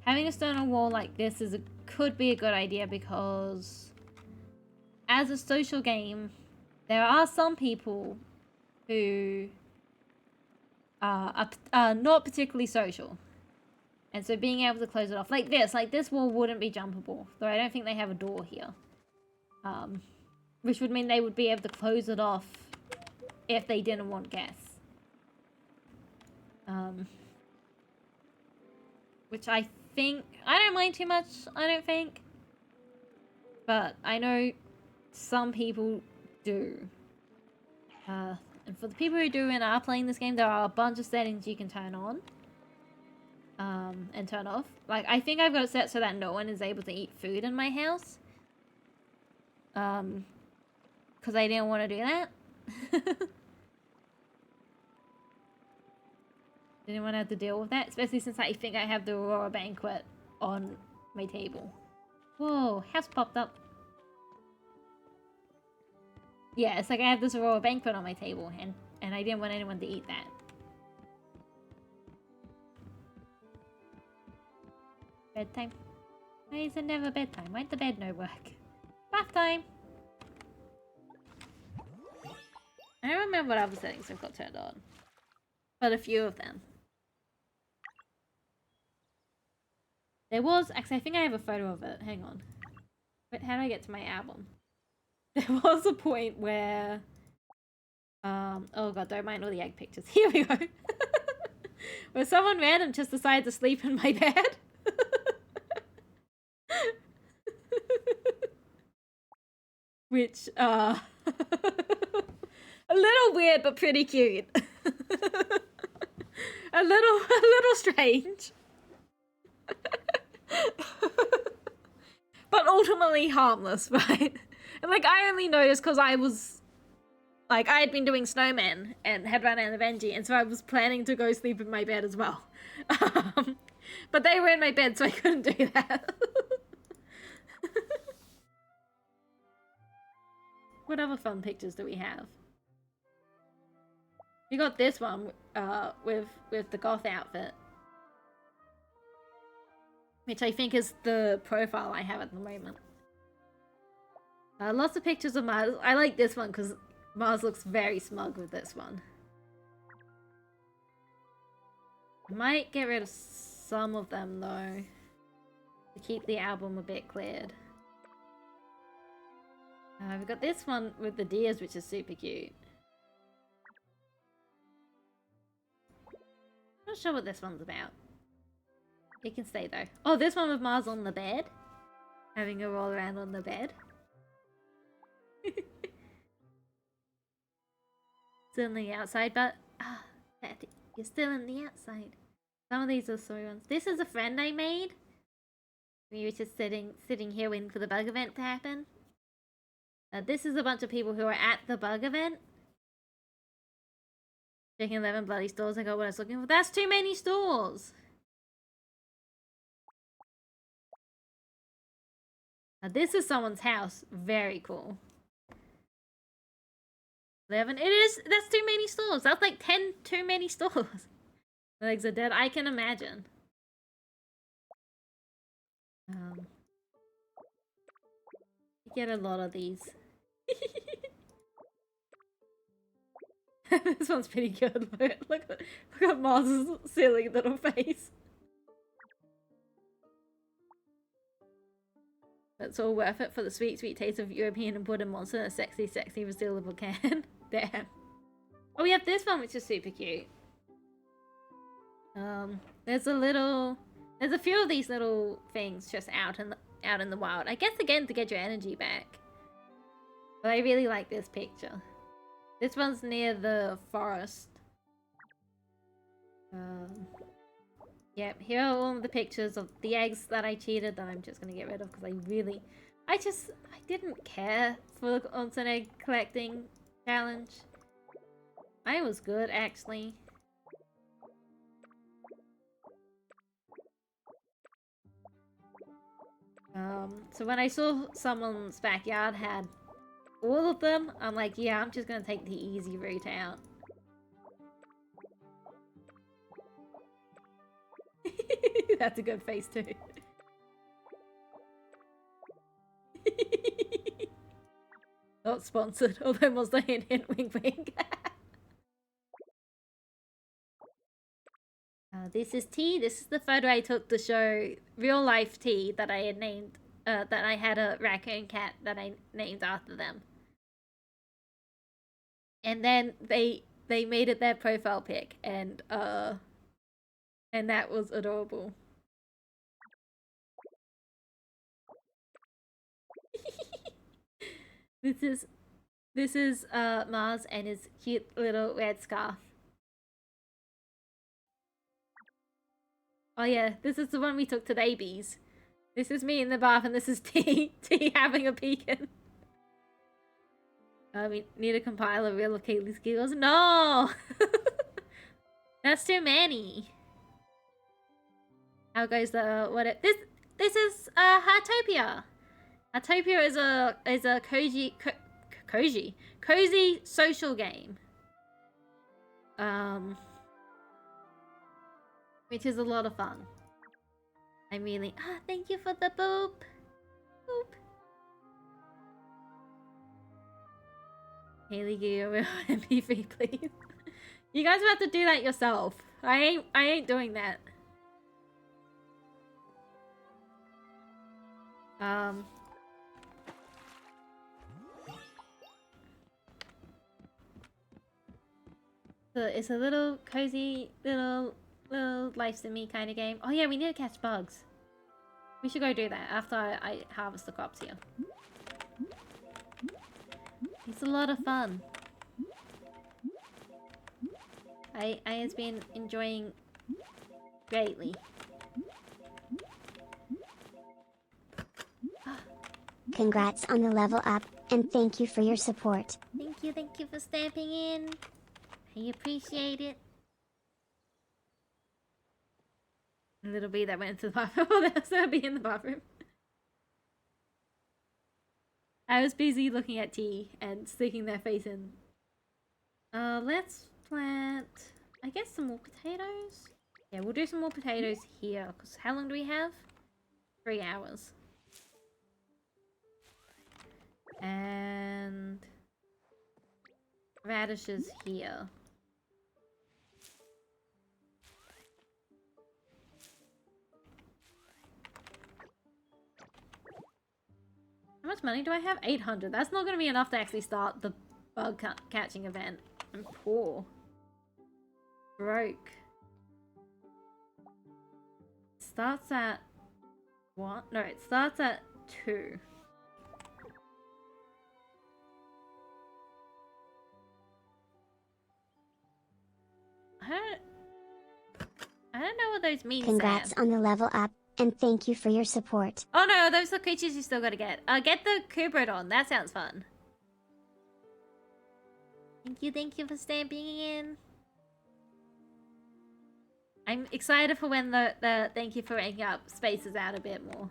S2: Having an external wall like this could be a good idea because as a social game, there are some people who are not particularly social. And so being able to close it off like this wall wouldn't be jumpable. Though I don't think they have a door here. Which would mean they would be able to close it off if they didn't want guests. Which I think... I don't mind too much, I don't think. But I know some people do. And for the people who do and are playing this game, there are a bunch of settings you can turn on. And turn off. Like, I think I've got it set so that no one is able to eat food in my house. Because I didn't want to do that. Didn't want to have to deal with that, especially since I think I have the Aurora Banquet on my table. Whoa, house popped up. Yeah, it's like I have this Aurora Banquet on my table, and I didn't want anyone to eat that. Bedtime? Why is it never bedtime? Why'd the bed no work? Bath time! I don't remember what other settings I've got turned on. But a few of them. There was... Actually, I think I have a photo of it. Hang on. But how do I get to my album? There was a point where... oh god, don't mind all the egg pictures. Here we go. Where someone random just decided to sleep in my bed. Which, a little weird, but pretty cute. a little strange. But ultimately harmless, right? And like, I only noticed because I was, like, I had been doing snowmen and had run out of energy, and so I was planning to go sleep in my bed as well. But they were in my bed, so I couldn't do that. What other fun pictures do we have? We got this one with the goth outfit, which I think is the profile I have at the moment. Lots of pictures of Mars. I like this one because Mars looks very smug with this one. I might get rid of some of them though, to keep the album a bit cleared. We've got this one with the deers, which is super cute. Not sure what this one's about. It can stay though. Oh, this one with Mars on the bed. Having a roll around on the bed. Still in the outside, but... you're still in the outside. Some of these are soy ones. This is a friend I made. We were just sitting here waiting for the bug event to happen. This is a bunch of people who are at the bug event. Checking 11 bloody stores. I got what I was looking for. That's too many stores! Now this is someone's house. Very cool. 11. It is! That's too many stores! That's like 10 too many stores. The legs are dead. I can imagine. You get a lot of these. This one's pretty good. Look at Mars's silly little face. That's all worth it for the sweet, sweet taste of European imported monster and a sexy, sexy resealable can. Damn. Oh, we have this one, which is super cute. There's a few of these little things just out in the wild. I guess again to get your energy back. But I really like this picture. This one's near the forest. Yep, here are all of the pictures of the eggs that I cheated that I'm just gonna get rid of because I didn't care for the onsen egg collecting challenge. I was good actually. So when I saw someone's backyard had all of them, I'm like, yeah, I'm just gonna take the easy route out. That's a good face too. Not sponsored, although Monster hint hint wink wink. This is T. This is the photo I took to show real life T that I had named, that I had a raccoon cat that I named after them. And then they made it their profile pic, and that was adorable. This This is Mars and his cute little red scarf. Oh yeah, this is the one we took today, bees. This is me in the bath and this is T. T having a peekin. We need to compile a reel of Kaylie's giggles. No! That's too many. How goes the this is Heartopia. Heartopia is a cozy social game. Which is a lot of fun. I'm really thank you for the boop. Boop. Kaylee, give your MP3, please. You guys have to do that yourself. I ain't doing that. So it's a little cozy little Life's in Me kind of game. Oh yeah, we need to catch bugs. We should go do that after I harvest the crops here. It's a lot of fun. I has been enjoying greatly.
S1: Congrats on the level up, and thank you for your support.
S2: Thank you for stamping in. I appreciate it. A little bee that went into the bathroom. Oh, there's a bee in the bathroom. I was busy looking at tea and sticking their face in. Let's plant, I guess, some more potatoes. Yeah, we'll do some more potatoes here. Because how long do we have? 3 hours. And radishes here. How much money do I have? 800. That's not going to be enough to actually start the bug catching event. I'm poor. Broke. Starts at... what? No, it starts at 2. I don't know what those mean.
S1: Congrats on the level up, and thank you for your support.
S2: Oh no, those are creatures you still gotta get. Get the Kubrodon. That sounds fun. Thank you for stamping in. I'm excited for when the thank you for ranking up spaces out a bit more.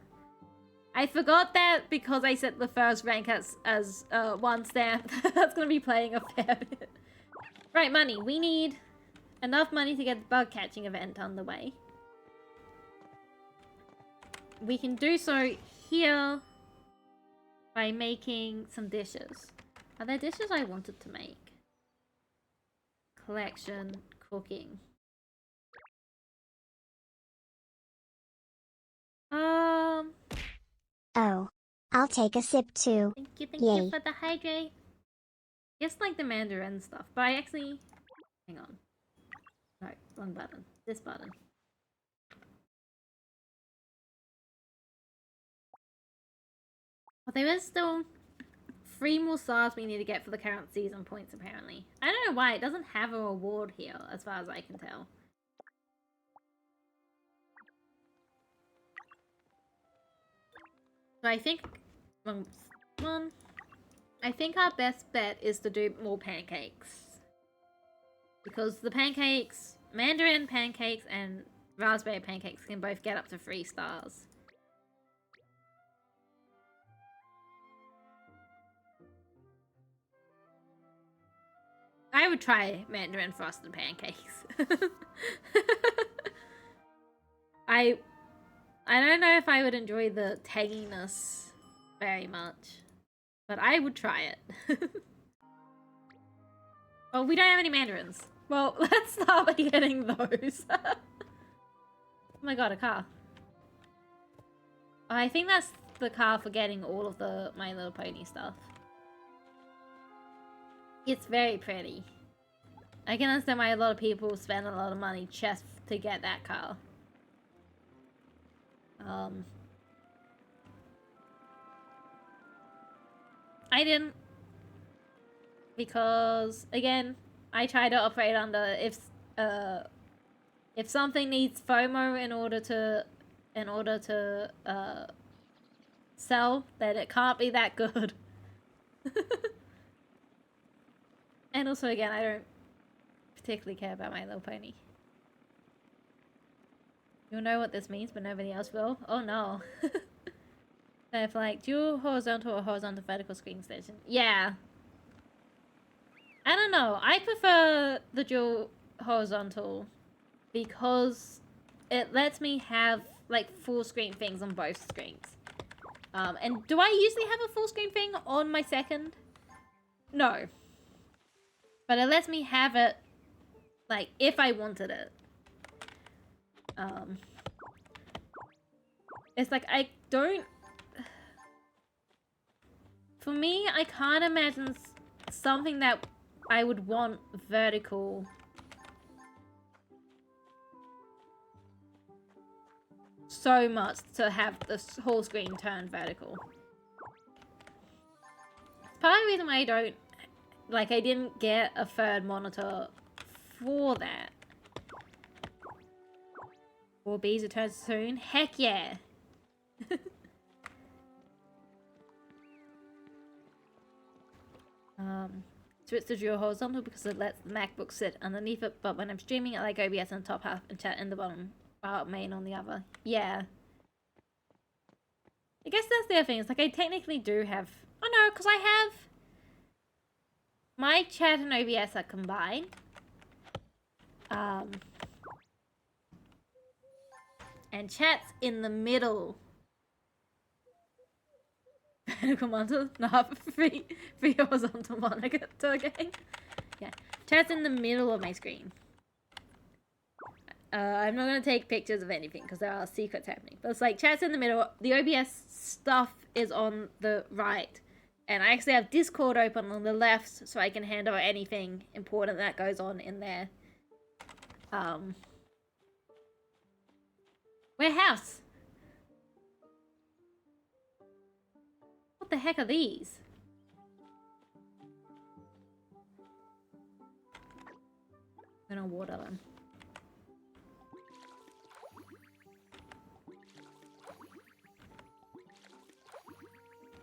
S2: I forgot that because I set the first rank as 1 stamp. That's gonna be playing a fair bit. Right, money. We need enough money to get the bug catching event on the way. We can do so here by making some dishes. Are there dishes I wanted to make? Collection, cooking.
S1: Oh, I'll take a sip too.
S2: Thank you for the hydrate. Just like the Mandarin stuff, but I actually... hang on. No, wrong button. This button. Oh, there is still 3 more stars we need to get for the current season points, apparently. I don't know why, it doesn't have a reward here, as far as I can tell. So I think... I think our best bet is to do more pancakes. Because the pancakes, Mandarin pancakes and raspberry pancakes can both get up to 3 stars. I would try Mandarin frosted pancakes. I don't know if I would enjoy the tanginess very much, but I would try it. Oh, we don't have any mandarins. Well, let's start by getting those. Oh my god, a car. I think that's the car for getting all of the My Little Pony stuff. It's very pretty. I can understand why a lot of people spend a lot of money just to get that car. I didn't. because again, I try to operate under if something needs FOMO in order to sell, then it can't be that good. And also, again, I don't particularly care about My Little Pony. You'll know what this means, but nobody else will. Oh no. So if like dual horizontal or horizontal vertical screen extension. Yeah. I don't know. I prefer the dual horizontal because it lets me have like full screen things on both screens. And do I usually have a full screen thing on my second? No. But it lets me have it, like, if I wanted it. It's like, I don't... For me, I can't imagine something that I would want vertical so much to have the whole screen turn vertical. It's part of the reason why I don't... Like, I didn't get a third monitor for that. 4Bs return soon? Heck yeah! Switch to dual horizontal because it lets the MacBook sit underneath it, but when I'm streaming, I like OBS in the top half and chat in the bottom, while main on the other. Yeah. I guess that's the other thing. It's like I technically do have... Oh no, because I have... My chat and OBS are combined. And chat's in the middle. Vertical monitor? No, free horizontal monitor again. Yeah. Chat's in the middle of my screen. I'm not going to take pictures of anything because there are secrets happening. But it's like chat's in the middle. The OBS stuff is on the right. And I actually have Discord open on the left so I can handle anything important that goes on in there. Warehouse! What the heck are these? I'm gonna water them.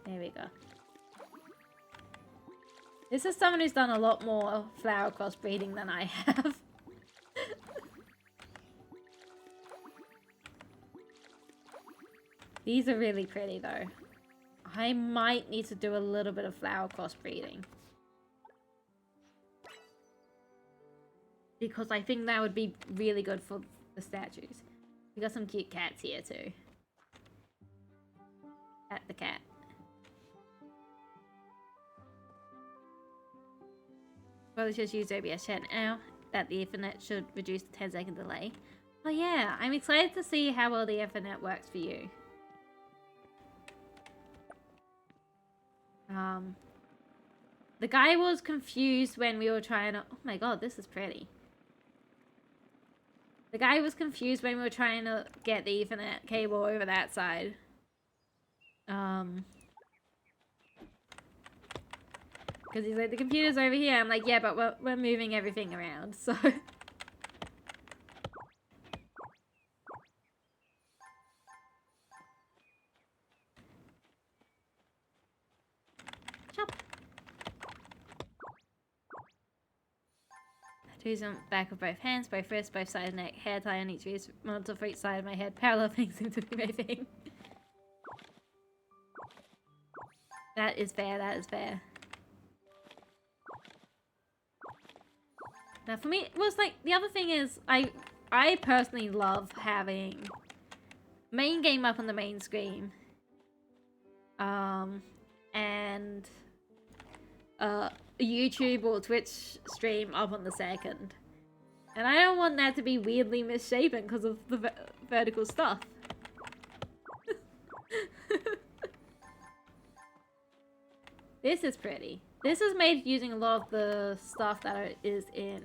S2: There we go. This is someone who's done a lot more flower crossbreeding than I have. These are really pretty though. I might need to do a little bit of flower crossbreeding. Because I think that would be really good for the statues. We got some cute cats here too. At the cat. Probably just use OBS chat now that the Ethernet should reduce the 10-second delay. Oh yeah, I'm excited to see how well the Ethernet works for you. The guy was confused when we were trying to... Oh my god, this is pretty. The guy was confused when we were trying to get the Ethernet cable over that side. Because he's like, the computer's over here. I'm like, yeah, but we're moving everything around, so... Chop. Tattoos on back of both hands, both wrists, both sides of neck, hair tie on each wrist, monitor for each side of my head. Parallel things seem to be my thing. That is fair, that is fair. Now for me, it was like, the other thing is, I personally love having main game up on the main screen. And YouTube or Twitch stream up on the second. And I don't want that to be weirdly misshapen because of the vertical stuff. This is pretty. This is made using a lot of the stuff that is in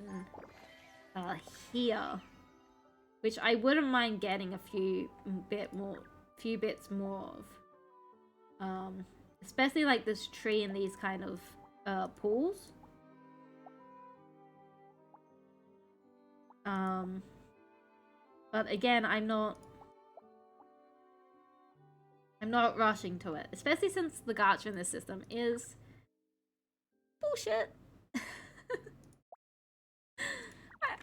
S2: here, which I wouldn't mind getting a few bits more of. Especially like this tree and these kind of pools. But again, I'm not rushing to it, especially since the gacha in this system is bullshit.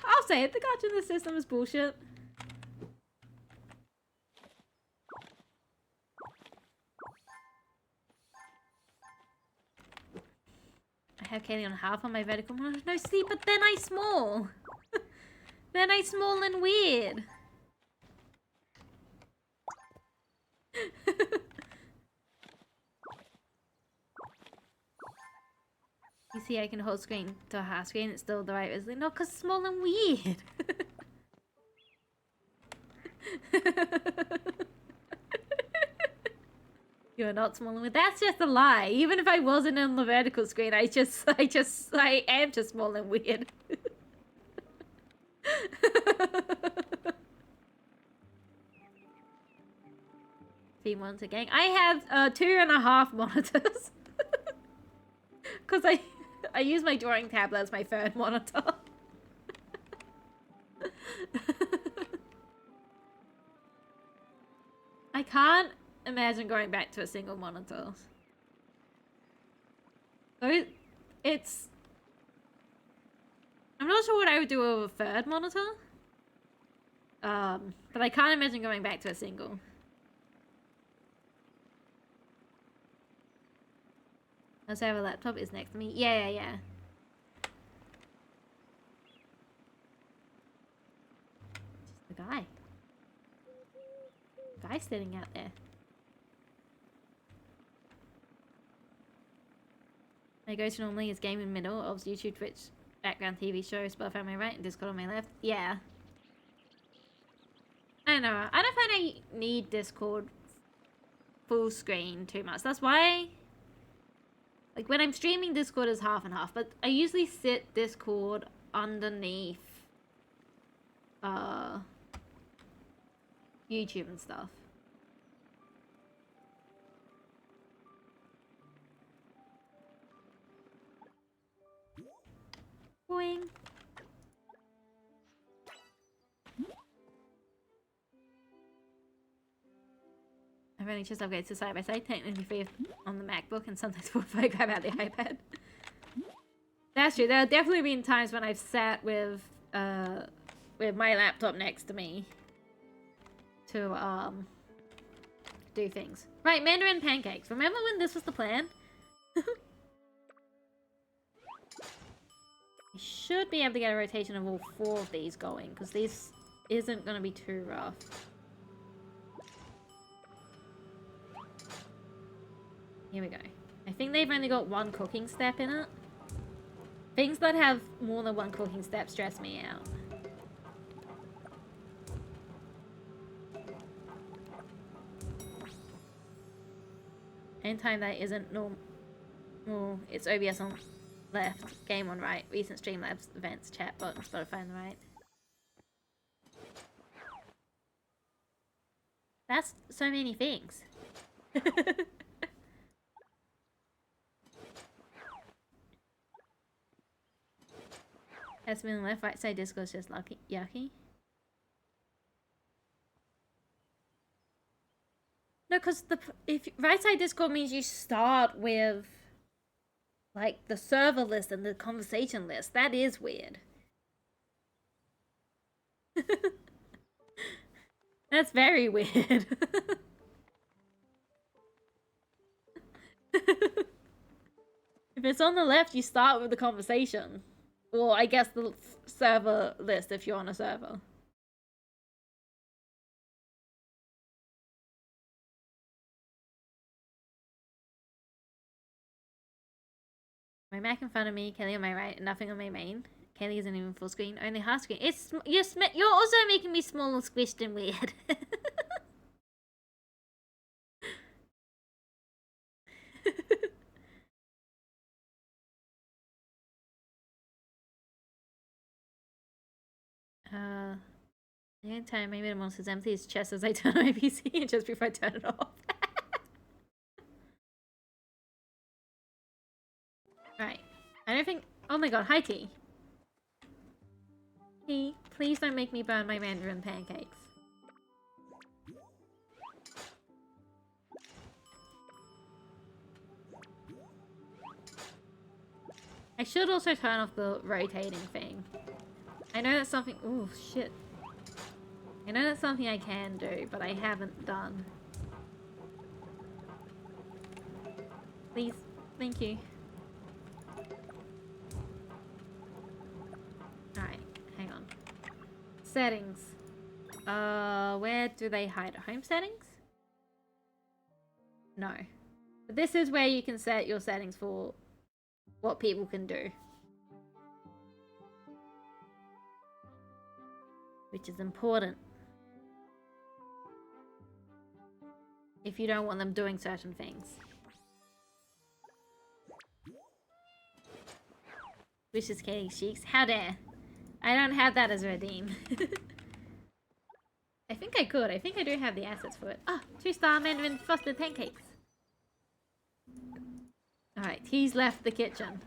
S2: I'll say it, the gacha in this system is bullshit. I have Kaylee on half on my vertical monitor. No, see, but then I small. Then I small and weird. You see, I can hold screen to half screen. It's still the right resolution. No, because small and weird. You're not small and weird. That's just a lie. Even if I wasn't on the vertical screen, I am just small and weird. Monitor gang. I have 2.5 monitors. Because I use my drawing tablet as my third monitor. I can't imagine going back to a single monitor. So it's... I'm not sure what I would do with a third monitor. But I can't imagine going back to a single. Let's have a laptop is next to me. Yeah. Just the guy. Guy sitting out there. My go-to normally is game in middle of YouTube, Twitch, background TV show, Spotify on my right, and Discord on my left. Yeah. I don't know. I don't find I need Discord full screen too much. That's why... Like, when I'm streaming, Discord is half and half, but I usually sit Discord underneath YouTube and stuff. Boing. I've only just upgraded to side-by-side, technically free on the MacBook, and sometimes if I grab out the iPad. That's true. There have definitely been times when I've sat with my laptop next to me to do things. Right, Mandarin pancakes. Remember when this was the plan? I should be able to get a rotation of all 4 of these going, because this isn't going to be too rough. Here we go. I think they've only got 1 cooking step in it. Things that have more than 1 cooking step stress me out. Anytime that isn't normal, it's OBS on left, game on right, recent Streamlabs, events, chat, button, Spotify on the right. That's so many things. That's been left, right side Discord's just lucky, yucky. No, because if right side Discord means you start with like the server list and the conversation list. That is weird. That's very weird. If it's on the left, you start with the conversation. Well, I guess the server list if you're on a server. My Mac in front of me, Kaylee on my right, and nothing on my main. Kaylee isn't even full screen, only half screen. It's you're also making me small and squished and weird. The only time maybe the monster's empty is chest as I turn on my PC and just before I turn it off. Right. I don't think... Oh my god, hi T. T, Please don't make me burn my mandarin pancakes. I should also turn off the rotating thing. I know that's something- ooh, shit. I know that's something I can do, but I haven't done. Please, thank you. Alright, hang on. Settings. Where do they hide it? Home settings? No. But this is where you can set your settings for what people can do. Which is important. If you don't want them doing certain things. Wishes Katie Cheeks. How dare. I don't have that as redeem. I think I could. I think I do have the assets for it. Oh, 2-star Mandarin frosted pancakes. Alright, he's left the kitchen.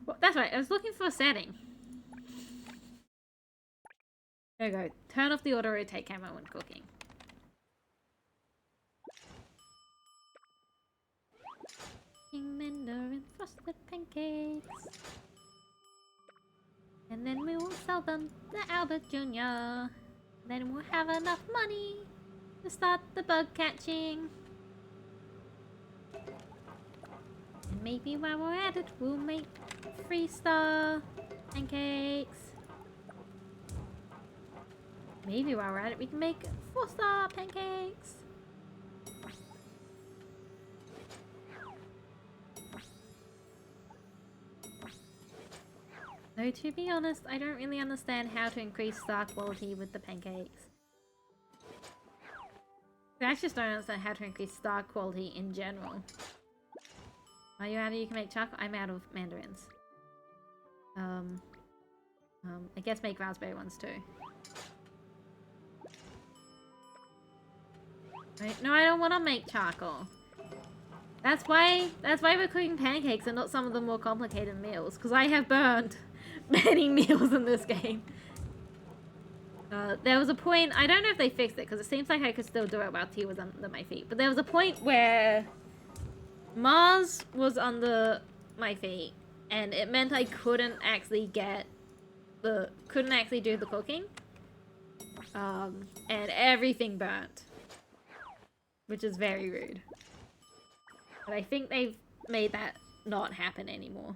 S2: Well, that's right, I was looking for a setting. There we go. Turn off the auto rotate camera when cooking. Mandarin frosted pancakes. And then we will sell them to Albert Jr. Then we'll have enough money to start the bug catching. And maybe while we're at it, we'll make 3-star pancakes. Maybe while we're at it, we can make 4-star pancakes. Though to be honest, I don't really understand how to increase star quality with the pancakes. I just don't understand how to increase star quality in general. Are you out of you can make chocolate? I'm out of mandarins. I guess make raspberry ones too. Right? No, I don't want to make charcoal. That's why we're cooking pancakes and not some of the more complicated meals. Because I have burned many meals in this game. There was a point, I don't know if they fixed it because it seems like I could still do it while tea was under my feet. But there was a point where Mars was under my feet and it meant I couldn't actually do the cooking. And everything burnt. Which is very rude. But I think they've made that not happen anymore.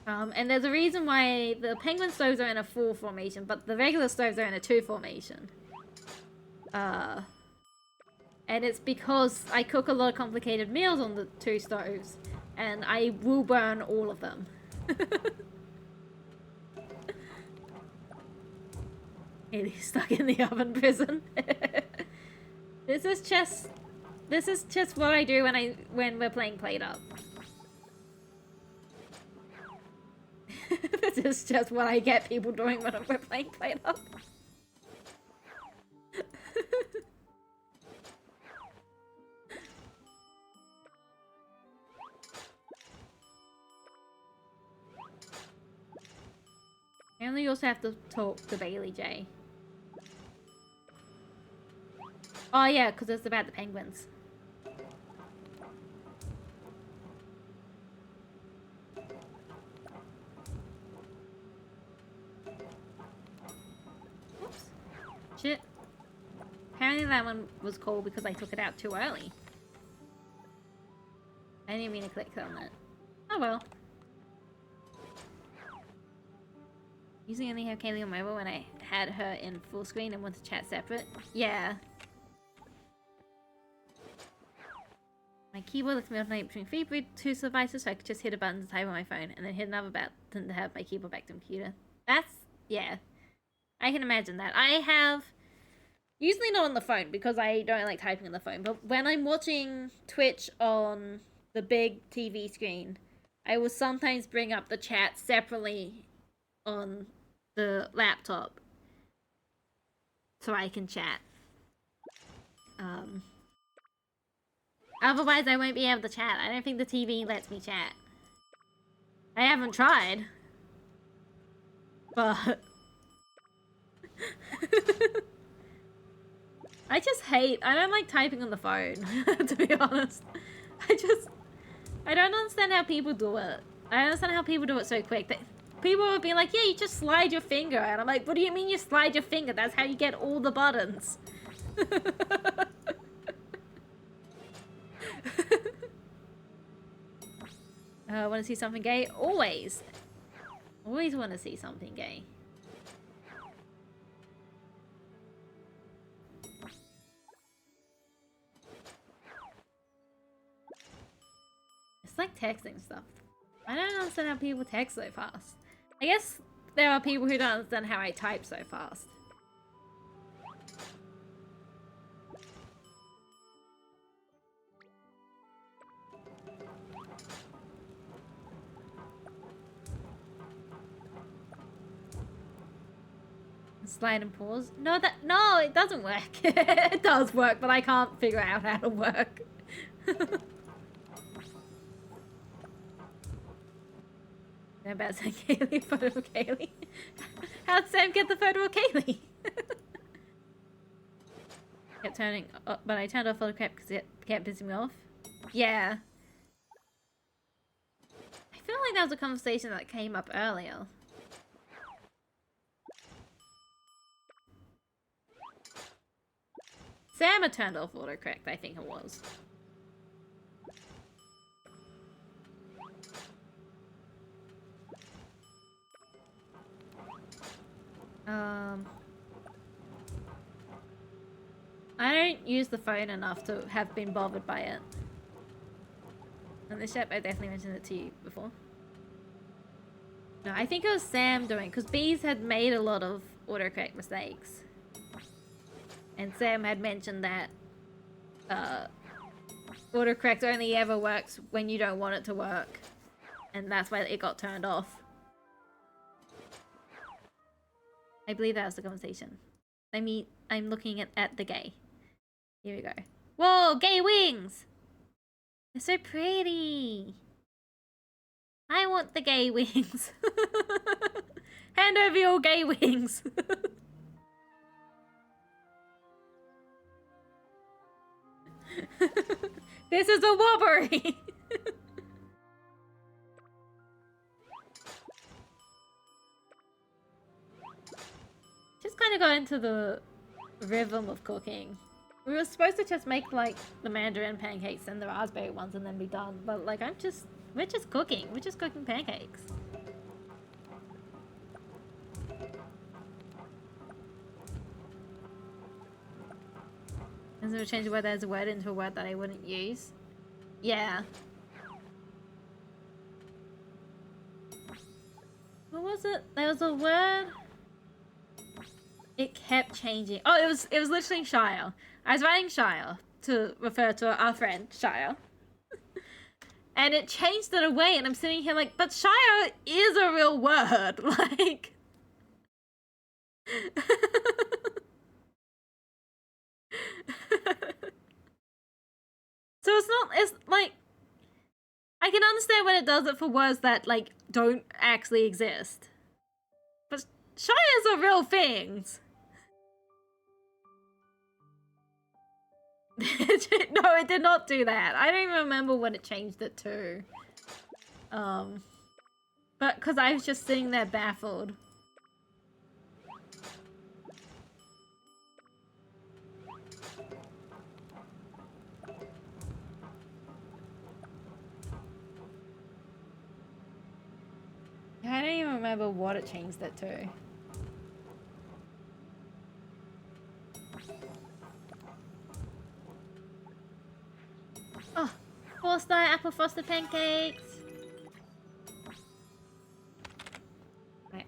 S2: And there's a reason why the penguin stoves are in a 4 formation, but the regular stoves are in a 2 formation. And it's because I cook a lot of complicated meals on the 2 stoves, and I will burn all of them. It is stuck in the oven prison. This is just what I do when we're playing Played Up. This is just what I get people doing when we're playing Played Up. And we also have to talk to Bailey J. Oh yeah, because it's about the penguins. Oops. Shit. Apparently that one was called because I took it out too early. I didn't mean to click on it. Oh well. Usually only have Kaylee on mobile when I had her in full screen and want to chat separate. Yeah. My keyboard lets me alternate between 3 Bluetooth devices, so I could just hit a button to type on my phone and then hit another button to have my keyboard back to the computer. That's, yeah. I can imagine that. I have, usually not on the phone because I don't like typing on the phone, but when I'm watching Twitch on the big TV screen, I will sometimes bring up the chat separately on the laptop so I can chat. Otherwise I won't be able to chat. I don't think the TV lets me chat. I haven't tried. But... I don't like typing on the phone, to be honest. I don't understand how people do it. I don't understand how people do it so quick. People would be like, yeah, you just slide your finger. And I'm like, what do you mean you slide your finger? That's how you get all the buttons. Want to see something gay? Always. Always want to see something gay. It's like texting stuff. I don't understand how people text so fast. I guess there are people who don't understand how I type so fast. Slide and pause. No, it doesn't work. It does work, but I can't figure out how to work. How about saying Kaylee, photo of Kaylee? How'd Sam get the photo of Kaylee? Kept turning, but I turned off all the crap because it kept pissing me off. Yeah. I feel like that was a conversation that came up earlier. Sam had turned off autocorrect, I think it was. I don't use the phone enough to have been bothered by it. And the ship, I definitely mentioned it to you before. No, I think it was Sam doing, because Bees had made a lot of autocorrect mistakes. And Sam had mentioned that autocorrect only ever works when you don't want it to work. And that's why it got turned off. I believe that was the conversation. I'm looking at the gay. Here we go. Whoa, gay wings! They're so pretty! I want the gay wings. Hand over your gay wings. This is a wobbery! Just kind of got into the rhythm of cooking. We were supposed to just make like the mandarin pancakes and the raspberry ones and then be done, but like we're just cooking. We're just cooking pancakes. Is there a change where there's a word into a word that I wouldn't use? Yeah. What was it? There was a word. It kept changing. Oh, it was literally Shire. I was writing Shire to refer to our friend Shire. And it changed it away, and I'm sitting here like, but Shire is a real word. Like so it's like I can understand when it does it for words that like don't actually exist. But Shires are real things. No, it did not do that. I don't even remember when it changed it to. But because I was just sitting there baffled. I don't even remember what it changed it to. Oh, 4-star apple frosted pancakes. Right,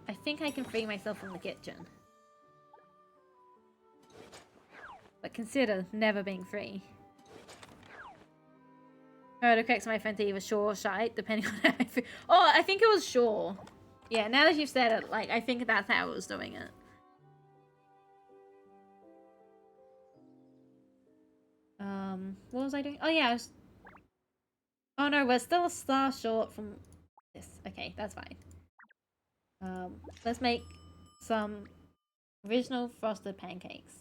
S2: I think I can free myself from the kitchen. But consider never being free. Autocorrect's my friend to either sure or shite, depending on how I feel. Oh, I think it was sure. Yeah, now that you've said it, like, I think that's how it was doing it. What was I doing? Oh, yeah, oh no, we're still a star short from Okay, that's fine. Let's make some original frosted pancakes.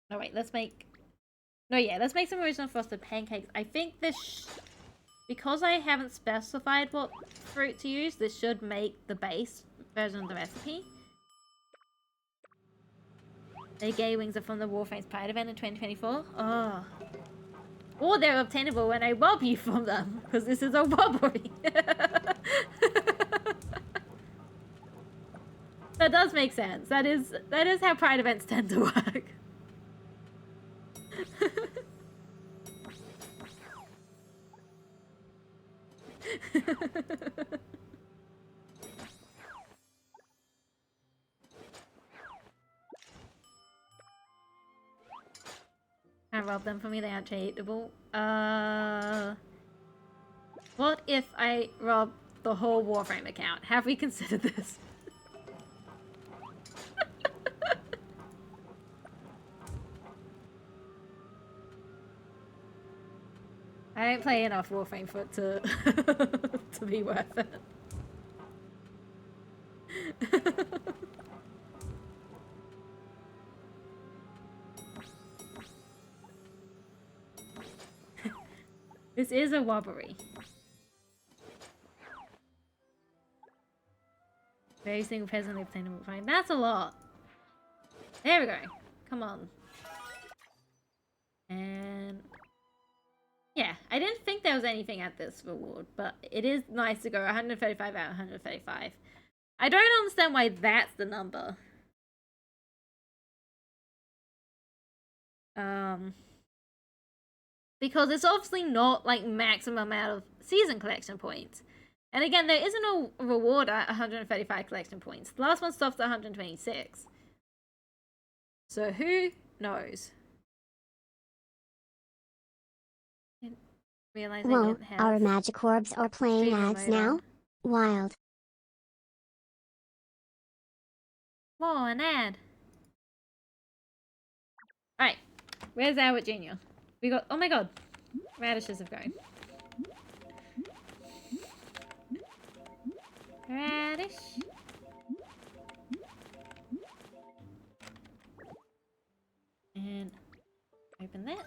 S2: No, wait, let's make... No, yeah, let's make some original frosted pancakes. I think this... Because I haven't specified what fruit to use, this should make the base version of the recipe. The gay wings are from the Warframe's Pride event in 2024. Oh. Or they're obtainable when I rob you from them, because this is a robbery. That does make sense. That is how Pride events tend to work. Can't rob them for me, they aren't tradeable. What if I rob the whole Warframe account? Have we considered this? I don't play enough Warframe for it to to be worth it. This is a robbery. Very single presently obtainable fine. That's a lot. There we go. Come on. And yeah, I didn't think there was anything at this reward, but it is nice to go 135 out of 135. I don't understand why that's the number. Because it's obviously not like maximum amount of season collection points. And again, there isn't a reward at 135 collection points. The last one stops at 126. So who knows? Realizing
S1: Whoa, our magic orbs are playing ads now? Wild.
S2: Whoa, an ad. Alright, where's Albert Jr.? We got, oh my god, radishes have gone. Radish. And open that.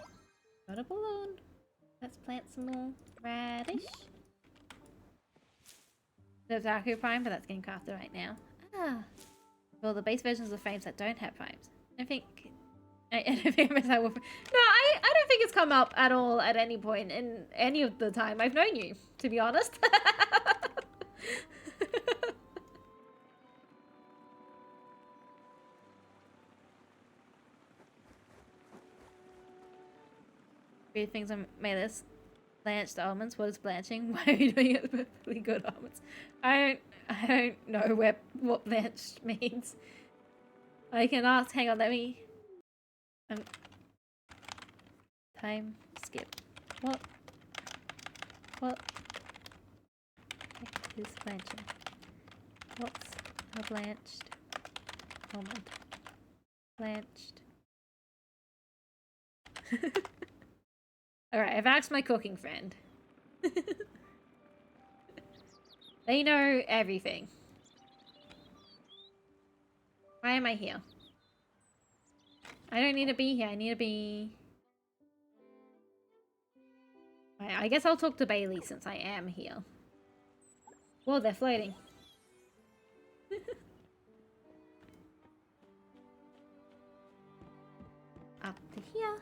S2: Got a balloon. Let's plant some more radish. There's Aku Prime, but that's getting crafted right now. Ah. Well, the base versions of frames that don't have primes. I don't think I miss that. No, I don't think it's come up at all at any point in any of the time I've known you, to be honest. Weird things on my list. Blanched almonds. What is blanching? Why are you doing it with perfectly good almonds? I don't know what blanched means. I can ask. Hang on, let me. Time skip. What is blanching? What's a blanched almond? Blanched. Alright, I've asked my cooking friend. They know everything. Why am I here? I don't need to be here. I need to be... I guess I'll talk to Bailey since I am here. Whoa, they're floating. Up to here.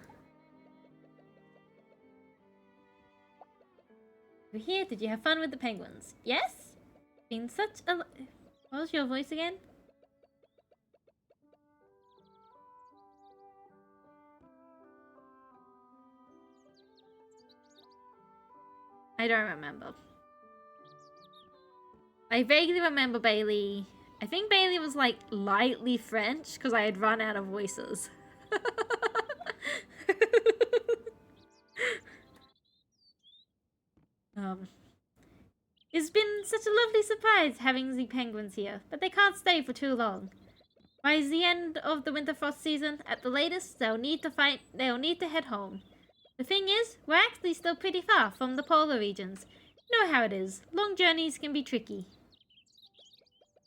S2: Over here, did you have fun with the penguins? Yes? Been such a... What was your voice again? I don't remember. I vaguely remember Bailey. I think Bailey was like lightly French because I had run out of voices. It's been such a lovely surprise having the penguins here, but they can't stay for too long. By the end of the winter frost season, at the latest, they'll need to head home. The thing is, we're actually still pretty far from the polar regions. You know how it is. Long journeys can be tricky.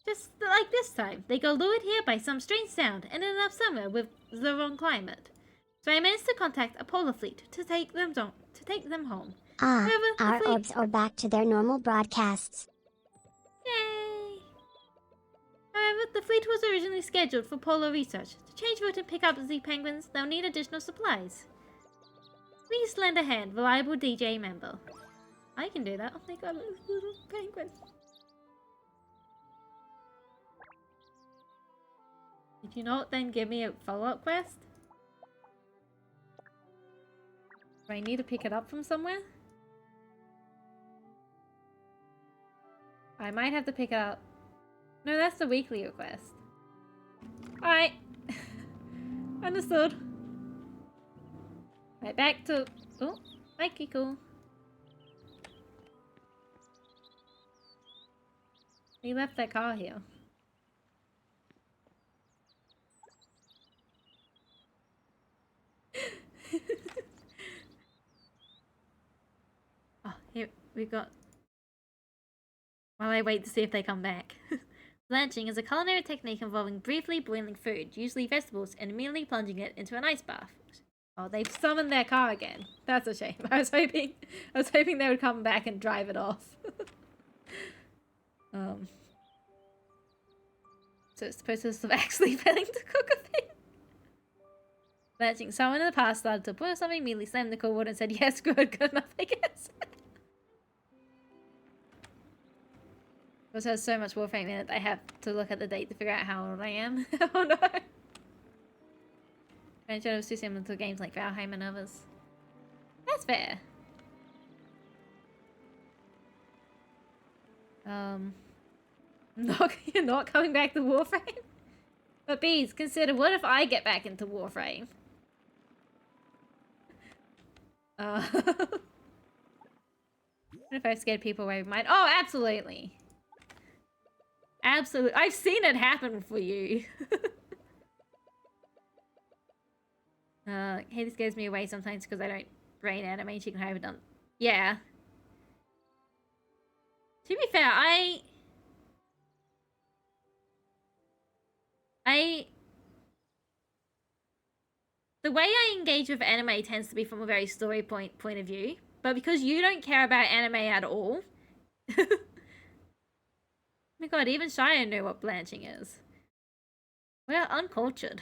S2: Just like this time, they got lured here by some strange sound and ended up somewhere with the wrong climate. So I managed to contact a polar fleet to take them home.
S1: Ah,
S2: However, the
S1: our
S2: fleet-
S1: orbs are back to their normal broadcasts.
S2: Yay! However, the fleet was originally scheduled for polar research. To change route and pick up the penguins, they'll need additional supplies. Please lend a hand, reliable DJ member. I can do that. Oh my god, little penguin. Did you not then give me a follow-up quest? Do I need to pick it up from somewhere? I might have to pick it up. No, that's the weekly request. Alright. Understood. Right, back to... Oh, hi Kiko. He left their car here. Oh, here we got... While I wait to see if they come back. Blanching is a culinary technique involving briefly boiling food, usually vegetables, and immediately plunging it into an ice bath. Oh, they've summoned their car again. That's a shame. I was hoping they would come back and drive it off. So it's the process of actually failing to cook a thing. Blanching, someone in the past started to boil something, immediately slammed the cold water and said, yes, good enough, I guess. Also has so much Warframe in it, I have to look at the date to figure out how old I am. Oh no! Adventure was too similar to games like Valheim and others. That's fair. No, you're not coming back to Warframe? But bees, consider, what if I get back into Warframe? What if I scared people away with mine? Oh, absolutely! Absolutely. I've seen it happen for you. Haley scares me away sometimes because I don't brain animate. She can have it done. Yeah. To be fair, the way I engage with anime tends to be from a very story point of view. But because you don't care about anime at all... Oh my god, even Shia knew what blanching is. We're uncultured.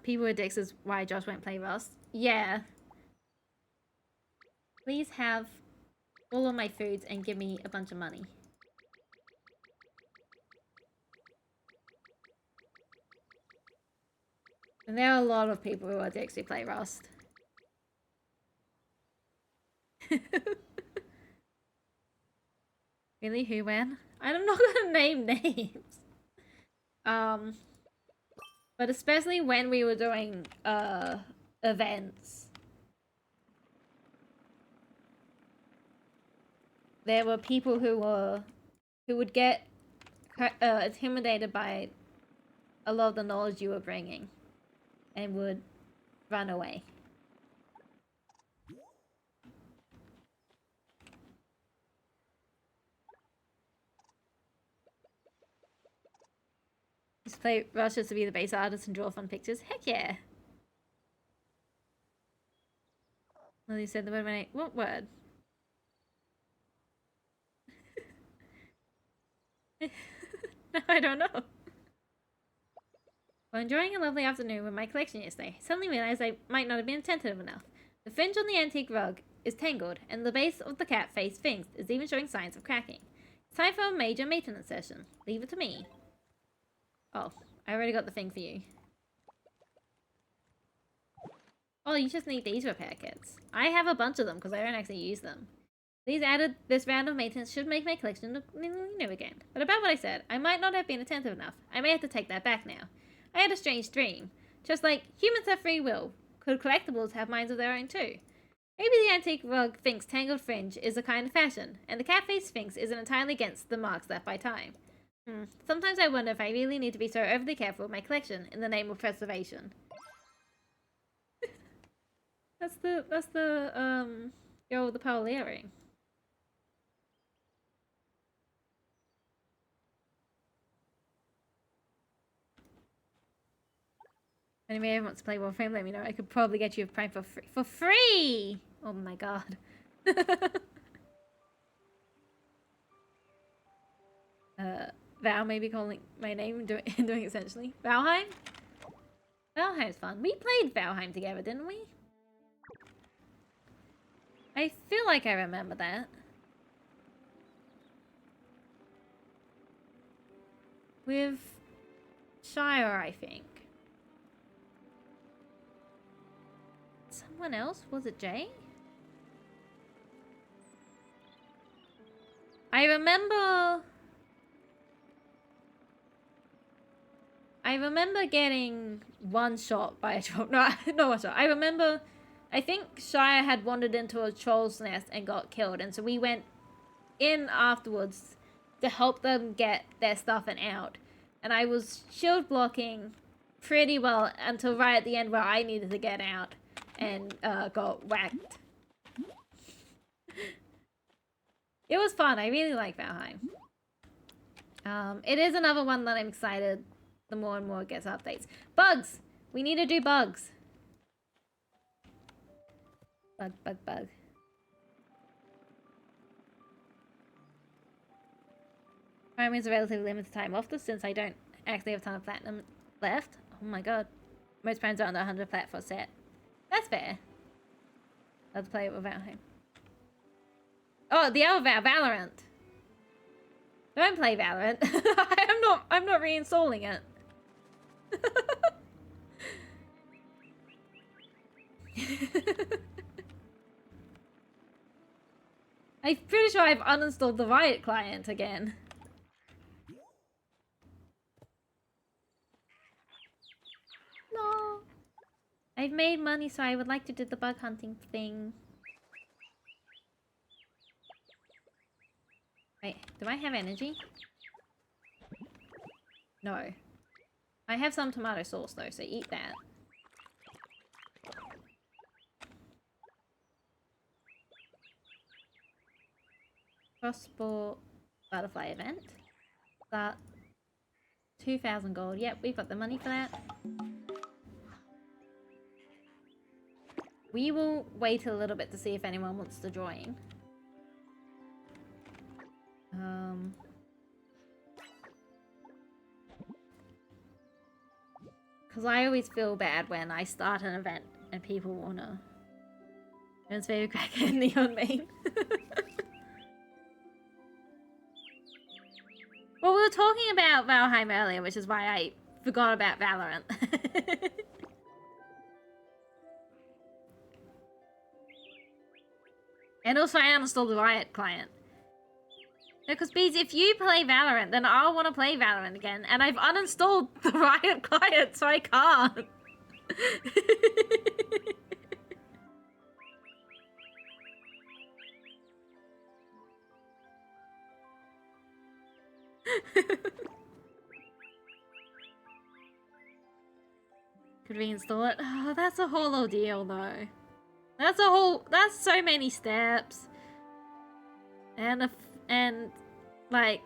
S2: People with dicks is why Josh won't play Rust. Yeah. Please have all of my foods and give me a bunch of money. And there are a lot of people who are dicks who play Rust. Really? Who, when? I'm not gonna name names. But especially when we were doing, events. There were people who would get, intimidated by a lot of the knowledge you were bringing. And would run away. Just play Russia to be the base artist and draw fun pictures. Heck yeah! Lily said the word when what word? No, I don't know. While enjoying a lovely afternoon with my collection yesterday, I suddenly realized I might not have been attentive enough. The fringe on the antique rug is tangled, and the base of the cat face sphinx is even showing signs of cracking. It's time for a major maintenance session. Leave it to me. Oh, I already got the thing for you. Oh, you just need these repair kits. I have a bunch of them because I don't actually use them. This round of maintenance should make my collection look new again. But about what I said, I might not have been attentive enough. I may have to take that back now. I had a strange dream. Just like humans have free will, could collectibles have minds of their own too? Maybe the antique rug thinks tangled fringe is a kind of fashion, and the cat-faced sphinx isn't entirely against the marks left by time. Sometimes I wonder if I really need to be so overly careful with my collection in the name of preservation. That's the girl with the pearl earring. Anyway, who wants to play Warframe, let me know. I could probably get you a Prime for free. For free! Oh my god. Val may be calling my name doing essentially. Valheim? Valheim's fun. We played Valheim together, didn't we? I feel like I remember that. With Shire, I think. Someone else? Was it Jay? I remember getting one shot by a troll. No, not one shot. I think Shire had wandered into a troll's nest and got killed. And so we went in afterwards to help them get their stuff and out. And I was shield blocking pretty well until right at the end where I needed to get out and got whacked. It was fun. I really like Valheim. It is another one that I'm excited the more and more it gets updates. Bugs! We need to do bugs. Bug. Prime is a relatively limited time off this since I don't actually have a ton of platinum left. Oh my god. Most primes are under 100 plat for a set. That's fair. Let's play it with Valheim. Oh, the other Valorant. Don't play Valorant. I'm not reinstalling it. I'm pretty sure I've uninstalled the Riot client again. No. I've made money, so I would like to do the bug hunting thing. Wait, do I have energy? No. I have some tomato sauce though, so eat that. Cross-sport butterfly event. Start 2,000 gold. Yep, we've got the money for that. We will wait a little bit to see if anyone wants to join. Because I always feel bad when I start an event and people wanna... It's very crackhead neon main. Well, we were talking about Valheim earlier, which is why I forgot about Valorant. And also I uninstalled the Riot client. Because, Bees, if you play Valorant, then I'll want to play Valorant again. And I've uninstalled the Riot client, so I can't. Could reinstall it? Oh, that's a whole ordeal, though. That's so many steps. And like...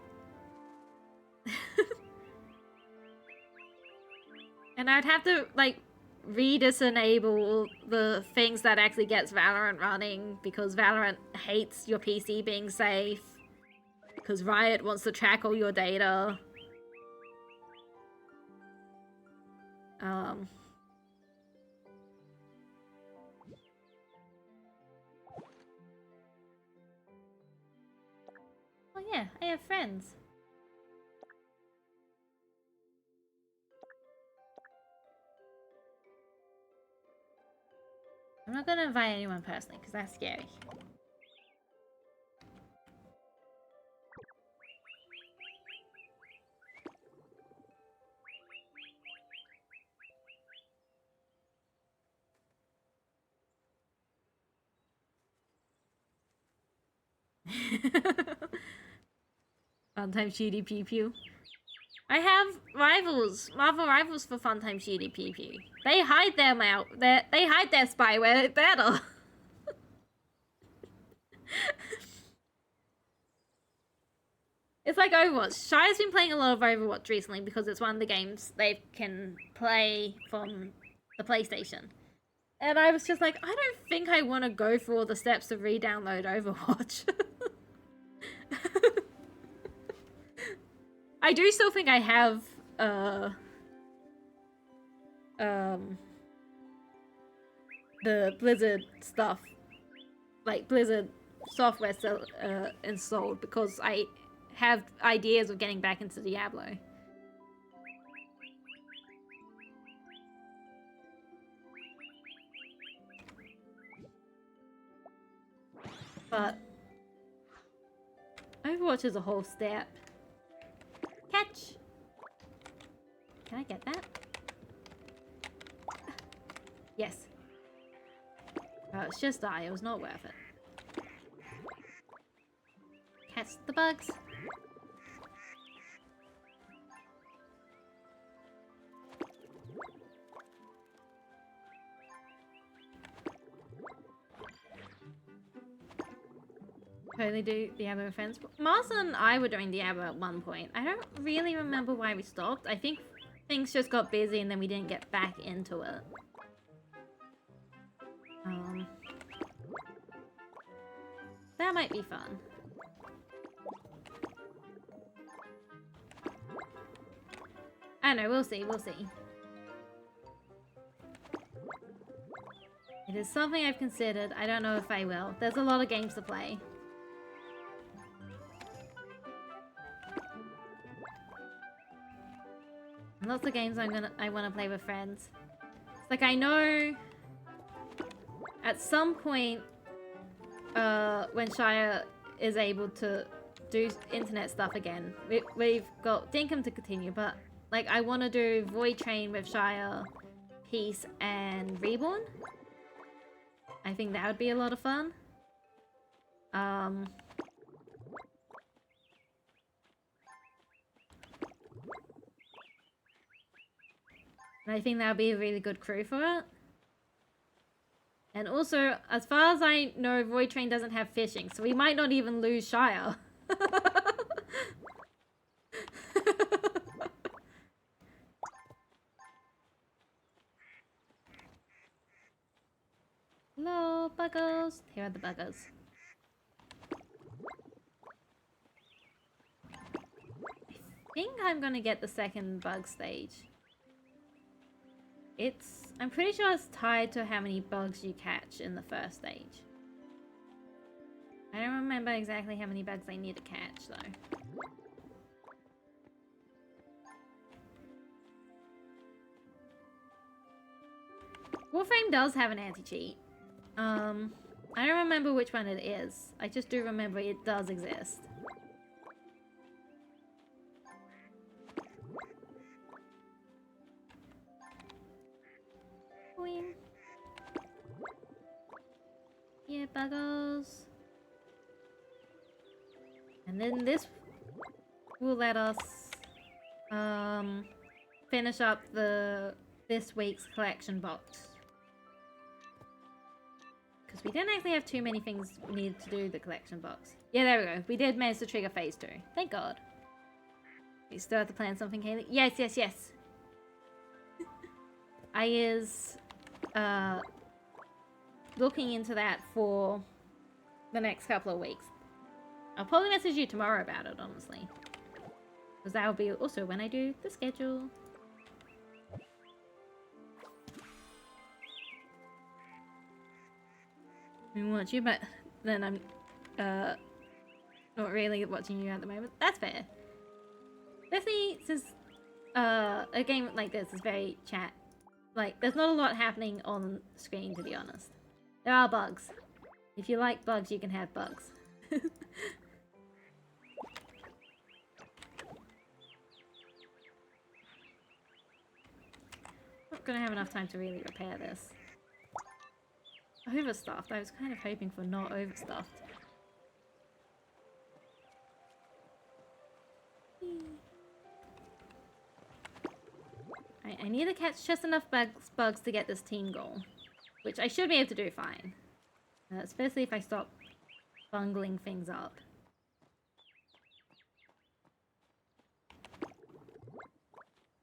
S2: and I'd have to, like, re-disenable the things that actually gets Valorant running, because Valorant hates your PC being safe. Because Riot wants to track all your data. Oh yeah, I have friends. I'm not gonna invite anyone personally, because that's scary. Sometimes shooty pew pew. I have rivals, Marvel rivals for Funtime Shooty Pew Pew. They hide them out. They hide their spyware better. It's like Overwatch. Shire's been playing a lot of Overwatch recently because it's one of the games they can play from the PlayStation. And I was just like, I don't think I want to go through all the steps to re-download Overwatch. I do still think I have, the Blizzard stuff, like Blizzard software installed because I have ideas of getting back into Diablo. But Overwatch is a whole step. Catch! Can I get that? Yes. Oh, it's just die. It was not worth it. Catch the bugs. Totally do Diablo with friends. Mars and I were doing Diablo at one point. I don't really remember why we stopped. I think things just got busy and then we didn't get back into it. That might be fun. I don't know, we'll see, we'll see. It is something I've considered. I don't know if I will. There's a lot of games to play. And lots of games I want to play with friends. It's like I know at some point when Shire is able to do internet stuff again, we've got Dinkum to continue, but like I want to do Void Train with Shire, Peace, and Reborn. I think that would be a lot of fun. And I think that would be a really good crew for it. And also, as far as I know, Void Train doesn't have fishing, so we might not even lose Shire. Hello, buggers. Here are the buggers. I think I'm gonna get the second bug stage. I'm pretty sure it's tied to how many bugs you catch in the first stage. I don't remember exactly how many bugs I need to catch though. Warframe does have an anti-cheat. I don't remember which one it is. I just do remember it does exist. Yeah, buggers. And then this will let us finish up this week's collection box. Because we didn't actually have too many things we needed to do the collection box. Yeah, there we go. We did manage to trigger phase 2. Thank God. We still have to plan something, Kaylee. Yes, yes, yes. I is looking into that for the next couple of weeks. I'll probably message you tomorrow about it, honestly. Because that will be also when I do the schedule. I watch you, but then I'm not really watching you at the moment. That's fair. Especially since a game like this is very chat. Like, there's not a lot happening on screen, to be honest. There are bugs. If you like bugs, you can have bugs. Not gonna have enough time to really repair this. Overstuffed. I was kind of hoping for not overstuffed. I need to catch just enough bugs to get this team goal. Which I should be able to do fine. Especially if I stop bungling things up.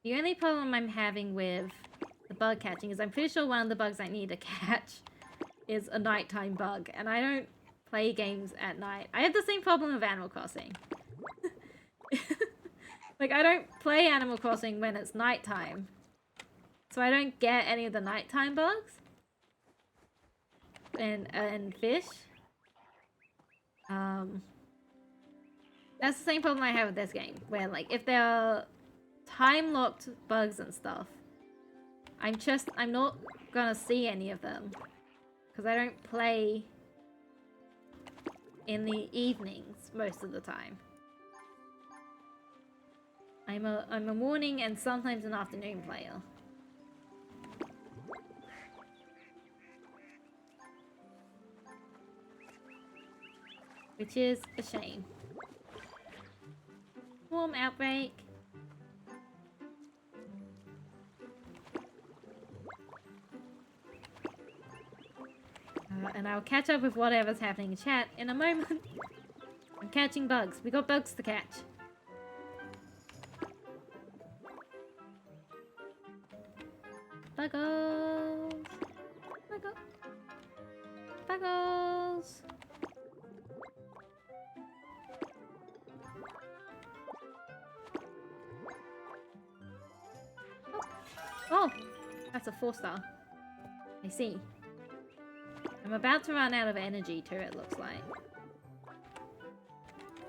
S2: The only problem I'm having with the bug catching is I'm pretty sure one of the bugs I need to catch is a nighttime bug. And I don't play games at night. I have the same problem with Animal Crossing. Like, I don't play Animal Crossing when it's nighttime. So I don't get any of the nighttime bugs. And fish. That's the same problem I have with this game. Where, like, if there are time-locked bugs and stuff, I'm not gonna see any of them. Because I don't play in the evenings most of the time. I'm a morning and sometimes an afternoon player. Which is a shame. Swarm outbreak. And I'll catch up with whatever's happening in chat in a moment. I'm catching bugs. We got bugs to catch. Buggles. Buggles. Oh, that's a 4-star. I see. I'm about to run out of energy too, it looks like.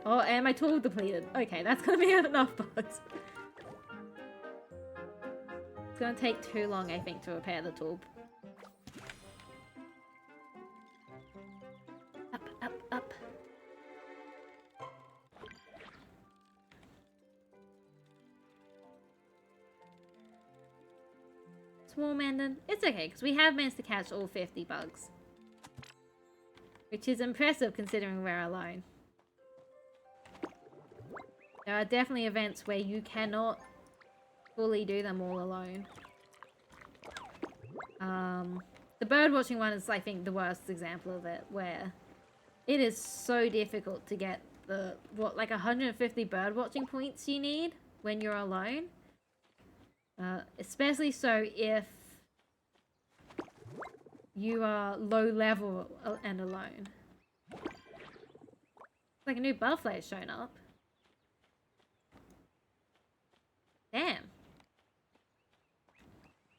S2: Oh, and my tool depleted. Okay, that's gonna be enough bugs. It's gonna take too long, I think, to repair the tool. Up, up, up. Swarm ended. It's okay, because we have managed to catch all 50 bugs. Which is impressive considering we're alone. There are definitely events where you cannot fully do them all alone. The birdwatching one is, I think, the worst example of it, where it is so difficult to get the, like 150 birdwatching points you need when you're alone. Especially so if you are low level and alone. It's like a new butterfly has shown up. Damn.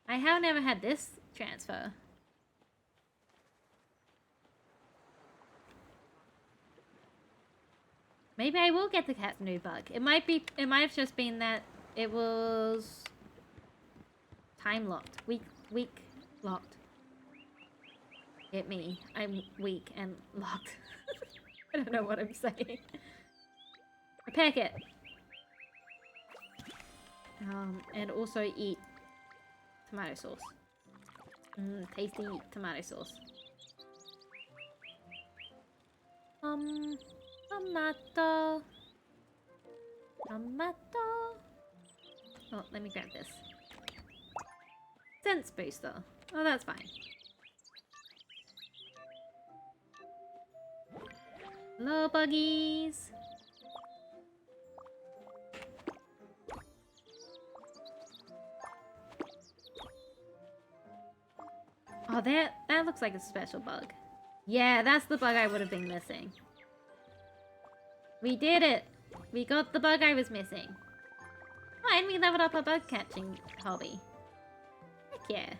S2: I have never had this transfer. Maybe I will get the cat's new bug. It might have just been that it was time locked. Weak locked. Hit me. I'm weak and locked. I don't know what I'm saying. Repair kit. And also eat tomato sauce. Tasty tomato sauce. Tomato. Tomato. Oh, let me grab this. Sense booster. Oh, that's fine. Hello, buggies. Oh, that looks like a special bug. Yeah, that's the bug I would have been missing. We did it! We got the bug I was missing. Oh, and we leveled up our bug catching hobby. Heck yeah.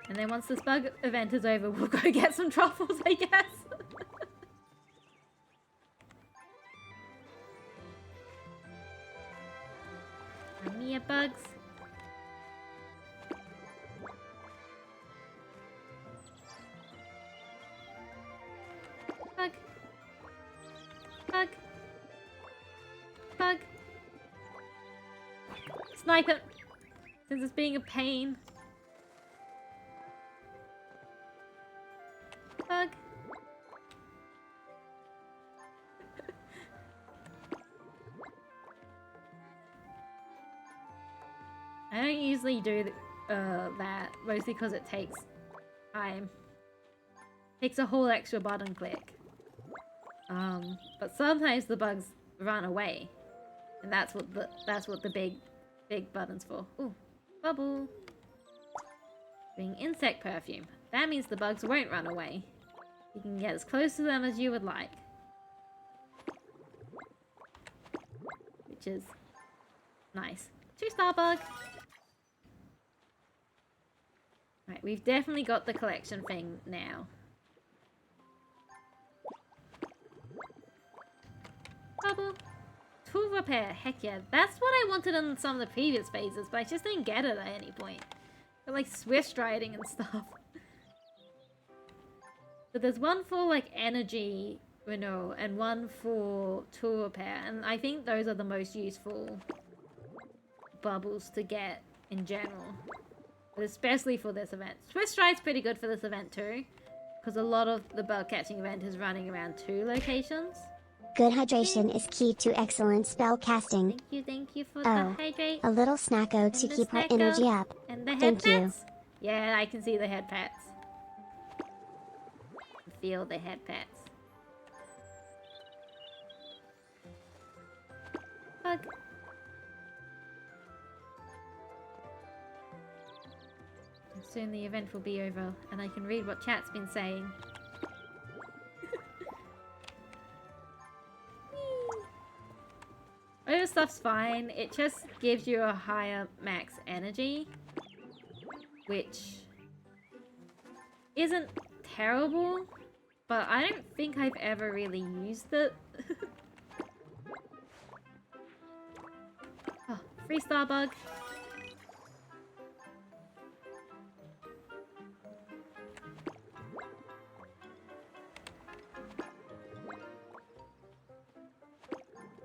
S2: And then once this bug event is over, we'll go get some truffles, I guess. Mia bugs. Bug. Bug. Bug. Snipe it. Since it's being a pain. Bug. usually do that mostly because it takes time. Takes a whole extra button click. But sometimes the bugs run away, and that's what the big button's for. Ooh, bubble. Doing insect perfume. That means the bugs won't run away. You can get as close to them as you would like. Which is nice. 2-star bug. Right, we've definitely got the collection thing now. Bubble. Tool repair. Heck yeah. That's what I wanted in some of the previous phases, but I just didn't get it at any point. But like swift striding and stuff. But there's one for like energy renewal and one for tool repair, and I think those are the most useful bubbles to get in general. But especially for this event. Swift stride's pretty good for this event too, because a lot of the bug catching event is running around 2 locations.
S1: Good hydration is key to excellent spell casting.
S2: Thank you for
S1: Oh,
S2: the hydrate.
S1: a little snacko to
S2: the
S1: keep our
S2: snacko.
S1: energy up.
S2: And the head
S1: Thank you.
S2: pats. Yeah, I can see the head pats. Feel the head pats. Bug. And soon the event will be over, and I can read what chat's been saying. Other stuff's fine, it just gives you a higher max energy, which isn't terrible, but I don't think I've ever really used it. Oh, 3-star bug.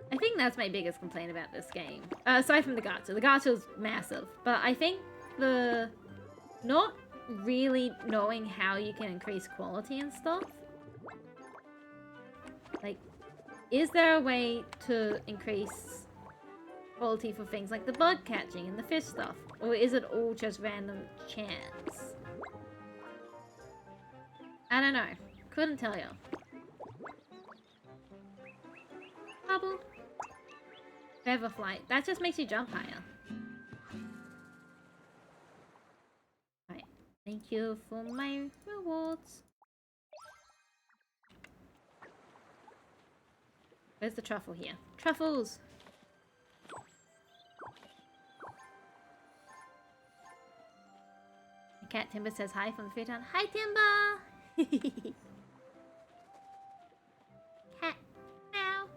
S2: I think that's my biggest complaint about this game. Aside from the gacha. The gacha's massive. But I think the not really knowing how you can increase quality and stuff. Like, is there a way to increase quality for things like the bug catching and the fish stuff? Or is it all just random chance? I don't know. Couldn't tell you. Bubble. Feather flight. That just makes you jump higher. Right. Thank you for my rewards. Where's the truffle here? Truffles! Cat Timber says hi from the futon. Hi, Timber! Cat. Meow.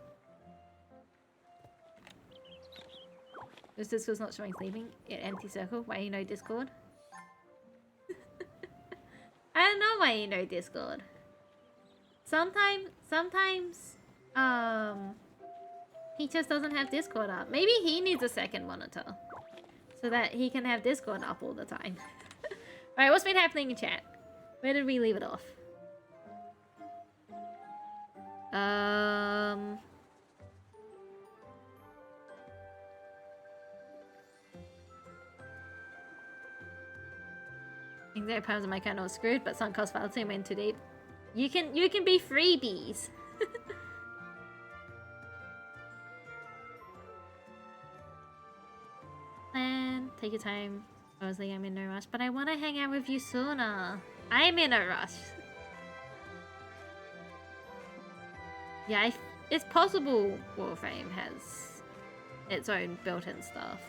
S2: This was not showing sleeping. Empty circle. Why you know Discord? I don't know why you know Discord. Sometimes, he just doesn't have Discord up. Maybe he needs a second monitor so that he can have Discord up all the time. Alright, what's been happening in chat? Where did we leave it off? Exact poems of my kind of screwed, but some cost fallacy went too deep. You can be freebies. Plan, take your time. Honestly, I'm in no rush, but I want to hang out with you sooner. I'm in a rush. Yeah, it's possible Warframe has its own built-in stuff.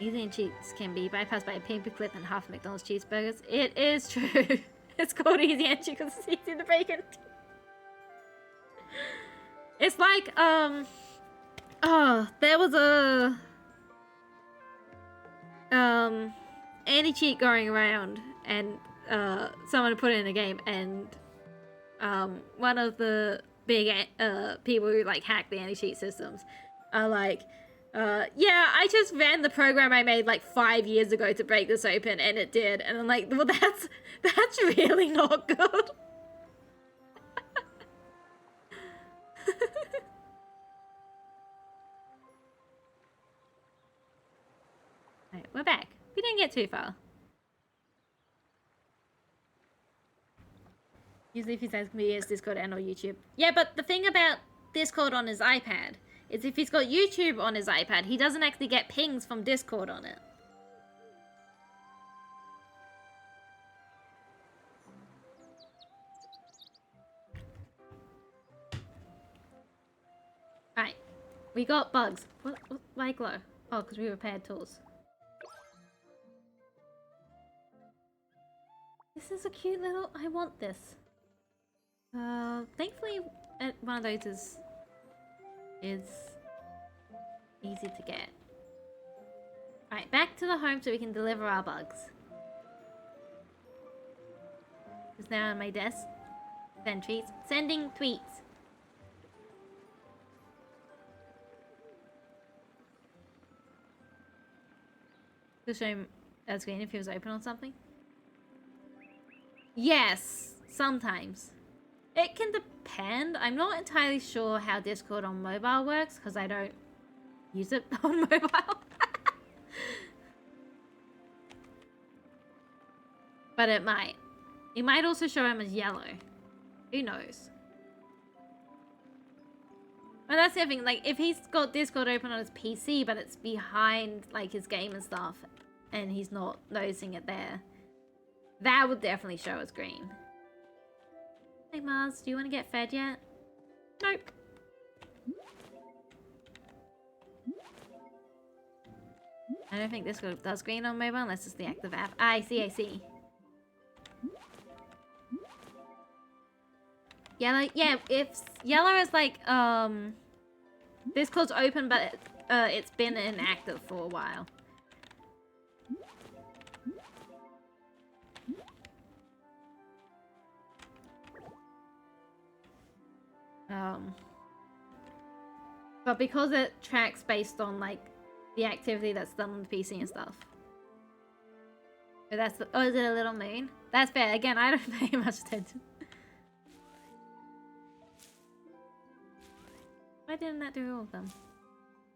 S2: Easy and cheats can be bypassed by a paperclip and half McDonald's cheeseburgers. It is true. It's called easy entry because it's easy to break into. It's like, there was a, anti-cheat going around, and, someone put it in a game, and, one of the big, people who, like, hack the anti-cheat systems are like, yeah, I just ran the program I made, like, 5 years ago to break this open, and it did. And I'm like, well, that's really not good. we're back. We didn't get too far. Usually if he says me, it's Discord and or YouTube. Yeah, but the thing about Discord on his iPad is if he's got YouTube on his iPad, he doesn't actually get pings from Discord on it. Right. We got bugs. Why glow? Oh, because we repaired tools. This is a cute little... I want this. Thankfully, one of those is easy to get. Right, back to the home so we can deliver our bugs. It's now on my desk. Send tweets. Sending tweets. To show him a screen if he was open on something. Yes, sometimes. It can depend. I'm not entirely sure how Discord on mobile works because I don't use it on mobile. But it might. It might also show him as yellow. Who knows? But that's the thing, like, if he's got Discord open on his PC, but it's behind, like, his game and stuff, and he's not noticing it there, that would definitely show as green. Hey, Mars, do you want to get fed yet? Nope. I don't think Discord does green on mobile unless it's the active app. I see. Yellow, yeah, if yellow is like, Discord's open, but it's been inactive for a while. But because it tracks based on, like, the activity that's done on the PC and stuff. But that's the, oh, is it a little moon? That's fair. Again, I don't pay much attention. Why didn't that do all of them?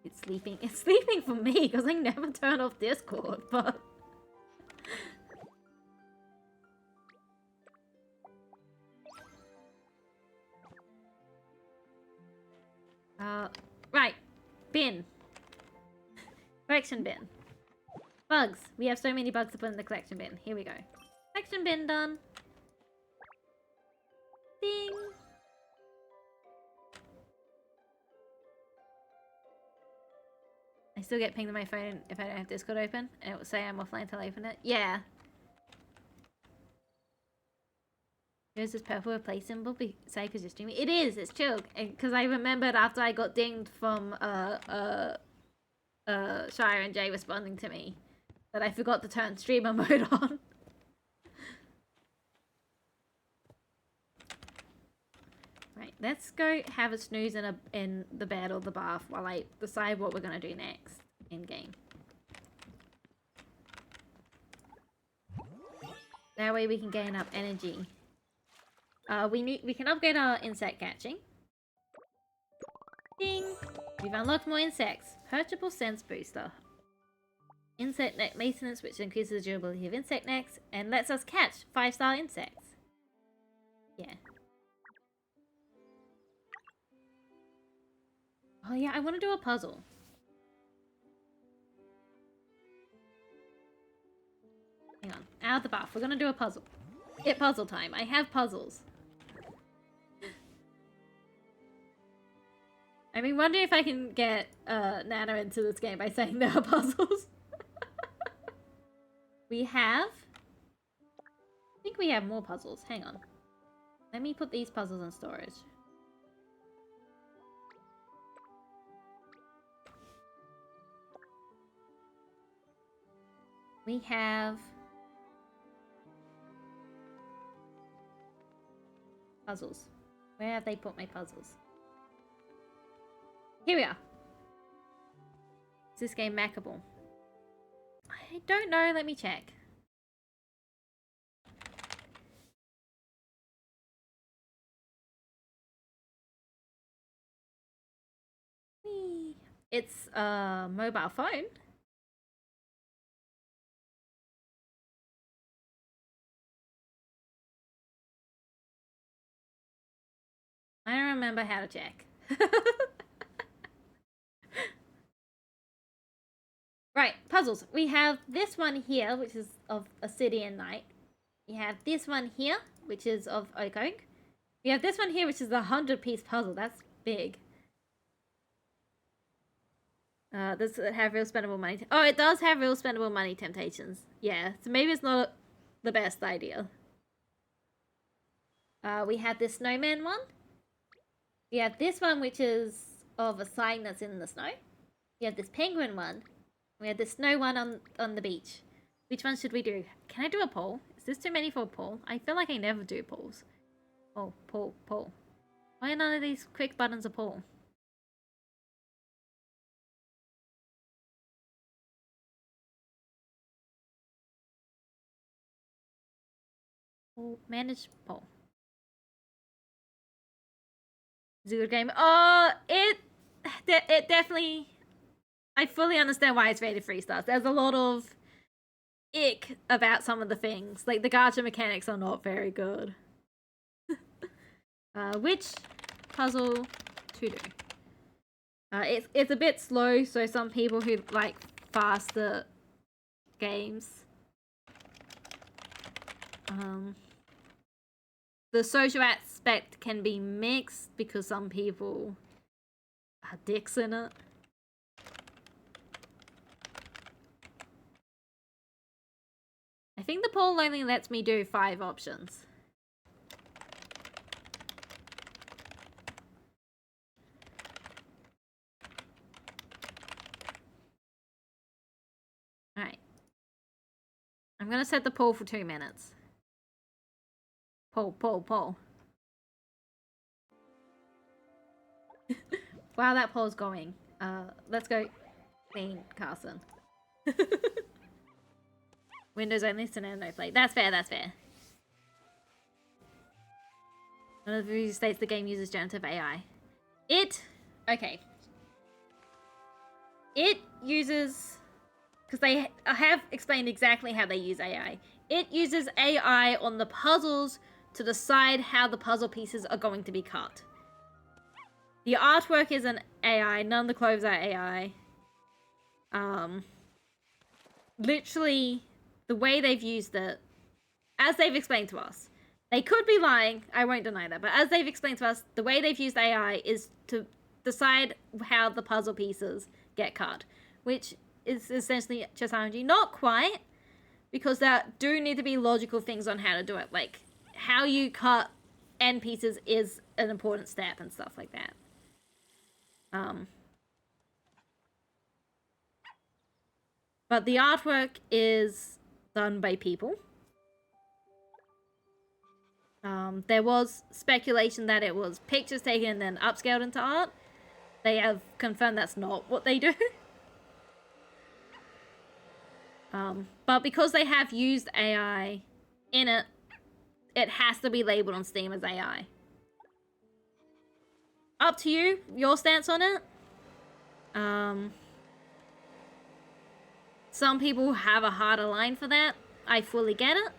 S2: It's sleeping. It's sleeping for me because I never turn off Discord, but... right. Bin. Collection bin. Bugs. We have so many bugs to put in the collection bin. Here we go. Collection bin done. Ding. I still get pinged on my phone if I don't have Discord open, and it will say I'm offline until I open it. Yeah. Is this purple play symbol? Say because you're streaming. It is. It's chill. Because I remembered after I got dinged from Shire and Jay responding to me that I forgot to turn streamer mode on. Right, let's go have a snooze in the bed or the bath while I decide what we're gonna do next in game. That way we can gain up energy. We can upgrade our insect catching. Ding! We've unlocked more insects. Purchable sense booster. Insect net maintenance, which increases the durability of insect nets and lets us catch 5-star insects. Yeah. Oh yeah, I want to do a puzzle. Hang on, out of the bath. We're gonna do a puzzle. It's puzzle time. I have puzzles. I've been wondering if I can get Nana into this game by saying there are puzzles. We have... I think we have more puzzles. Hang on. Let me put these puzzles in storage. We have... puzzles. Where have they put my puzzles? Here we are. Is this game mackable? I don't know. Let me check. It's a mobile phone. I don't remember how to check. Right, puzzles. We have this one here, which is of a city and night. We have this one here, which is of oak. We have this one here, which is a 100-piece puzzle. That's big. Does it have real spendable money? Oh, it does have real spendable money temptations. Yeah, so maybe it's not the best idea. We have this snowman one. We have this one, which is of a sign that's in the snow. We have this penguin one. We have the snow one on the beach. Which one should we do? Can I do a poll? Is this too many for a poll? I feel like I never do polls. Oh, poll. Why are none of these quick buttons a poll? Manage poll. Is it a good game? Oh, it definitely... I fully understand why it's rated 3 stars. There's a lot of ick about some of the things. Like, the gacha mechanics are not very good. Which puzzle to do? It's a bit slow, so some people who like faster games. The social aspect can be mixed because some people are dicks in it. I think the poll only lets me do 5 options. Alright. I'm gonna set the poll for 2 minutes. Poll. While that poll's going, let's go clean Carson. Windows only, so no play. That's fair. One of the reviews states the game uses generative AI. Okay. It uses... Because they have explained exactly how they use AI. It uses AI on the puzzles to decide how the puzzle pieces are going to be cut. The artwork is an AI. None of the clothes are AI. Literally... The way they've used it, as they've explained to us, they could be lying, I won't deny that, but as they've explained to us, the way they've used AI is to decide how the puzzle pieces get cut, which is essentially just RNG. Not quite, because there do need to be logical things on how to do it, like how you cut end pieces is an important step and stuff like that. But the artwork is done by people. There was speculation that it was pictures taken and then upscaled into art. They have confirmed that's not what they do. But because they have used AI in it, it has to be labeled on Steam as AI. Up to you, your stance on it. Some people have a harder line for that. I fully get it.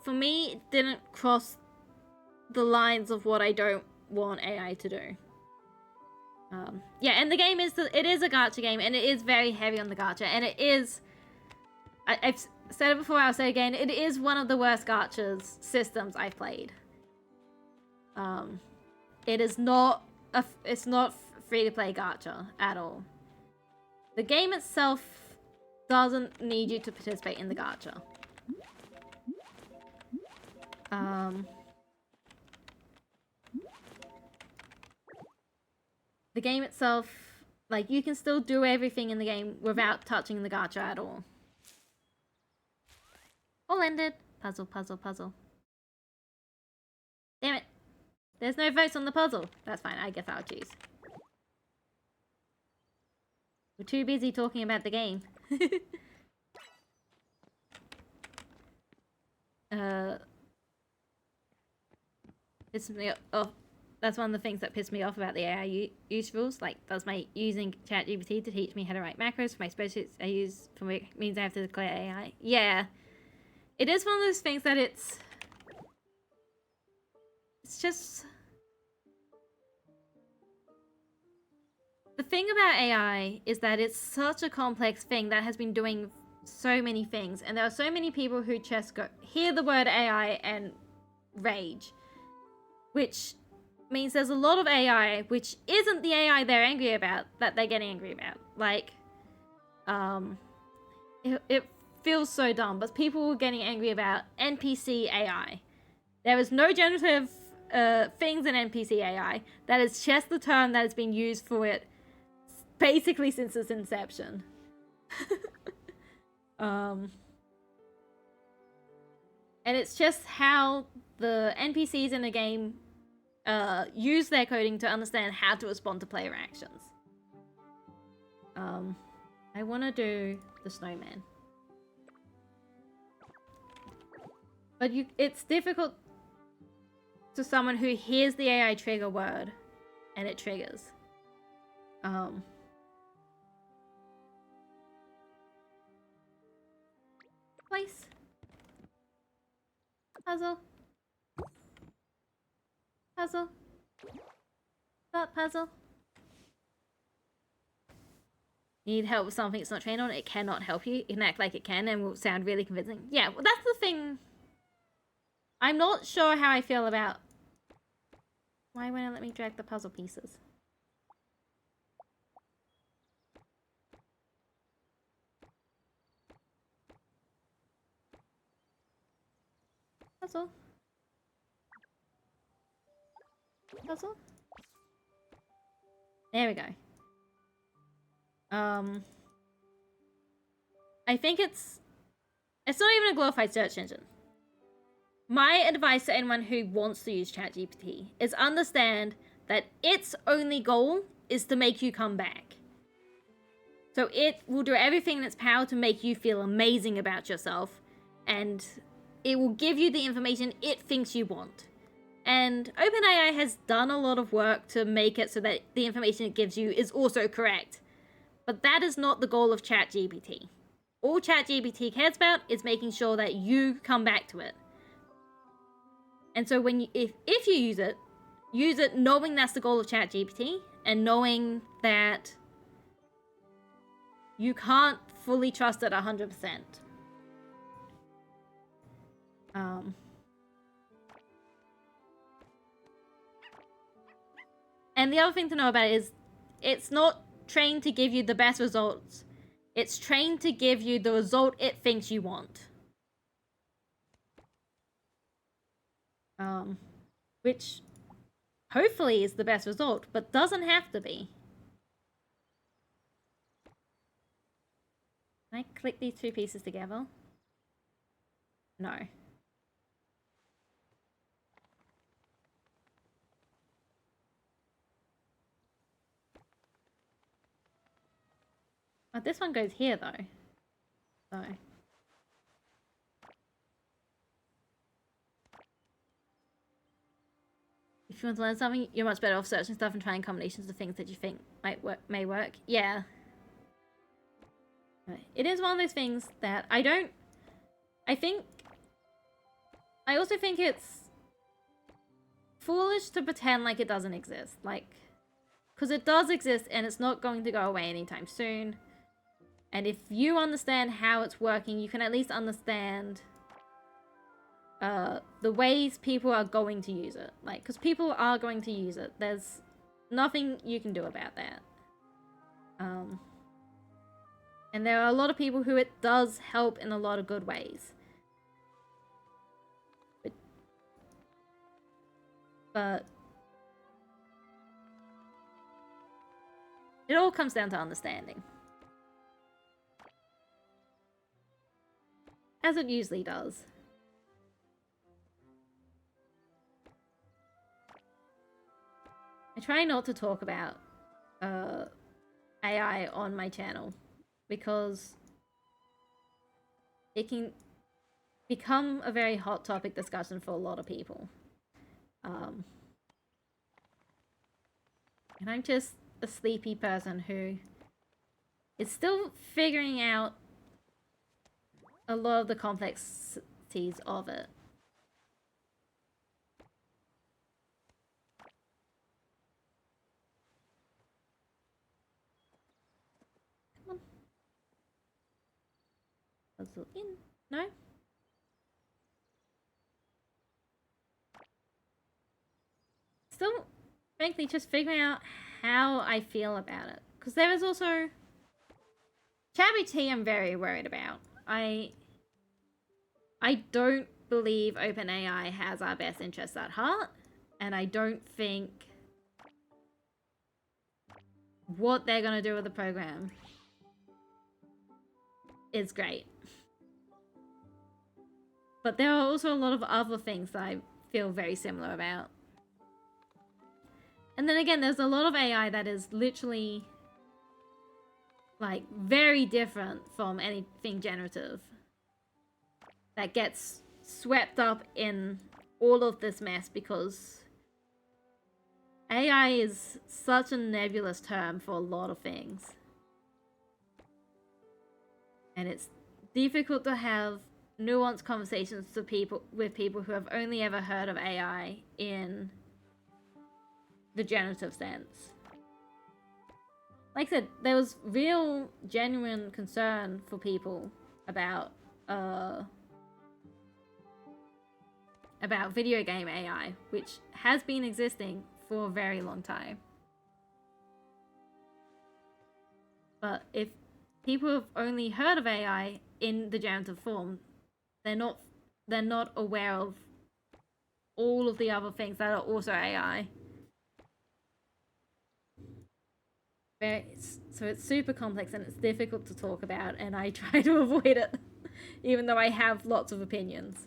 S2: For me, it didn't cross the lines of what I don't want AI to do. Yeah, and the game is it is a gacha game, and it is very heavy on the gacha, and it is. I've said it before. I'll say it again. It is one of the worst gachas systems I've played. It is not it's not free-to-play gacha at all. The game itself doesn't need you to participate in the gacha. The game itself, like, you can still do everything in the game without touching the gacha at all. All ended. Puzzle. Damn it. There's no votes on the puzzle. That's fine, I guess I'll choose. We're too busy talking about the game. It's that's one of the things that pissed me off about the AI use rules. Like, does my using ChatGPT to teach me how to write macros for my spreadsheets I use for me means I have to declare AI? Yeah. It is one of those things that it's just... The thing about AI is that it's such a complex thing that has been doing so many things, and there are so many people who just hear the word AI and rage, which means there's a lot of AI which isn't the AI they're angry about that they're getting angry about. Like, it feels so dumb, but people are getting angry about NPC AI. There is no generative things in NPC AI. That is just the term that has been used for it basically since its inception. And it's just how the NPCs in the game use their coding to understand how to respond to player actions. I want to do the snowman. But it's difficult to someone who hears the AI trigger word and it triggers. Place. Puzzle. Puzzle. That puzzle. Need help with something it's not trained on? It cannot help you. It can act like it can and will sound really convincing. Yeah, well, that's the thing. I'm not sure how I feel about... Why won't it let me drag the puzzle pieces? Puzzle. Puzzle. There we go. I think it's not even a glorified search engine. My advice to anyone who wants to use ChatGPT is understand that its only goal is to make you come back. So it will do everything in its power to make you feel amazing about yourself, and it will give you the information it thinks you want. And OpenAI has done a lot of work to make it so that the information it gives you is also correct. But that is not the goal of ChatGPT. All ChatGPT cares about is making sure that you come back to it. And so when if you use it knowing that's the goal of ChatGPT, and knowing that you can't fully trust it 100%. And the other thing to know about it is it's not trained to give you the best results. It's trained to give you the result it thinks you want. Which hopefully is the best result, but doesn't have to be. Can I click these two pieces together? No. Oh, this one goes here though. So. If you want to learn something, you're much better off searching stuff and trying combinations of things that you think may work. Yeah. It is one of those things that I also think it's foolish to pretend like it doesn't exist. Like, because it does exist and it's not going to go away anytime soon. And if you understand how it's working, you can at least understand the ways people are going to use it. Like, because people are going to use it. There's nothing you can do about that. And there are a lot of people who it does help in a lot of good ways. But it all comes down to understanding. As it usually does. I try not to talk about AI on my channel because it can become a very hot topic discussion for a lot of people. And I'm just a sleepy person who is still figuring out a lot of the complexities of it. Come on. Puzzle in. No? Still, frankly, just figuring out how I feel about it. Because there is also... ChatGPT I'm very worried about. I don't believe OpenAI has our best interests at heart. And I don't think what they're going to do with the program is great. But there are also a lot of other things that I feel very similar about. And then again, there's a lot of AI that is literally, like, very different from anything generative. That gets swept up in all of this mess because AI is such a nebulous term for a lot of things. And it's difficult to have nuanced conversations with people who have only ever heard of AI in the generative sense. Like I said, there was real, genuine concern for people about video game AI, which has been existing for a very long time. But if people have only heard of AI in the generative form, they're not aware of all of the other things that are also AI. So it's super complex and it's difficult to talk about, and I try to avoid it, even though I have lots of opinions.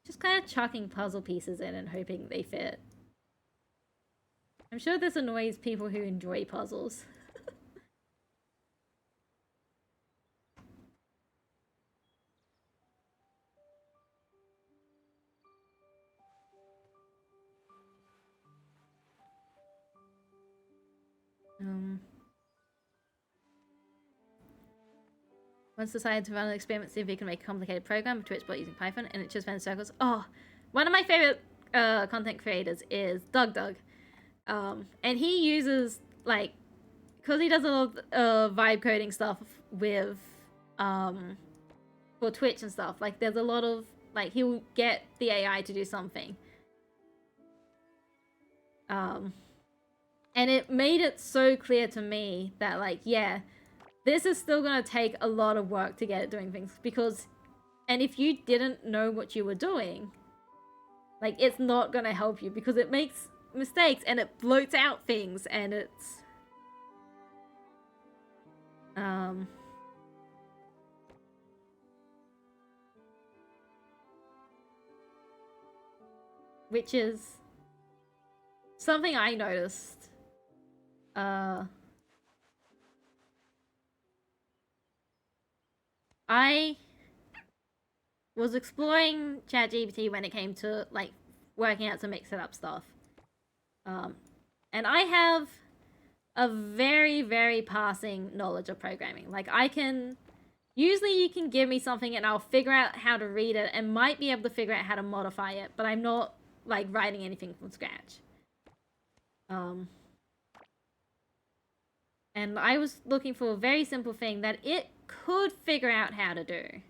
S2: Just kind of chucking puzzle pieces in and hoping they fit. I'm sure this annoys people who enjoy puzzles. Once decided to run an experiment, see if we can make a complicated program with TwitchBot using Python, and it just ran in circles. Oh, one of my favorite content creators is Doug. And he uses, like, because he does a lot of vibe coding stuff with, for Twitch and stuff, like, there's a lot of, like, he'll get the AI to do something. And it made it so clear to me that, like, yeah, this is still gonna take a lot of work to get it doing things, because, and if you didn't know what you were doing, like, it's not gonna help you, because it makes mistakes, and it bloats out things, and it's, which is something I noticed, I was exploring ChatGPT when it came to, like, working out some mix it up stuff. And I have a very, very passing knowledge of programming. Like, usually you can give me something and I'll figure out how to read it and might be able to figure out how to modify it, but I'm not, like, writing anything from scratch. And I was looking for a very simple thing that it could figure out how to do.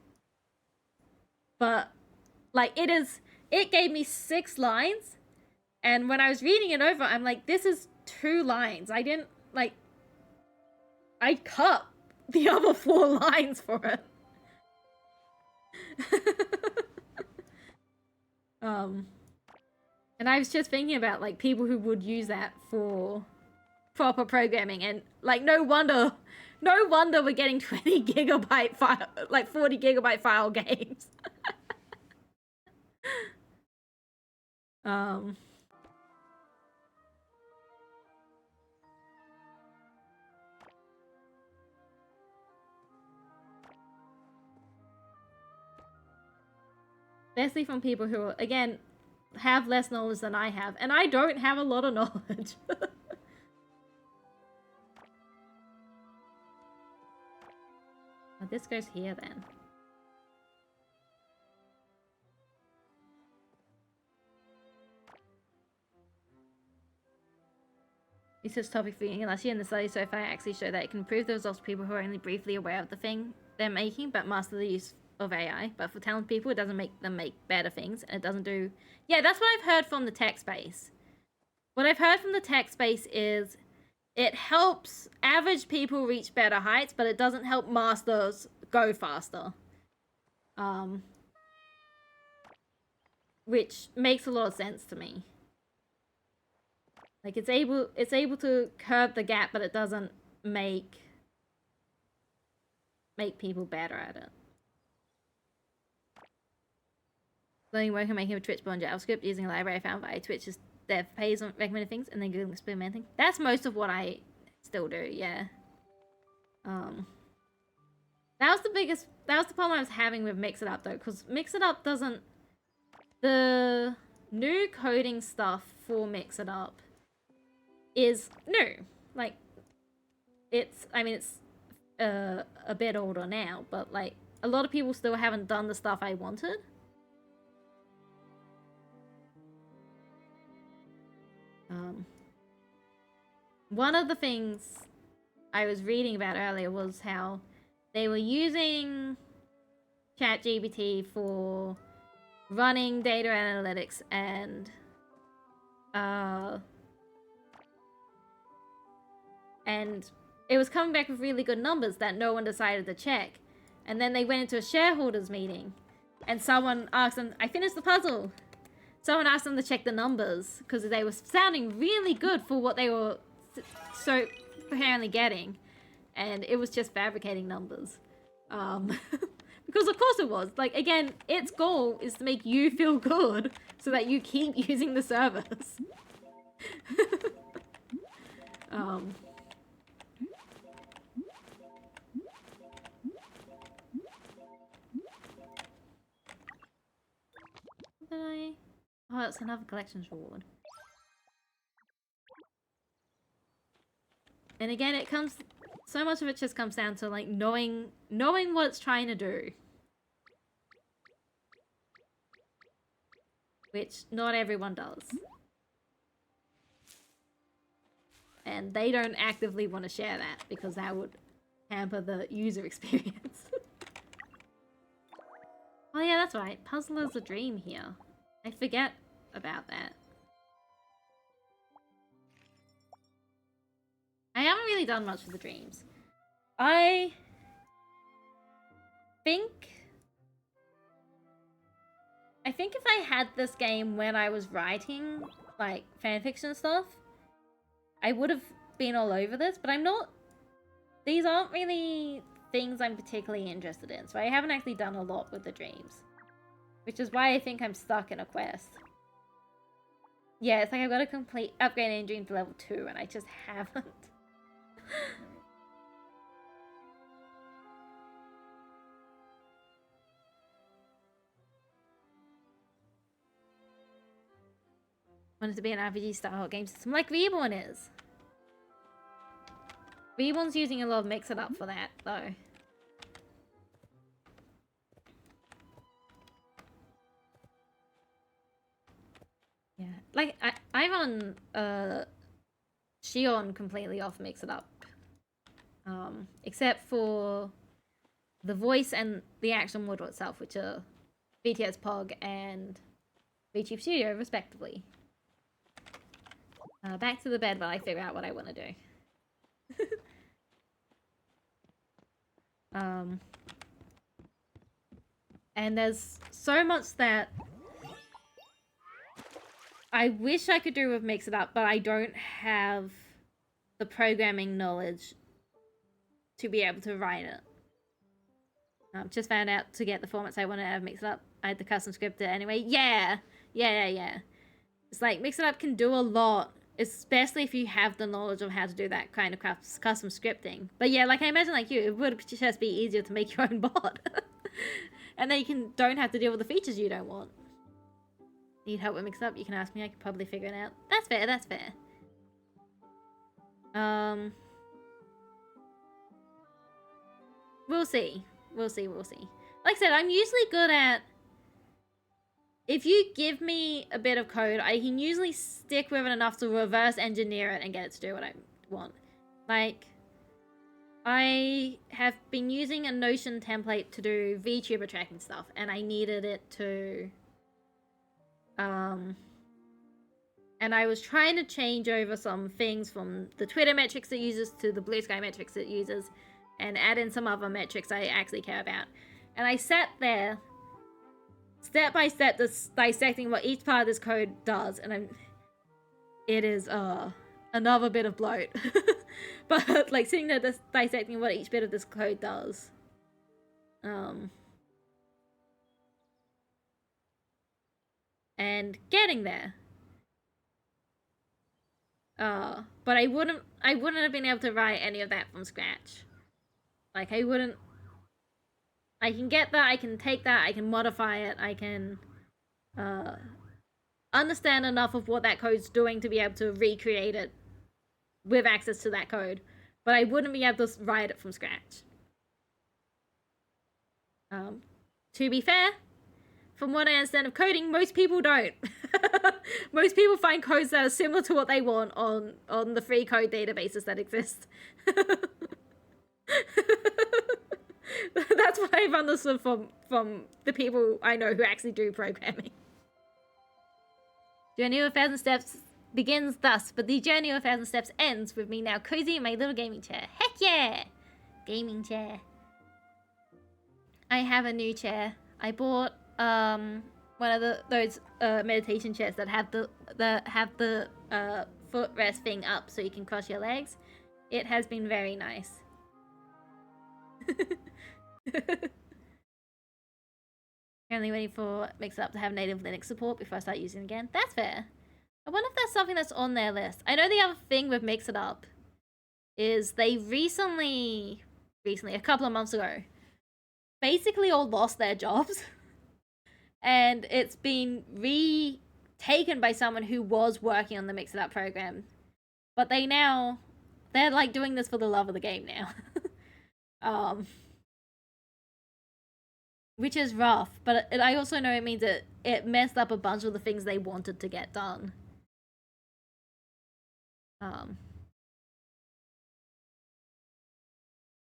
S2: But, like, it gave me 6 lines, and when I was reading it over, I'm like, this is 2 lines. I didn't, like, I cut the other 4 lines for it. And I was just thinking about, like, people who would use that for proper programming, and, like, no wonder we're getting 20 gigabyte file, like 40 gigabyte file games. Especially from people who are, again, have less knowledge than I have, and I don't have a lot of knowledge. Oh, this goes here then. Research topic for you last year, and the study so far actually show that it can improve the results for people who are only briefly aware of the thing they're making, but master the use of AI. But for talented people, it doesn't make them make better things, and it doesn't do... Yeah, that's what I've heard from the tech space. What I've heard from the tech space is it helps average people reach better heights, but it doesn't help masters go faster. Which makes a lot of sense to me. Like, it's able to curb the gap, but it doesn't make people better at it. Learning work and making a Twitch bond JavaScript using a library I found by Twitch's dev pays on recommended things, and then Google experimenting. That's most of what I still do, yeah. That was the problem I was having with Mix It Up though, because Mix It Up doesn't... The new coding stuff for Mix It Up is new. Like, it's a bit older now, but like, a lot of people still haven't done the stuff I wanted. One of the things I was reading about earlier was how they were using ChatGPT for running data analytics, and it was coming back with really good numbers that no one decided to check. And then they went into a shareholders meeting, and someone asked them, I finished the puzzle. Someone asked them to check the numbers, because they were sounding really good for what they were so apparently getting. And it was just fabricating numbers. Because of course it was. Like, again, its goal is to make you feel good so that you keep using the service. Oh, it's another collections reward. And again, it comes... So much of it just comes down to, like, knowing what it's trying to do. Which not everyone does. And they don't actively want to share that, because that would hamper the user experience. Oh yeah, that's right. Puzzler's a dream here. I forget about that. I haven't really done much with the dreams. I think if I had this game when I was writing, like, fanfiction stuff, I would have been all over this, but I'm not... These aren't really things I'm particularly interested in, so I haven't actually done a lot with the dreams. Which is why I think I'm stuck in a quest. Yeah, it's like I've got to complete upgrading dream to level 2, and I just haven't. Wanted to be an RPG style game system like Reborn is. Reborn's using a lot of Mix It Up for that, though. Yeah, like I run Shion completely off Mix It Up, except for the voice and the action model itself, which are BTS Pog and VTube Studio, respectively. Back to the bed while I figure out what I want to do. And there's so much that I wish I could do with Mix It Up, but I don't have the programming knowledge to be able to write it. Just found out to get the formats I wanted out of Mix It Up, I had to custom script it anyway. Yeah. It's like, Mix It Up can do a lot, especially if you have the knowledge of how to do that kind of custom scripting. But yeah, like, I imagine, like you, it would just be easier to make your own bot. And then you don't have to deal with the features you don't want. Need help with mix up? You can ask me. I could probably figure it out. That's fair. That's fair. We'll see. We'll see. We'll see. Like I said, I'm usually good at. If you give me a bit of code, I can usually stick with it enough to reverse engineer it and get it to do what I want. Like, I have been using a Notion template to do VTuber tracking stuff, and I needed it to, and I was trying to change over some things from the Twitter metrics it uses to the Blue Sky metrics it uses, and add in some other metrics I actually care about. And I sat there, step by step, dissecting what each part of this code does, and it is another bit of bloat. But like sitting there dissecting what each bit of this code does. And getting there. But I wouldn't have been able to write any of that from scratch. Like I can get that, I can take that, I can modify it, I can understand enough of what that code's doing to be able to recreate it with access to that code, but I wouldn't be able to write it from scratch. To be fair, from what I understand of coding, most people don't. Most people find codes that are similar to what they want on the free code databases that exist. That's what I've understood from the people I know who actually do programming. Journey of 1,000 Steps begins thus, but the journey of 1,000 steps ends with me now cozy in my little gaming chair. Heck yeah! Gaming chair. I have a new chair. I bought one of those meditation chairs that have the footrest thing up so you can cross your legs. It has been very nice. Currently waiting for Mix-Up to have native Linux support before I start using it again. That's fair. I wonder if that's something that's on their list. I know the other thing with Mix It Up is they recently, a couple of months ago, basically all lost their jobs. And it's been retaken by someone who was working on the Mix It Up program. But they're like doing this for the love of the game now. Which is rough, but I also know it means it messed up a bunch of the things they wanted to get done.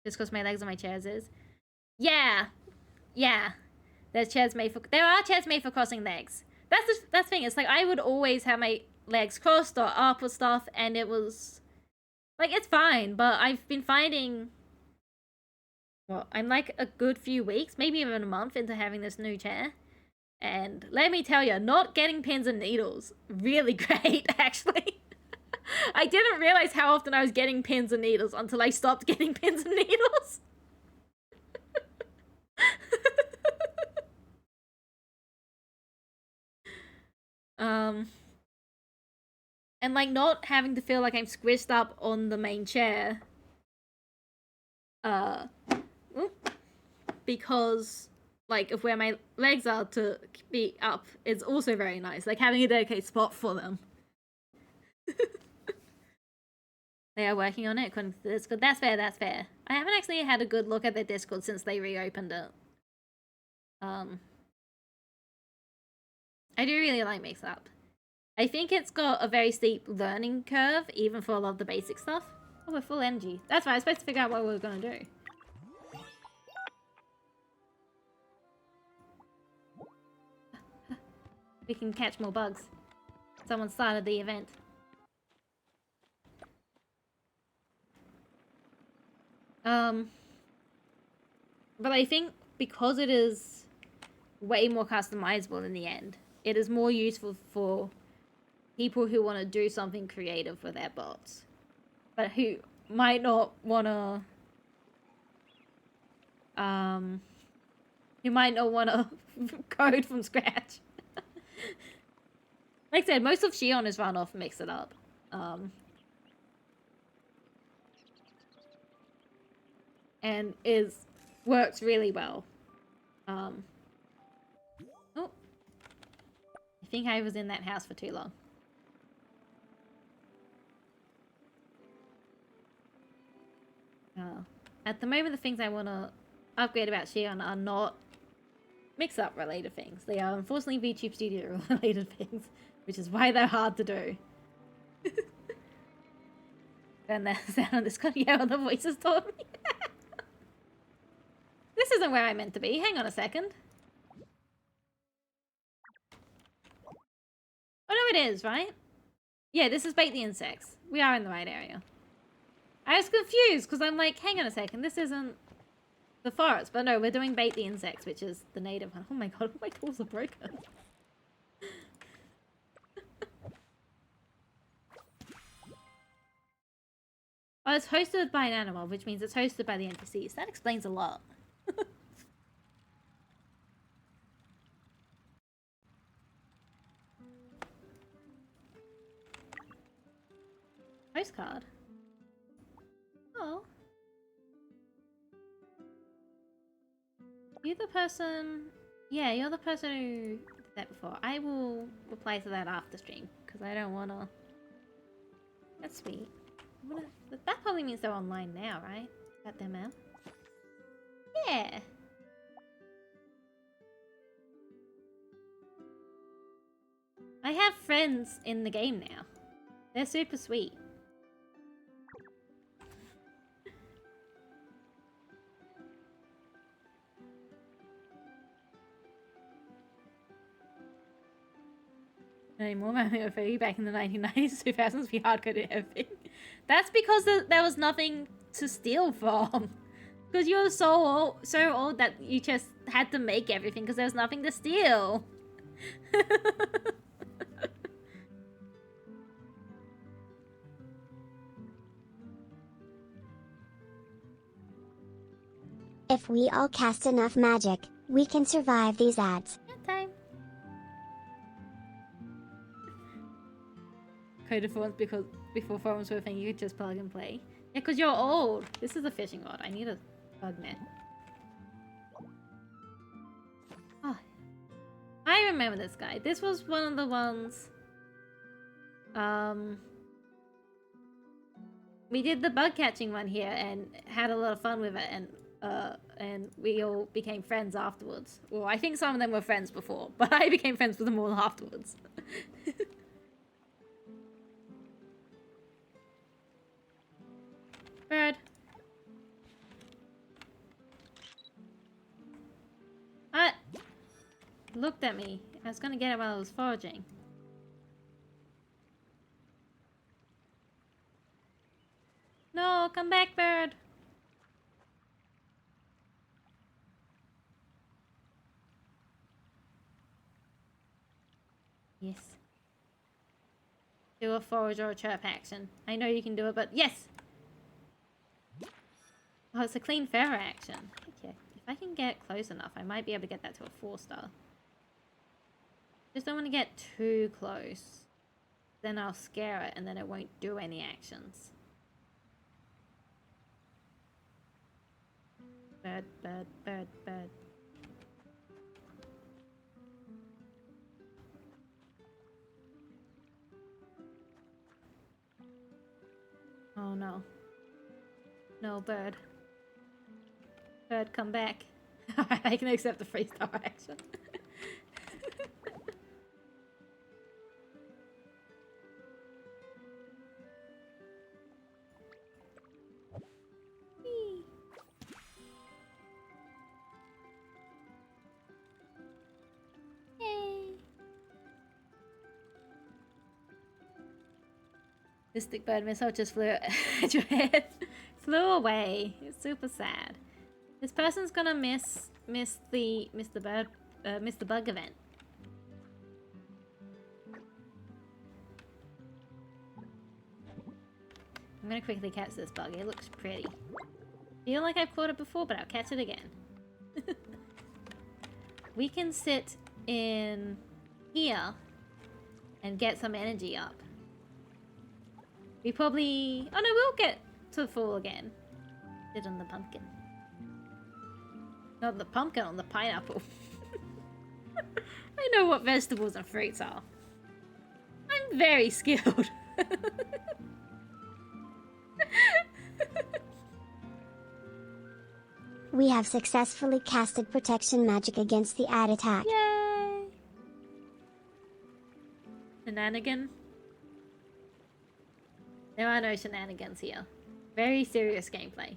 S2: Just because my legs on my chairs is. Yeah. There are chairs made for crossing legs. That's the thing. It's like I would always have my legs crossed or up or stuff, and it was like it's fine. But I've been finding. Well, I'm like a good few weeks, maybe even a month into having this new chair. And let me tell you, not getting pins and needles, really great, actually. I didn't realize how often I was getting pins and needles until I stopped getting pins and needles. And like not having to feel like I'm squished up on the main chair. Because like of where my legs are to be up is also very nice. Like having a dedicated spot for them. They are working on it according to the Discord. That's fair, that's fair. I haven't actually had a good look at their Discord since they reopened it. I do really like Mix Up. I think it's got a very steep learning curve, even for a lot of the basic stuff. Oh, we're full energy. That's right, I was supposed to figure out what we were gonna do. We can catch more bugs. Someone started the event. But I think because it is way more customizable in the end, it is more useful for people who want to do something creative with their bots, but who might not want to code from scratch. Like I said, most of Shion is run off Mix It Up. And works really well. Oh. think I was in that house for too long. At the moment, the things I want to upgrade about Shion are not mix-up related things. They are unfortunately VTube Studio related things, which is why they're hard to do. And the sound of this gun, yeah, all the voices told me. This isn't where I meant to be. Hang on a second. Oh no, it is, right? Yeah, this is Bait the Insects. We are in the right area. I was confused because I'm like, hang on a second, this isn't the forest. But no, we're doing Bait the Insects, which is the native one. Oh my god, all my tools are broken. Oh, it's hosted by an animal, which means it's hosted by the NPCs. That explains a lot. Postcard. Oh. You're the person... Yeah, you're the person who did that before. I will reply to that after stream, because I don't want to... That's sweet. That probably means they're online now, right? Got them out. Yeah! I have friends in the game now. They're super sweet. Anymore for you back in the 1990s, 2000s, we hardcoded everything. That's because there was nothing to steal from. Because you were so old that you just had to make everything because there was nothing to steal.
S1: If we all cast enough magic, we can survive these ads.
S2: Time. Coded for once because before forums were a thing you could just plug and play. Yeah, because you're old. This is a fishing rod. I need a bug net. Oh. I remember this guy. This was one of the ones... we did the bug catching one here and had a lot of fun with it, and we all became friends afterwards. Well, I think some of them were friends before, but I became friends with them all afterwards. Bird. Looked at me. I was gonna get it while I was foraging. No, come back, bird. Yes. Do a forage or a chirp action. I know you can do it, but yes! Oh, it's a clean feather action. Okay. If I can get close enough, I might be able to get that to a 4-star. Just don't want to get too close. Then I'll scare it and then it won't do any actions. Bird, bird, bird, bird. Oh no. No, bird. Bird, come back. I can accept the 3-star action. Yay! This stick bird missile just flew at your head. Flew away. It's super sad. This person's gonna miss the bug event. I'm gonna quickly catch this bug. It looks pretty. Feel like I've caught it before, but I'll catch it again. We can sit in here and get some energy up. We probably... Oh no, we'll get to full again. Sit on the pumpkin. Not the pumpkin, on the pineapple. I know what vegetables and fruits are. I'm very skilled.
S1: We have successfully casted protection magic against the ad attack.
S2: Yay! Shenanigan? There are no shenanigans here. Very serious gameplay.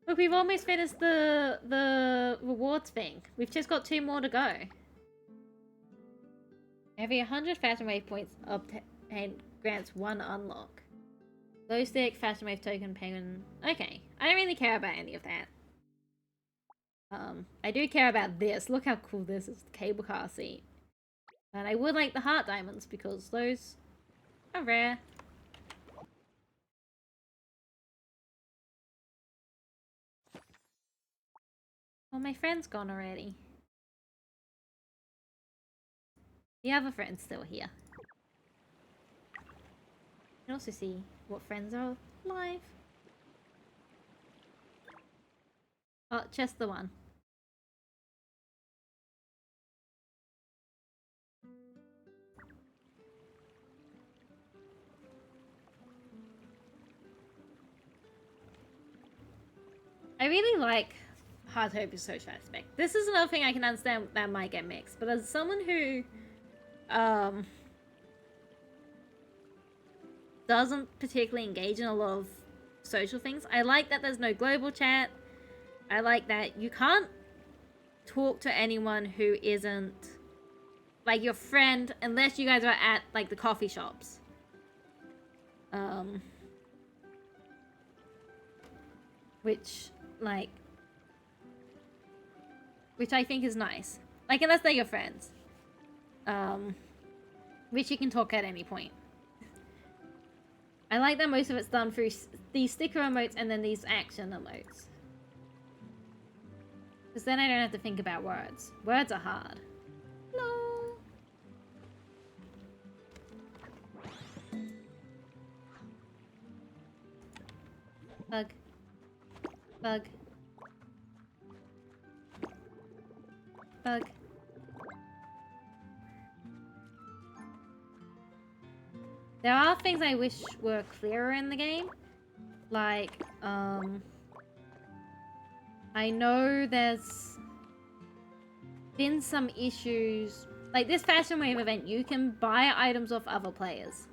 S2: Look, we've almost finished the rewards thing. We've just got 2 more to go. Every 100 fashion wave points obtained grants 1 unlock. Glow stick, fashion wave token, penguin. Okay, I don't really care about any of that. I do care about this. Look how cool this is, the cable car seat. And I would like the heart diamonds because those are rare. Well, my friend's gone already. The other friend's still here. You can also see what friends are live. Oh, just the one. I really like Heartopia's social aspect. This is another thing I can understand that might get mixed, but as someone who doesn't particularly engage in a lot of social things, I like that there's no global chat. I like that you can't talk to anyone who isn't like your friend unless you guys are at like the coffee shops. Which I think is nice. Like, unless they're your friends. Which you can talk at any point. I like that most of it's done through these sticker emotes and then these action emotes. Because then I don't have to think about words. Words are hard. No. Bug. Bug. Bug. There are things I wish were clearer in the game. Like, I know there's been some issues. Like this Fashion Wave event, you can buy items off other players.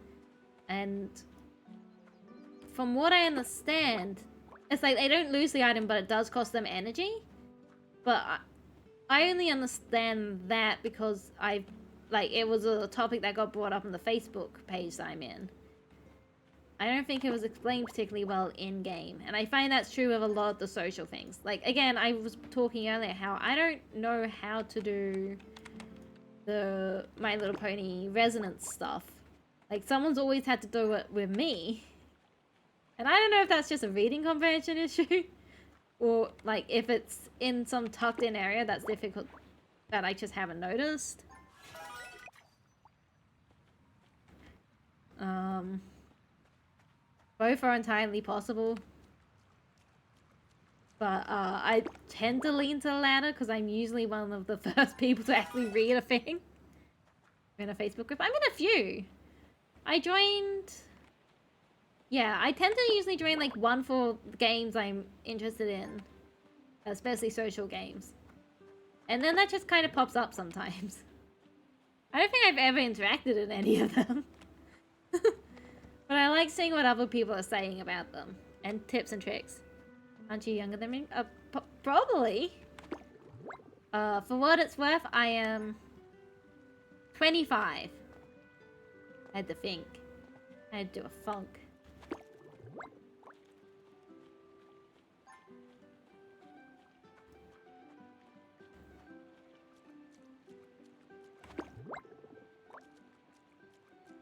S2: And from what I understand, it's like they don't lose the item, but it does cost them energy. But I only understand that because it was a topic that got brought up on the Facebook page that I'm in. I don't think it was explained particularly well in-game. And I find that's true of a lot of the social things. Like, again, I was talking earlier how I don't know how to do the My Little Pony resonance stuff. Like, someone's always had to do it with me. And I don't know if that's just a reading comprehension issue. Or, like, if it's in some tucked-in area that's difficult that I just haven't noticed. Both are entirely possible. But, I tend to lean to the latter because I'm usually one of the first people to actually read a thing. In a Facebook group. I'm in a few. I joined... Yeah, I tend to usually join, like, one for games I'm interested in. Especially social games. And then that just kind of pops up sometimes. I don't think I've ever interacted in any of them. But I like seeing what other people are saying about them. And tips and tricks. Aren't you younger than me? Probably. For what it's worth, I am 25. I had to think. I had to do a funk.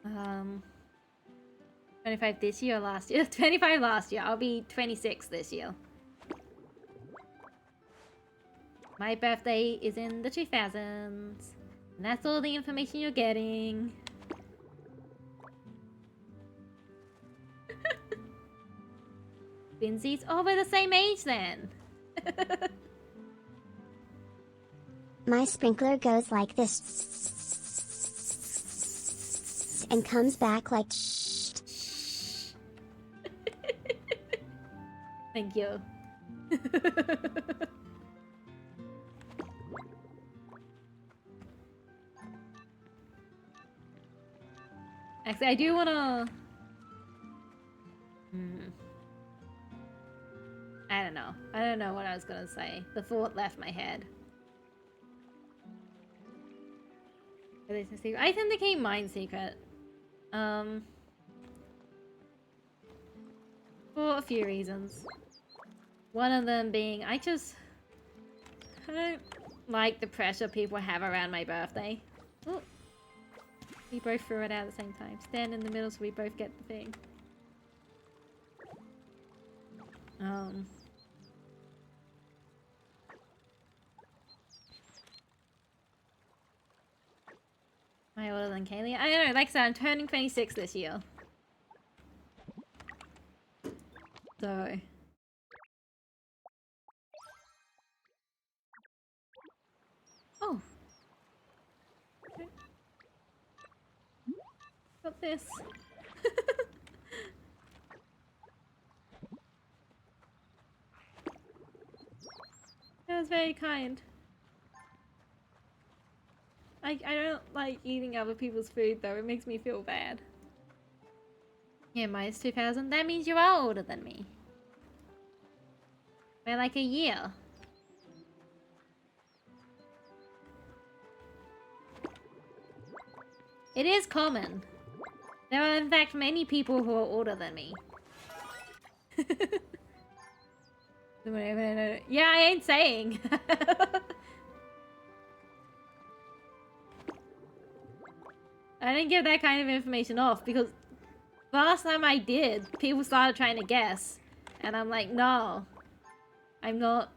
S2: Um... 25 this year or last year? 25 last year. I'll be 26 this year. My birthday is in the 2000s. And that's all the information you're getting. Twinsies? Oh, we're the same age then.
S1: My sprinkler goes like this and comes back like
S2: Thank you. Actually, I do wanna... I don't know. I don't know what I was gonna say. The thought left my head. I think they came mine secret. For a few reasons. One of them being, I don't like the pressure people have around my birthday. Oh, we both threw it out at the same time. Stand in the middle so we both get the thing. Am I older than Kaylee? I don't know, like I said, I'm turning 26 this year. So... Oh! Okay. Got this. That was very kind. I don't like eating other people's food though, it makes me feel bad. Yeah, mine's 2000. That means you are older than me. By like a year. It is common. There are in fact many people who are older than me. Yeah, I ain't saying. I didn't give that kind of information off because last time I did, people started trying to guess. And I'm like, no. I'm not.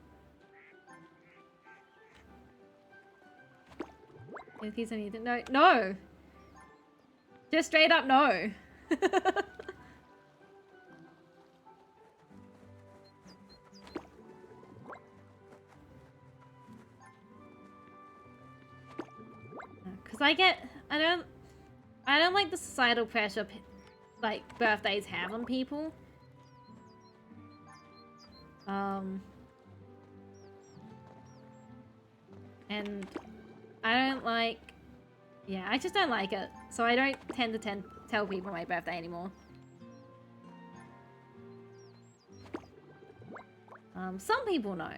S2: In case I need to know. No! Just straight up no. Cause I don't like the societal pressure like birthdays have on people. And I don't like, yeah, I just don't like it. So I don't tend to tell people my birthday anymore. Some people know.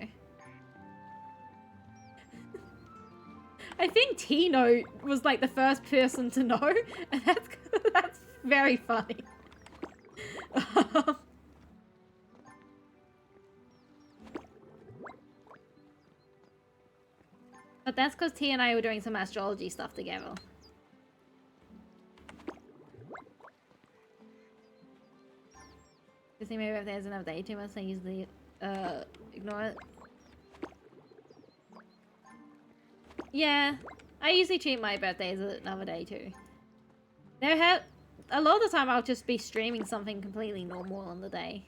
S2: I think Tino was like the first person to know, and that's very funny. But that's because T and I were doing some astrology stuff together. Just maybe if there's another day too much, I usually ignore it. Yeah, I usually treat my birthday as another day too. A lot of the time I'll just be streaming something completely normal on the day.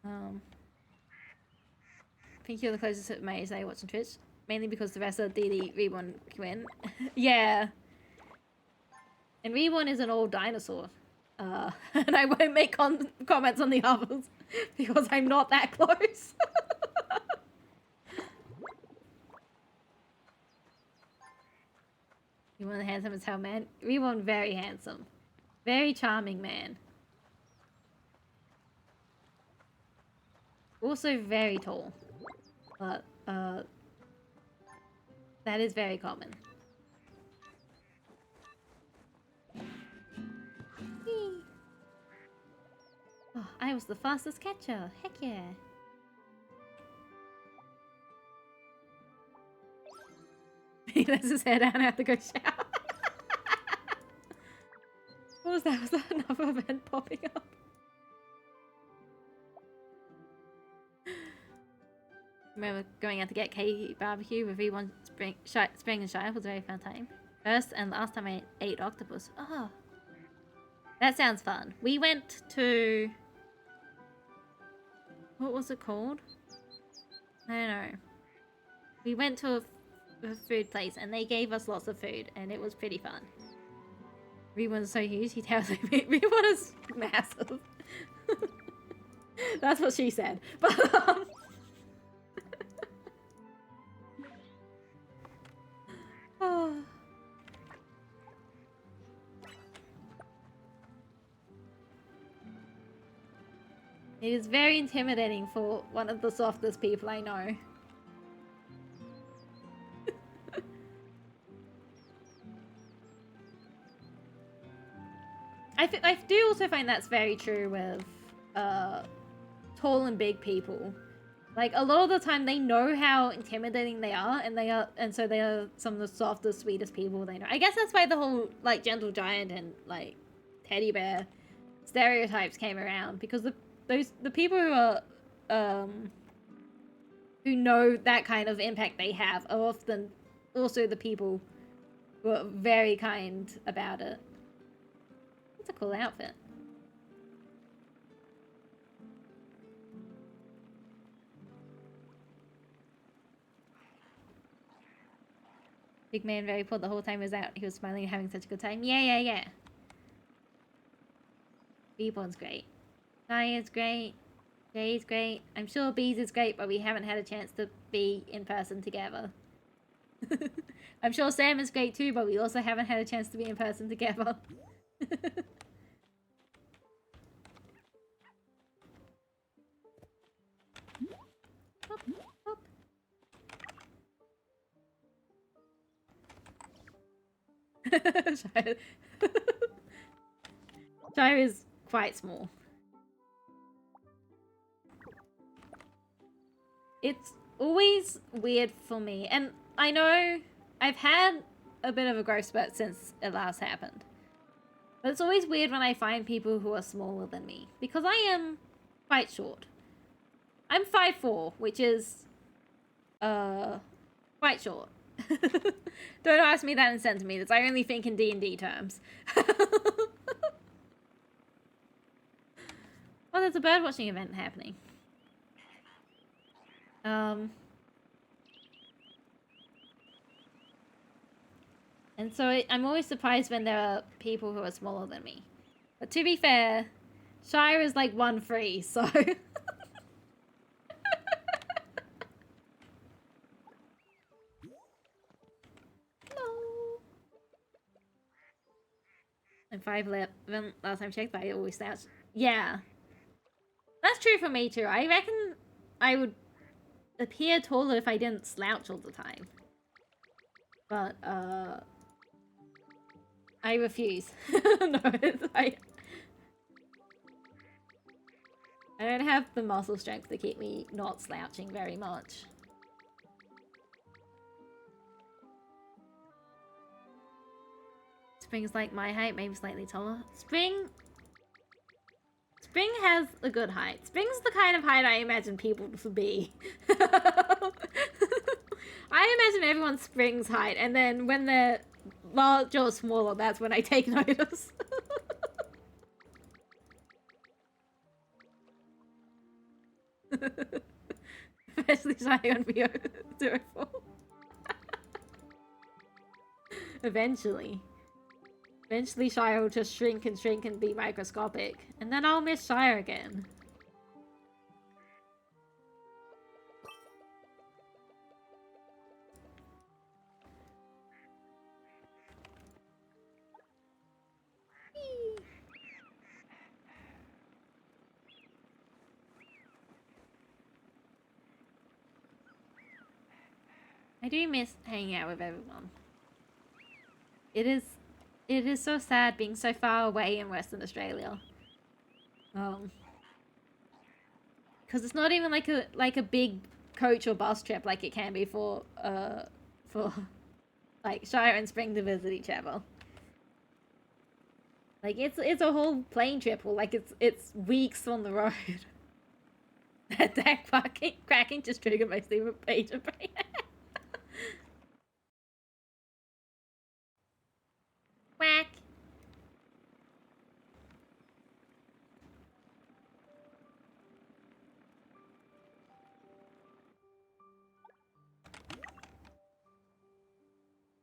S2: I think you're the closest to my age I watch on Twitch. Mainly because the rest of DD Reborn win. Yeah. And Reborn is an old dinosaur. And I won't make comments on the others. Because I'm not that close. You want the handsome as hell, man? Reborn very handsome. Very charming man. Also very tall. But, that is very common. Whee! Oh, I was the fastest catcher. Heck yeah. He lets his hair down and have to go shower. What was that? Was that another event popping up? Remember going out to get cake barbecue with everyone spring and Shire was a very fun time. First and last time I ate octopus. Oh. That sounds fun. We went to... What was it called? I don't know. We went to a food place and they gave us lots of food and it was pretty fun. Rewan's so huge, he tells me Rewan is massive. That's what she said. But oh. It is very intimidating for one of the softest people I know. I do also find that's very true with tall and big people. Like, a lot of the time they know how intimidating they are, and so they are some of the softest, sweetest people they know. I guess that's why the whole, like, gentle giant and, like, teddy bear stereotypes came around, because the people who are, who know that kind of impact they have are often also the people who are very kind about it. That's a cool outfit. Big man very poor the whole time he was out. He was smiling and having such a good time. Yeah. Beeborn's great. Naya's great. Jay's great. I'm sure Bees is great, but we haven't had a chance to be in person together. I'm sure Sam is great too, but we also haven't had a chance to be in person together. Hop, hop. Shire is quite small. It's always weird for me, and I know I've had a bit of a growth spurt since it last happened. But it's always weird when I find people who are smaller than me, because I am quite short. I'm 5'4", which is, quite short. Don't ask me that in centimeters, I only think in D&D terms. Oh, there's a bird watching event happening. And so I'm always surprised when there are people who are smaller than me. But to be fair, Shire is like 1'3", so... No. I'm 5'11", last time I checked, but I always slouch. Yeah. That's true for me too. I reckon I would appear taller if I didn't slouch all the time. But, I refuse. No, I don't have the muscle strength to keep me not slouching very much. Spring's like my height, maybe slightly taller. Spring has a good height. Spring's the kind of height I imagine people to be. I imagine everyone's Spring's height, and then when they're large or smaller, that's when I take notice. Especially Shy on VO04. Eventually. Eventually Shire will just shrink and be microscopic. And then I'll miss Shire again. I do miss hanging out with everyone. It is so sad being so far away in Western Australia. Because it's not even like a big coach or bus trip like it can be for like Shire and Spring to visit each other. Like it's a whole plane trip, or like it's weeks on the road. That cracking just triggered my super page of brain. Quack.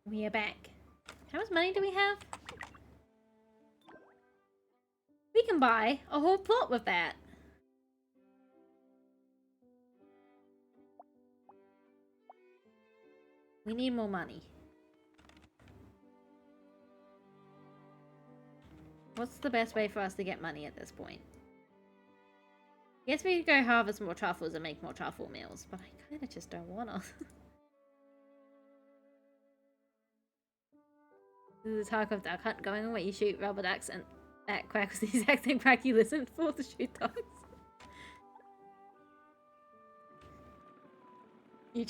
S2: We are back. How much money do we have? We can buy a whole plot with that. We need more money. What's the best way for us to get money at this point? Guess we could go harvest more truffles and make more truffle meals, but I kind of just don't wanna. This is Tarkov duck hunt going on where you shoot rubber ducks and that quack was the exact same quack you listened for to shoot ducks. You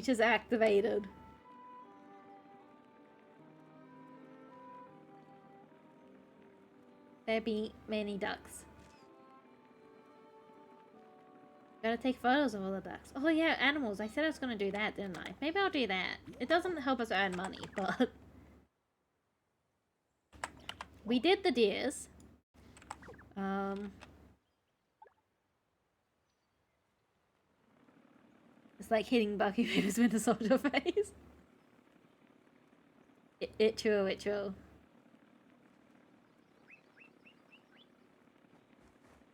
S2: just activated. There be many ducks. Gotta take photos of all the ducks. Oh yeah, animals. I said I was gonna do that, didn't I? Maybe I'll do that. It doesn't help us earn money, but... we did the deers. It's like hitting Bucky Rivers with a soldier face. It true, it true.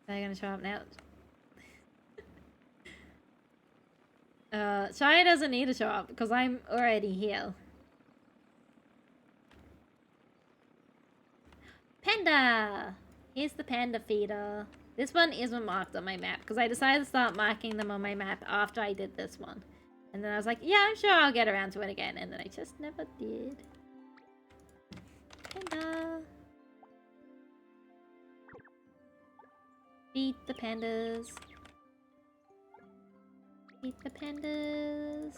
S2: They're gonna show up now. Shia doesn't need to show up because I'm already here. Panda! Here's the panda feeder. This one isn't marked on my map because I decided to start marking them on my map after I did this one. And then I was like, yeah, I'm sure I'll get around to it again. And then I just never did. Panda! Feed the pandas. Feed the pandas.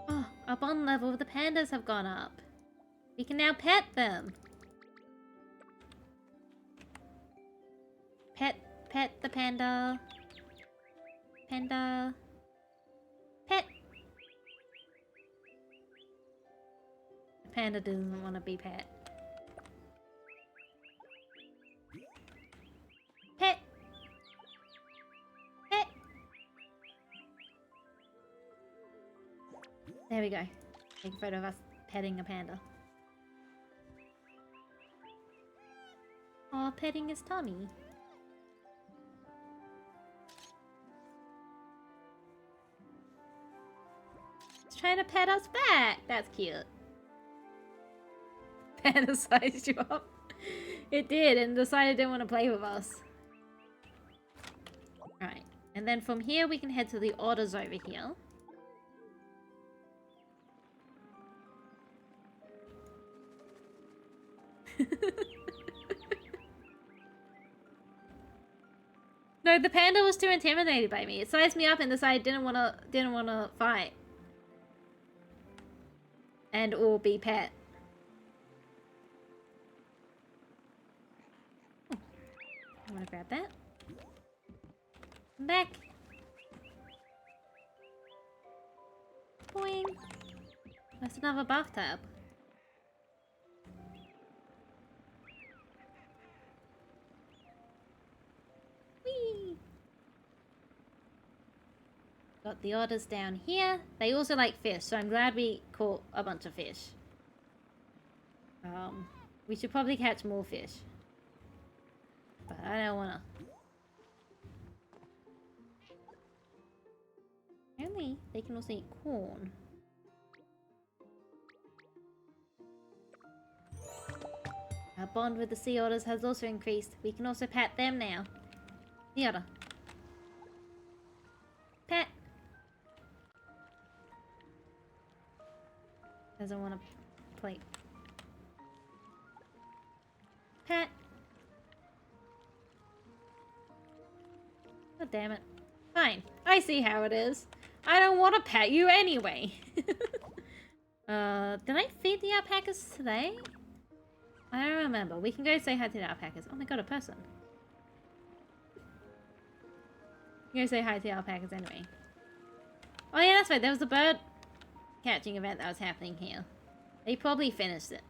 S2: Oh, our bond level with the pandas have gone up. We can now pet them. Pet the panda. Panda. Pet. The panda doesn't want to be pet. Pet. Pet. There we go. Take a photo of us petting a panda. Aw, petting his tummy. It's trying to pet us back. That's cute. Panda sized you up. It did and decided it didn't want to play with us. Alright. And then from here we can head to the otters over here. No, the panda was too intimidated by me. It sized me up and decided didn't wanna fight. And or be pet. Oh, I wanna grab that. Come back. Boing. That's another bathtub. Whee! Got the otters down here. They also like fish, so I'm glad we caught a bunch of fish. We should probably catch more fish. But I don't wanna. Apparently, they can also eat corn. Our bond with the sea otters has also increased. We can also pet them now. The otter. Pet. Doesn't want to play. Pet. God damn it. Fine. I see how it is. I don't want to pet you anyway. Did I feed the alpacas today? I don't remember. We can go say hi to the alpacas. Oh my god, a person. We can go say hi to the alpacas anyway. Oh yeah, that's right. There was a bird catching event that was happening here. They probably finished it.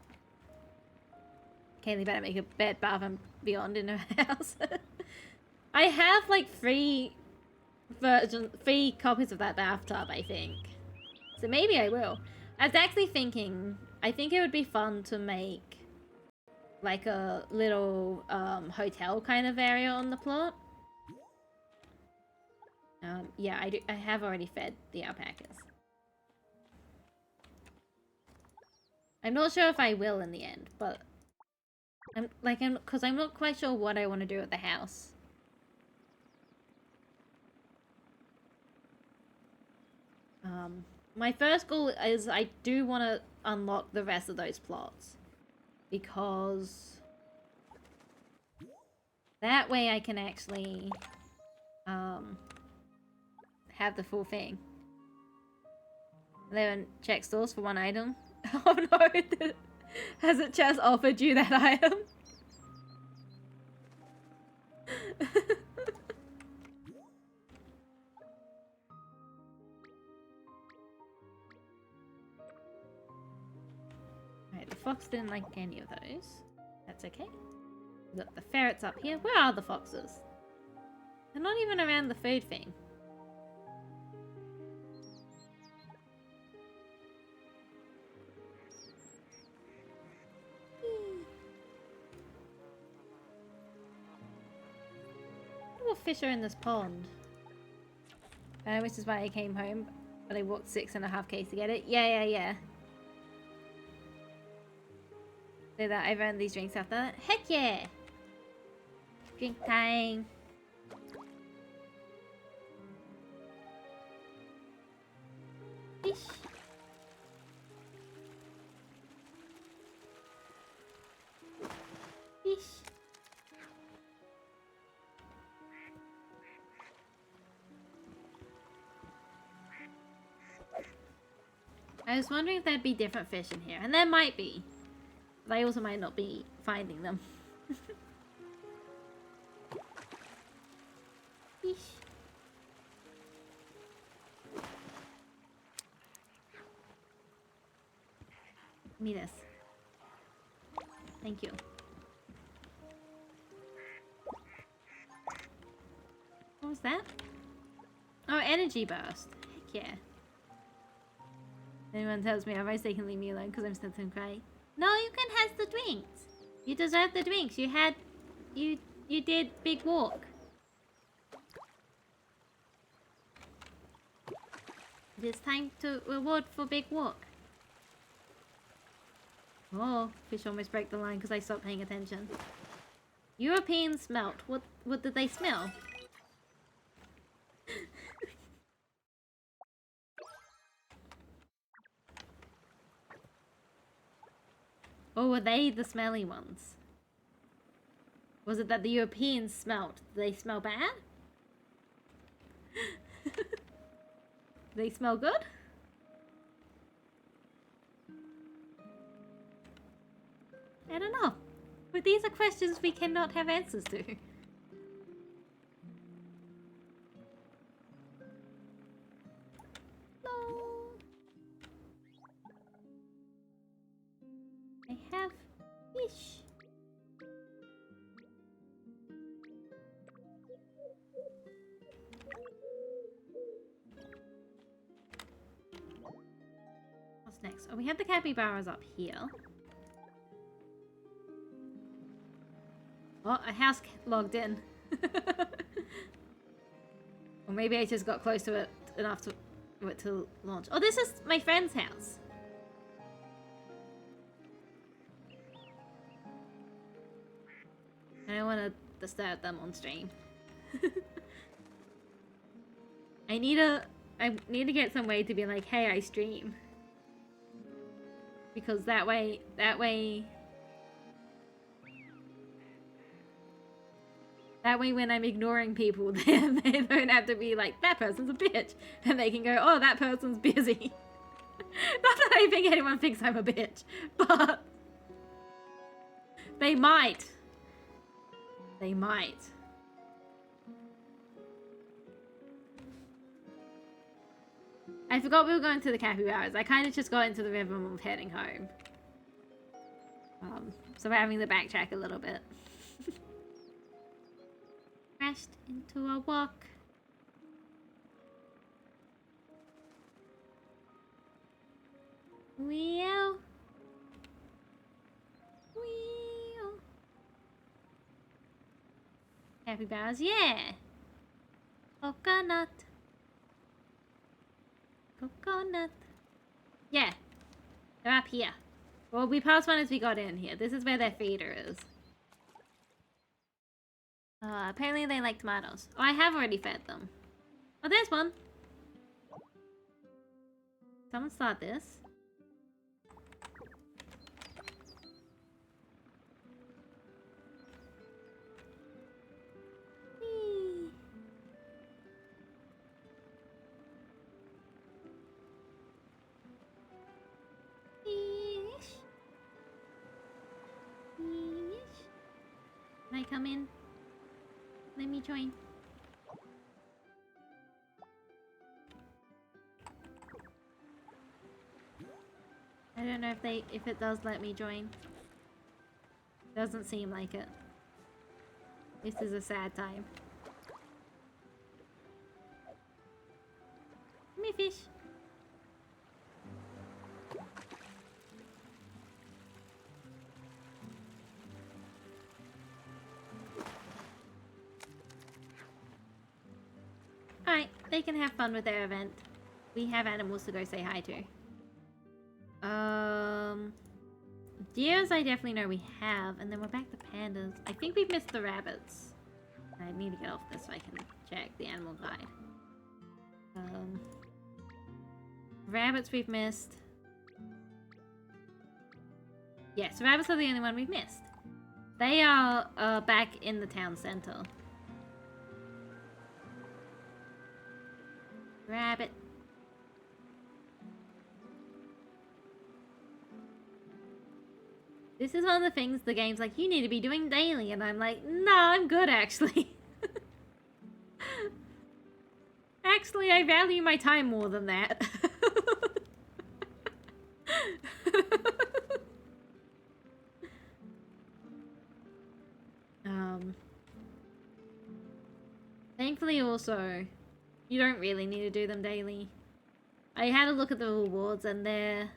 S2: Kaylee better make a Bed Bath and Beyond in her house. I have like 3 copies of that bathtub, I think. So maybe I will. I was actually thinking, I think it would be fun to make like a little hotel kind of area on the plot. Yeah, I have already fed the alpacas. I'm not sure if I will in the end, but because I'm not quite sure what I want to do at the house. My first goal is I do want to unlock the rest of those plots, because that way I can actually have the full thing. Then check stores for one item. Oh no, has it just offered you that item? Alright, the fox didn't like any of those. That's okay. Look, the ferret's up here. Where are the foxes? They're not even around the food thing. Little fish are in this pond. Which is why I came home, but I walked 6.5 k's to get it. Yeah. So that I've earned these drinks after that. Heck yeah! Drink time. Fish. Fish. I was wondering if there'd be different fish in here, and there might be. But I also might not be finding them. Fish. Give me this. Thank you. What was that? Oh, energy burst. Heck yeah. Anyone tells me otherwise, they can leave me alone because I'm still to cry. No, you can have the drinks. You deserve the drinks. You did big walk. It is time to reward for big walk. Oh, fish almost broke the line because I stopped paying attention. European smelt. What did they smell? Or were they the smelly ones? Was it that the Europeans smelt? Did they smell bad? They smell good? I don't know. But these are questions we cannot have answers to. No. I have fish. What's next? Oh, we have the capybaras up here. Oh, a house logged in. Or maybe I just got close to it enough for it to launch. Oh, this is my friend's house. I don't want to disturb them on stream. I need to get some way to be like, hey, I stream. Because that way when I'm ignoring people, then they don't have to be like, that person's a bitch. And they can go, oh, that person's busy. Not that I think anyone thinks I'm a bitch, but they might. They might. I forgot we were going to the capybaras. I kind of just got into the rhythm of heading home. So we're having to backtrack a little bit. Crashed into a walk. Wheel. Wheel. Capybaras, yeah. Coconut. Coconut. Yeah. They're up here. Well, we passed one as we got in here. This is where their feeder is. Apparently they like tomatoes. Oh, I have already fed them. Oh, there's one. Someone start this. Whee. Fish. Fish. Can I come in? Let me join. I don't know if it does let me join. Doesn't seem like it. This is a sad time. Come here, fish. Alright, they can have fun with their event. We have animals to go say hi to. Deers I definitely know we have, and then we're back to pandas. I think we've missed the rabbits. I need to get off this so I can check the animal guide. Rabbits we've missed. Yes, rabbits are the only one we've missed. They are back in the town center. Rabbit. This is one of the things the game's like, you need to be doing daily, and I'm like, no, I'm good actually. Actually, I value my time more than that. Thankfully also, you don't really need to do them daily. I had a look at the rewards and they're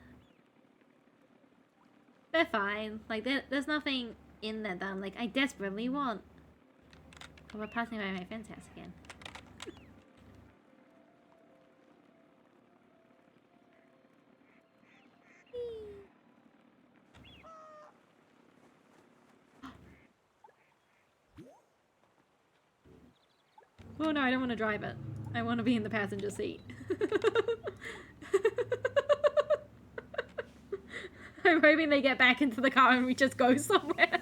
S2: fine. Like, there's nothing in there that I'm like, I desperately want. Oh, we're passing by my friend's house again. Oh no, I don't want to drive it. I want to be in the passenger seat. I'm hoping they get back into the car and we just go somewhere.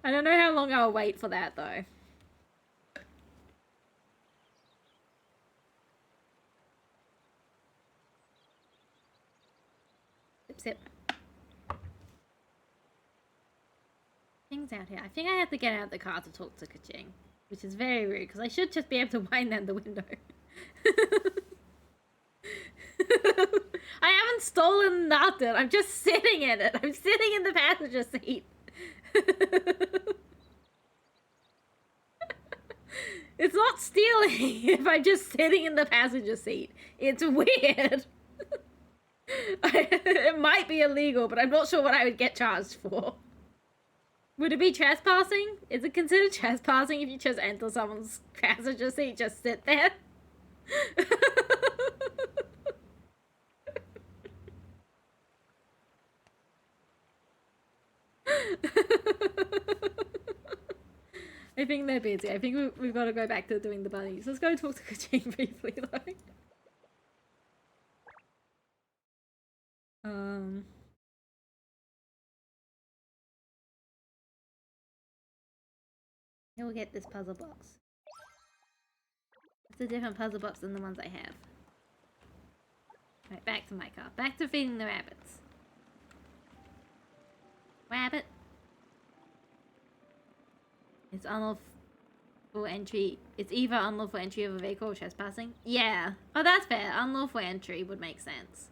S2: I don't know how long I'll wait for that though. Sip. Things out here. I think I have to get out of the car to talk to Kaching, which is very rude because I should just be able to wind down the window. I haven't stolen nothing. I'm just sitting in it. I'm sitting in the passenger seat. It's not stealing if I'm just sitting in the passenger seat. It's weird. It might be illegal, but I'm not sure what I would get charged for. Would it be trespassing? Is it considered trespassing if you just enter someone's passenger seat, just sit there? I think they're busy. I think we've got to go back to doing the bunnies. Let's go talk to Kaching briefly, though. Here we'll get this puzzle box. It's a different puzzle box than the ones I have. Right, back to my car. Back to feeding the rabbits. Rabbit. It's unlawful entry. It's either unlawful entry of a vehicle or trespassing. Yeah. Oh, that's fair. Unlawful entry would make sense.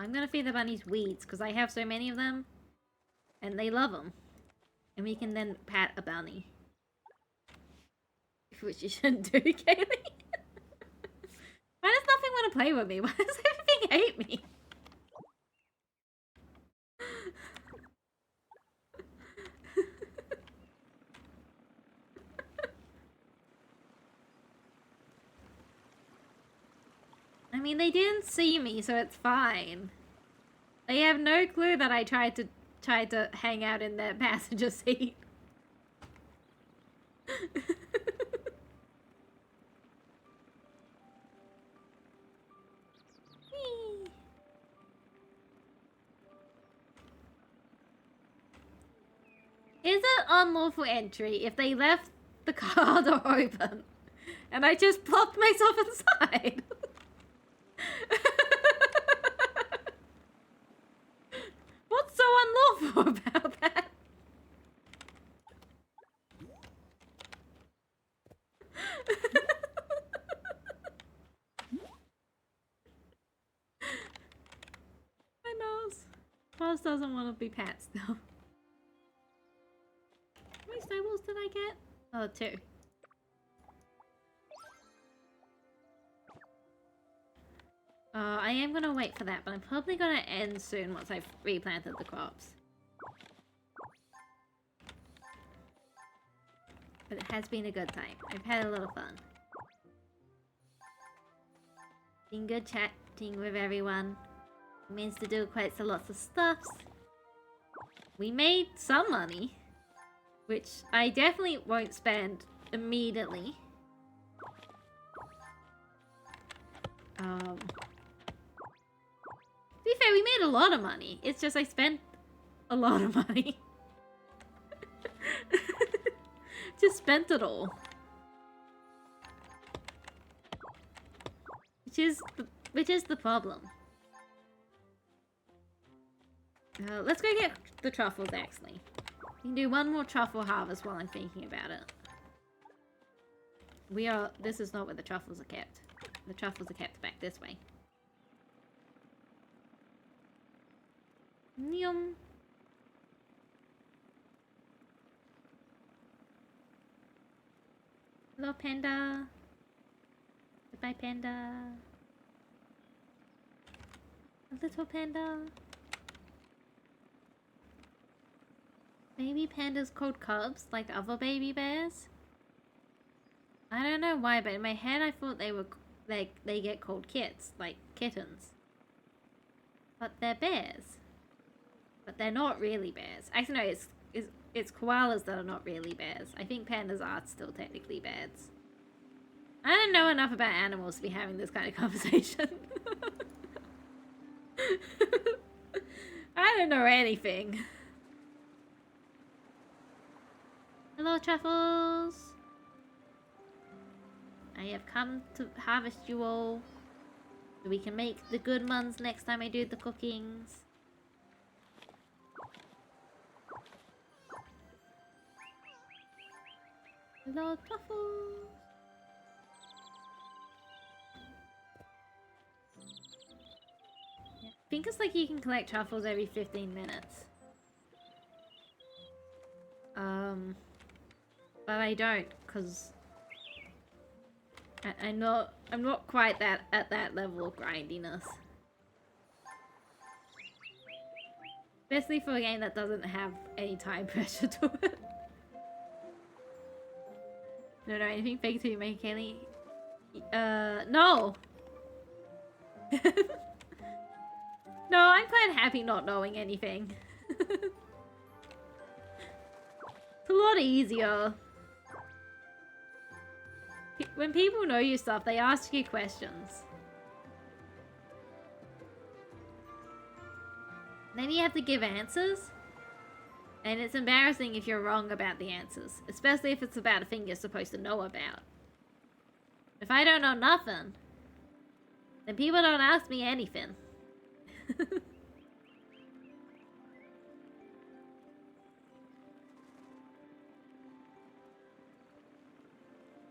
S2: I'm gonna feed the bunnies weeds, because I have so many of them. And they love them. And we can then pat a bunny. Which you shouldn't do, Kaylee. Why does nothing want to play with me? Why does everything hate me? I mean, they didn't see me, so it's fine. They have no clue that I tried to hang out in their passenger seat. Is it unlawful entry if they left the car door open and I just plopped myself inside? What's so unlawful about that? My mouse. Mouse doesn't want to be pat still. How many snowballs did I get? Oh, 2. I am gonna wait for that, but I'm probably gonna end soon once I've replanted the crops. But it has been a good time. I've had a lot of fun. Been good chatting with everyone. We managed to do quite a lot of stuffs. We made some money, which I definitely won't spend immediately. To be fair, we made a lot of money. It's just I spent a lot of money. Just spent it all. Which is the problem. Let's go get the truffles, actually. We can do one more truffle harvest while I'm thinking about it. This is not where the truffles are kept. The truffles are kept back this way. Yum. Hello, panda. Goodbye, panda. A little panda. Baby pandas called cubs, like other baby bears? I don't know why, but in my head I thought they were like they get called kits, like kittens. But they're bears. But they're not really bears. Actually, no, it's koalas that are not really bears. I think pandas are still technically bears. I don't know enough about animals to be having this kind of conversation. I don't know anything. Hello, truffles. I have come to harvest you all, so we can make the good ones next time I do the cookings. Hello, truffles. Yeah. I think it's like you can collect truffles every 15 minutes. But I don't, cause I'm not quite at that level of grindiness. Especially for a game that doesn't have any time pressure to it. No, anything fake to you, make Kaylee? No! No, I'm quite happy not knowing anything. It's a lot easier. When people know you stuff, they ask you questions. Then you have to give answers. And it's embarrassing if you're wrong about the answers. Especially if it's about a thing you're supposed to know about. If I don't know nothing, then people don't ask me anything.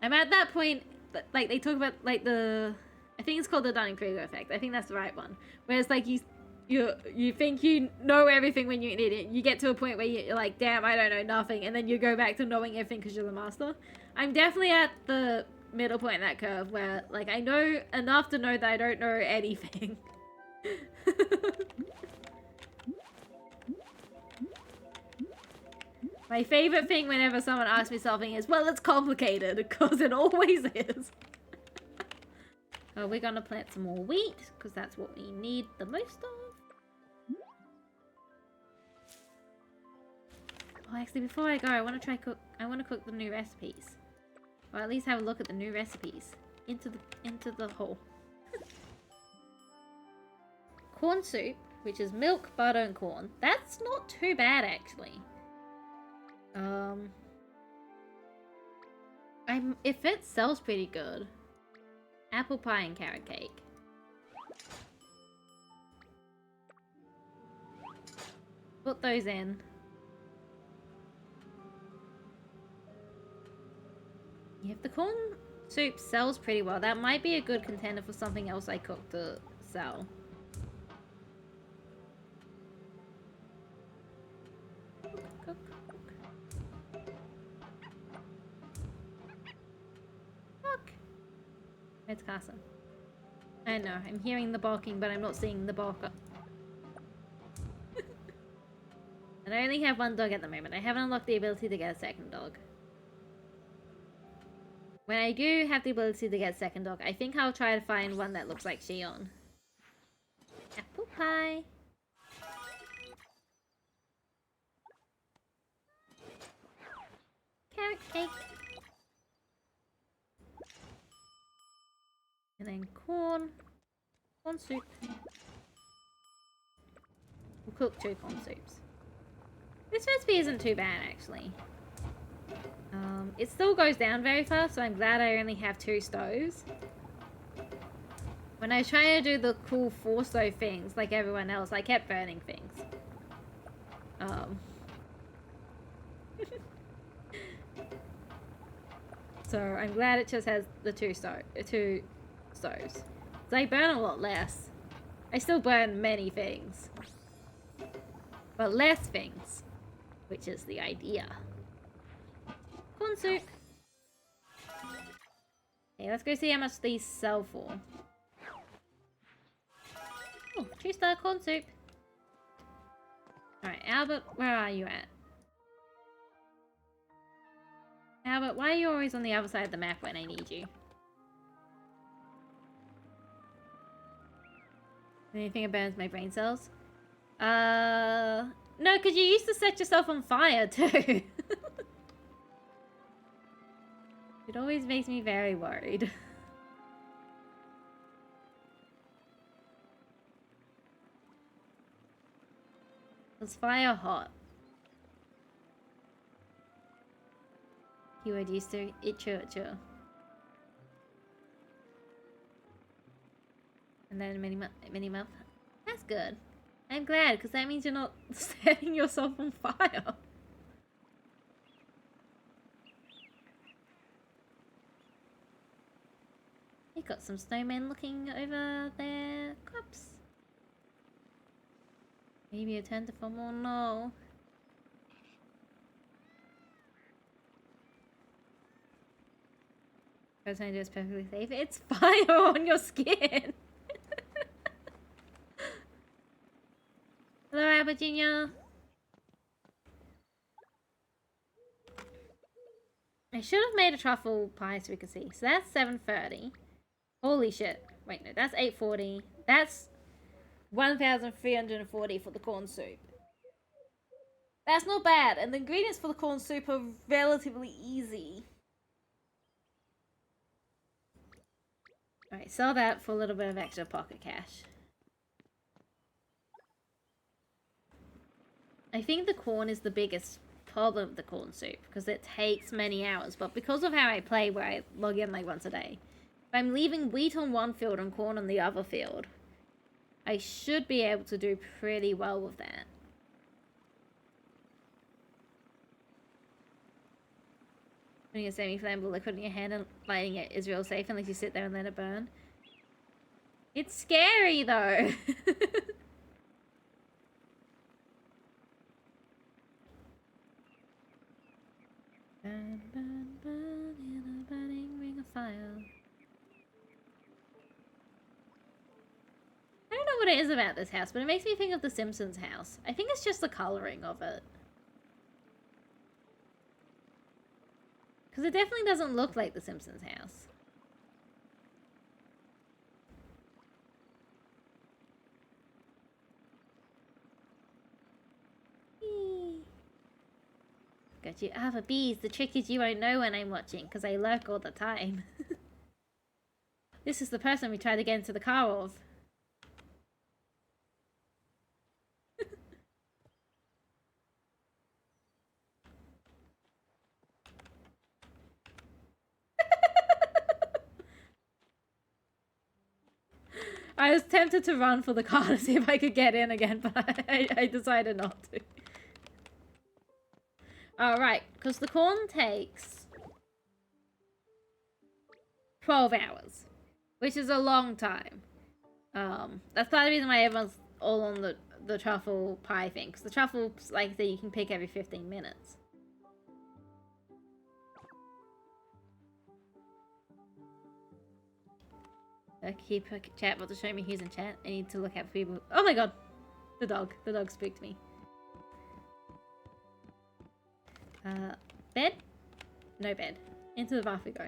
S2: I'm at that point, like, they talk about, like, I think it's called the Dunning-Kruger effect. I think that's the right one. Where it's like, you think you know everything when you're an idiot. You get to a point where you're like, damn, I don't know nothing, and then you go back to knowing everything because you're the master. I'm definitely at the middle point in that curve where, like, I know enough to know that I don't know anything. My favorite thing whenever someone asks me something is, well, it's complicated, because it always is. Oh, we're gonna plant some more wheat, because that's what we need the most of. Oh, actually, before I go, I want to cook the new recipes. Or at least have a look at the new recipes. Into the hole. Corn soup, which is milk, butter, and corn. That's not too bad, actually. If it sells pretty good. Apple pie and carrot cake. Put those in. Yeah, if the corn soup sells pretty well, that might be a good contender for something else I cook to sell. Cook. Fuck. It's Casa. I know, I'm hearing the barking, but I'm not seeing the barker. And I only have one dog at the moment. I haven't unlocked the ability to get a second dog. When I do have the ability to get a second dog, I think I'll try to find one that looks like Shion. Apple pie. Carrot cake. And then corn. Corn soup. We'll cook 2 corn soups. This recipe isn't too bad, actually. It still goes down very fast, so I'm glad I only have 2 stoves. When I was trying to do the cool 4 stove things, like everyone else, I kept burning things. So I'm glad it just has the 2 stoves. So I burn a lot less. I still burn many things. But less things. Which is the idea. Corn soup. Okay, let's go see how much these sell for. Oh, 2-star corn soup. Alright, Albert, where are you at? Albert, why are you always on the other side of the map when I need you? Anything that burns my brain cells? No, because you used to set yourself on fire too. It always makes me very worried. Was fire hot? Keyword used to it true. And then mini month. That's good. I'm glad, because that means you're not setting yourself on fire. You got some snowmen looking over their crops. Maybe a turn to for more. No. First time is perfectly safe. It's fire on your skin. Hello, Albert Jr. I should have made a truffle pie so we could see. So that's 7:30. Holy shit. Wait, no, that's 8:40. That's 1,340 for the corn soup. That's not bad. And the ingredients for the corn soup are relatively easy. Alright, sell that for a little bit of extra pocket cash. I think the corn is the biggest problem with the corn soup, because it takes many hours, but because of how I play where I log in like once a day, if I'm leaving wheat on one field and corn on the other field, I should be able to do pretty well with that. Putting a semi-flammable liquid in your hand and lighting it is real safe unless you sit there and let it burn. It's scary though. what it is about this house, but it makes me think of the Simpsons house. I think it's just the coloring of it. Because it definitely doesn't look like the Simpsons house. Eee. Got you other bees. The trick is you won't know when I'm watching, because I lurk all the time. This is the person we tried to get into the car of. I was tempted to run for the car to see if I could get in again, but I decided not to. Alright, because the corn takes 12 hours, which is a long time. That's part of the reason why everyone's all on the truffle pie thing, because the truffles, like that, you can pick every 15 minutes. I keep a chat bot to show me who's in chat. I need to look out for people. Oh my god! The dog. The dog spooked me. Bed? No bed. Into the bath we go.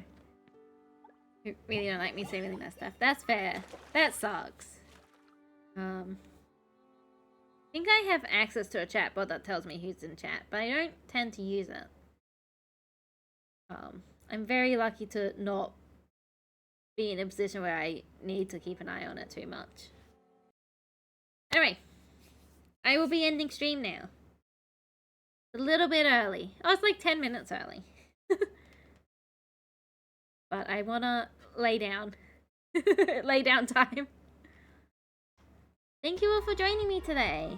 S2: You really don't like me saying really nice stuff. That's fair. That sucks. I think I have access to a chat bot that tells me who's in chat, but I don't tend to use it. I'm very lucky to not be in a position where I need to keep an eye on it too much. Anyway, I will be ending stream now. A little bit early. Oh, it's like 10 minutes early. But I wanna lay down. Lay down time. Thank you all for joining me today.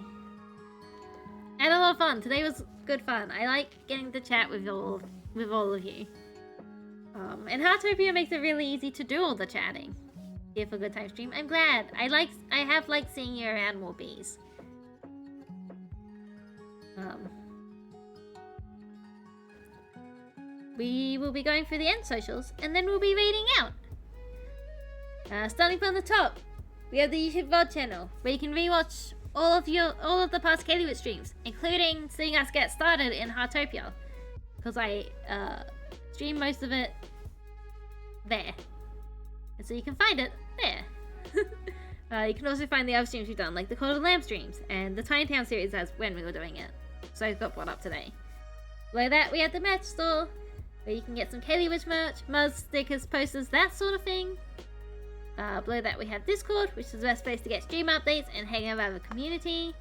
S2: I had a lot of fun. Today was good fun. I like getting to chat with all of you. And Heartopia makes it really easy to do all the chatting. Here for Good Time Stream. I'm glad. I have liked seeing you around more bees. We will be going through the end socials, and then we'll be reading out. Starting from the top, we have the YouTube VOD channel, where you can rewatch all of the past KaylieWitch streams, including seeing us get started in Heartopia, because I stream most of it there, and so you can find it there. You can also find the other streams we've done, like the Call of the Lamb streams and the Tiny Town series as when we were doing it. So it got brought up today. Below that, we have the merch store, where you can get some KaylieWitch merch, mugs, stickers, posters, that sort of thing. Below that, we have Discord, which is the best place to get stream updates and hang out with the community.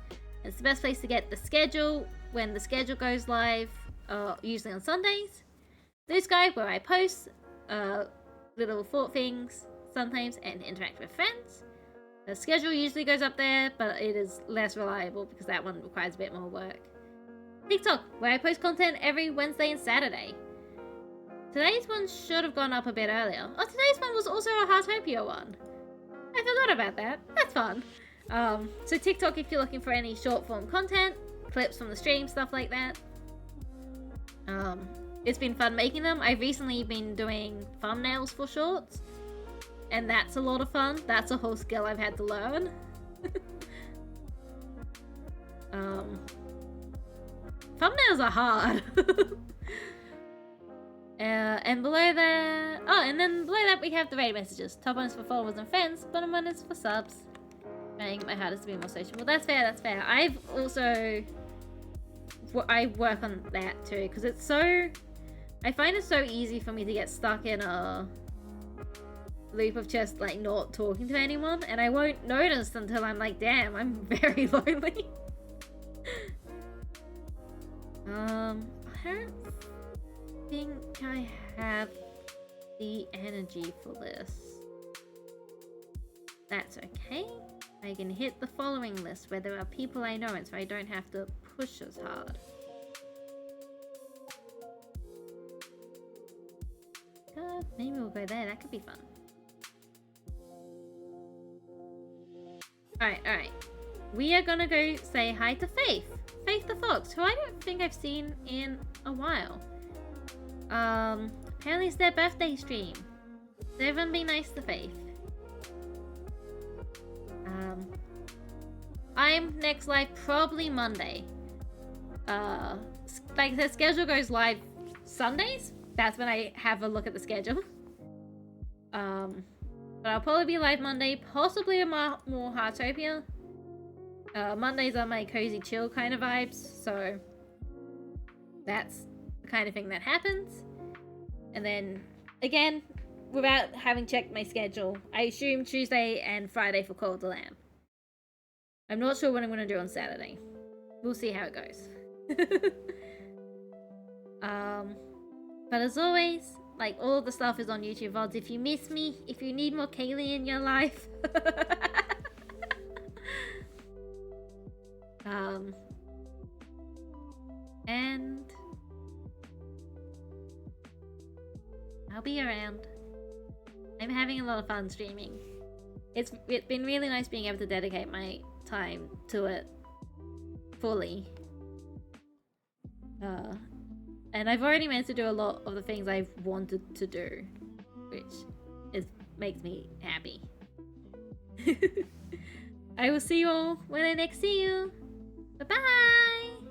S2: It's the best place to get the schedule when the schedule goes live, usually on Sundays. Blue Sky, where I post little thought things sometimes and interact with friends. The schedule usually goes up there, but it is less reliable because that one requires a bit more work. TikTok, where I post content every Wednesday and Saturday. Today's one should have gone up a bit earlier. Oh, today's one was also a Heartopia one. I forgot about that. That's fun. So TikTok if you're looking for any short form content, clips from the stream, stuff like that. It's been fun making them. I've recently been doing thumbnails for shorts, and that's a lot of fun. That's a whole skill I've had to learn. Thumbnails are hard. And below that, and then below that we have the raid messages. Top one is for followers and friends, bottom one is for subs. Trying my hardest to be more sociable. That's fair, that's fair. I work on that too, because it's so, I find it so easy for me to get stuck in a loop of just like not talking to anyone, and I won't notice until I'm like, damn, I'm very lonely. I don't think I have the energy for this. That's okay. I can hit the following list where there are people I know, and so I don't have to push as hard. Maybe we'll go there. That could be fun. Alright. We are gonna go say hi to Faith. Faith the Fox, who I don't think I've seen in a while. Apparently it's their birthday stream. So everyone be nice to Faith. I'm next live probably Monday. Like the schedule goes live Sundays. That's when I have a look at the schedule. But I'll probably be live Monday, possibly a more Heartopia. Mondays are my cozy chill kind of vibes, so that's the kind of thing that happens. And then again, without having checked my schedule, I assume Tuesday and Friday for Call of the Lamb. I'm not sure what I'm going to do on Saturday. We'll see how it goes. But as always, like, all of the stuff is on YouTube VODs. If you miss me, if you need more Kaylee in your life. And I'll be around. I'm having a lot of fun streaming. It's been really nice being able to dedicate my time to it fully. And I've already managed to do a lot of the things I've wanted to do, which makes me happy. I will see you all when I next see you. Bye-bye!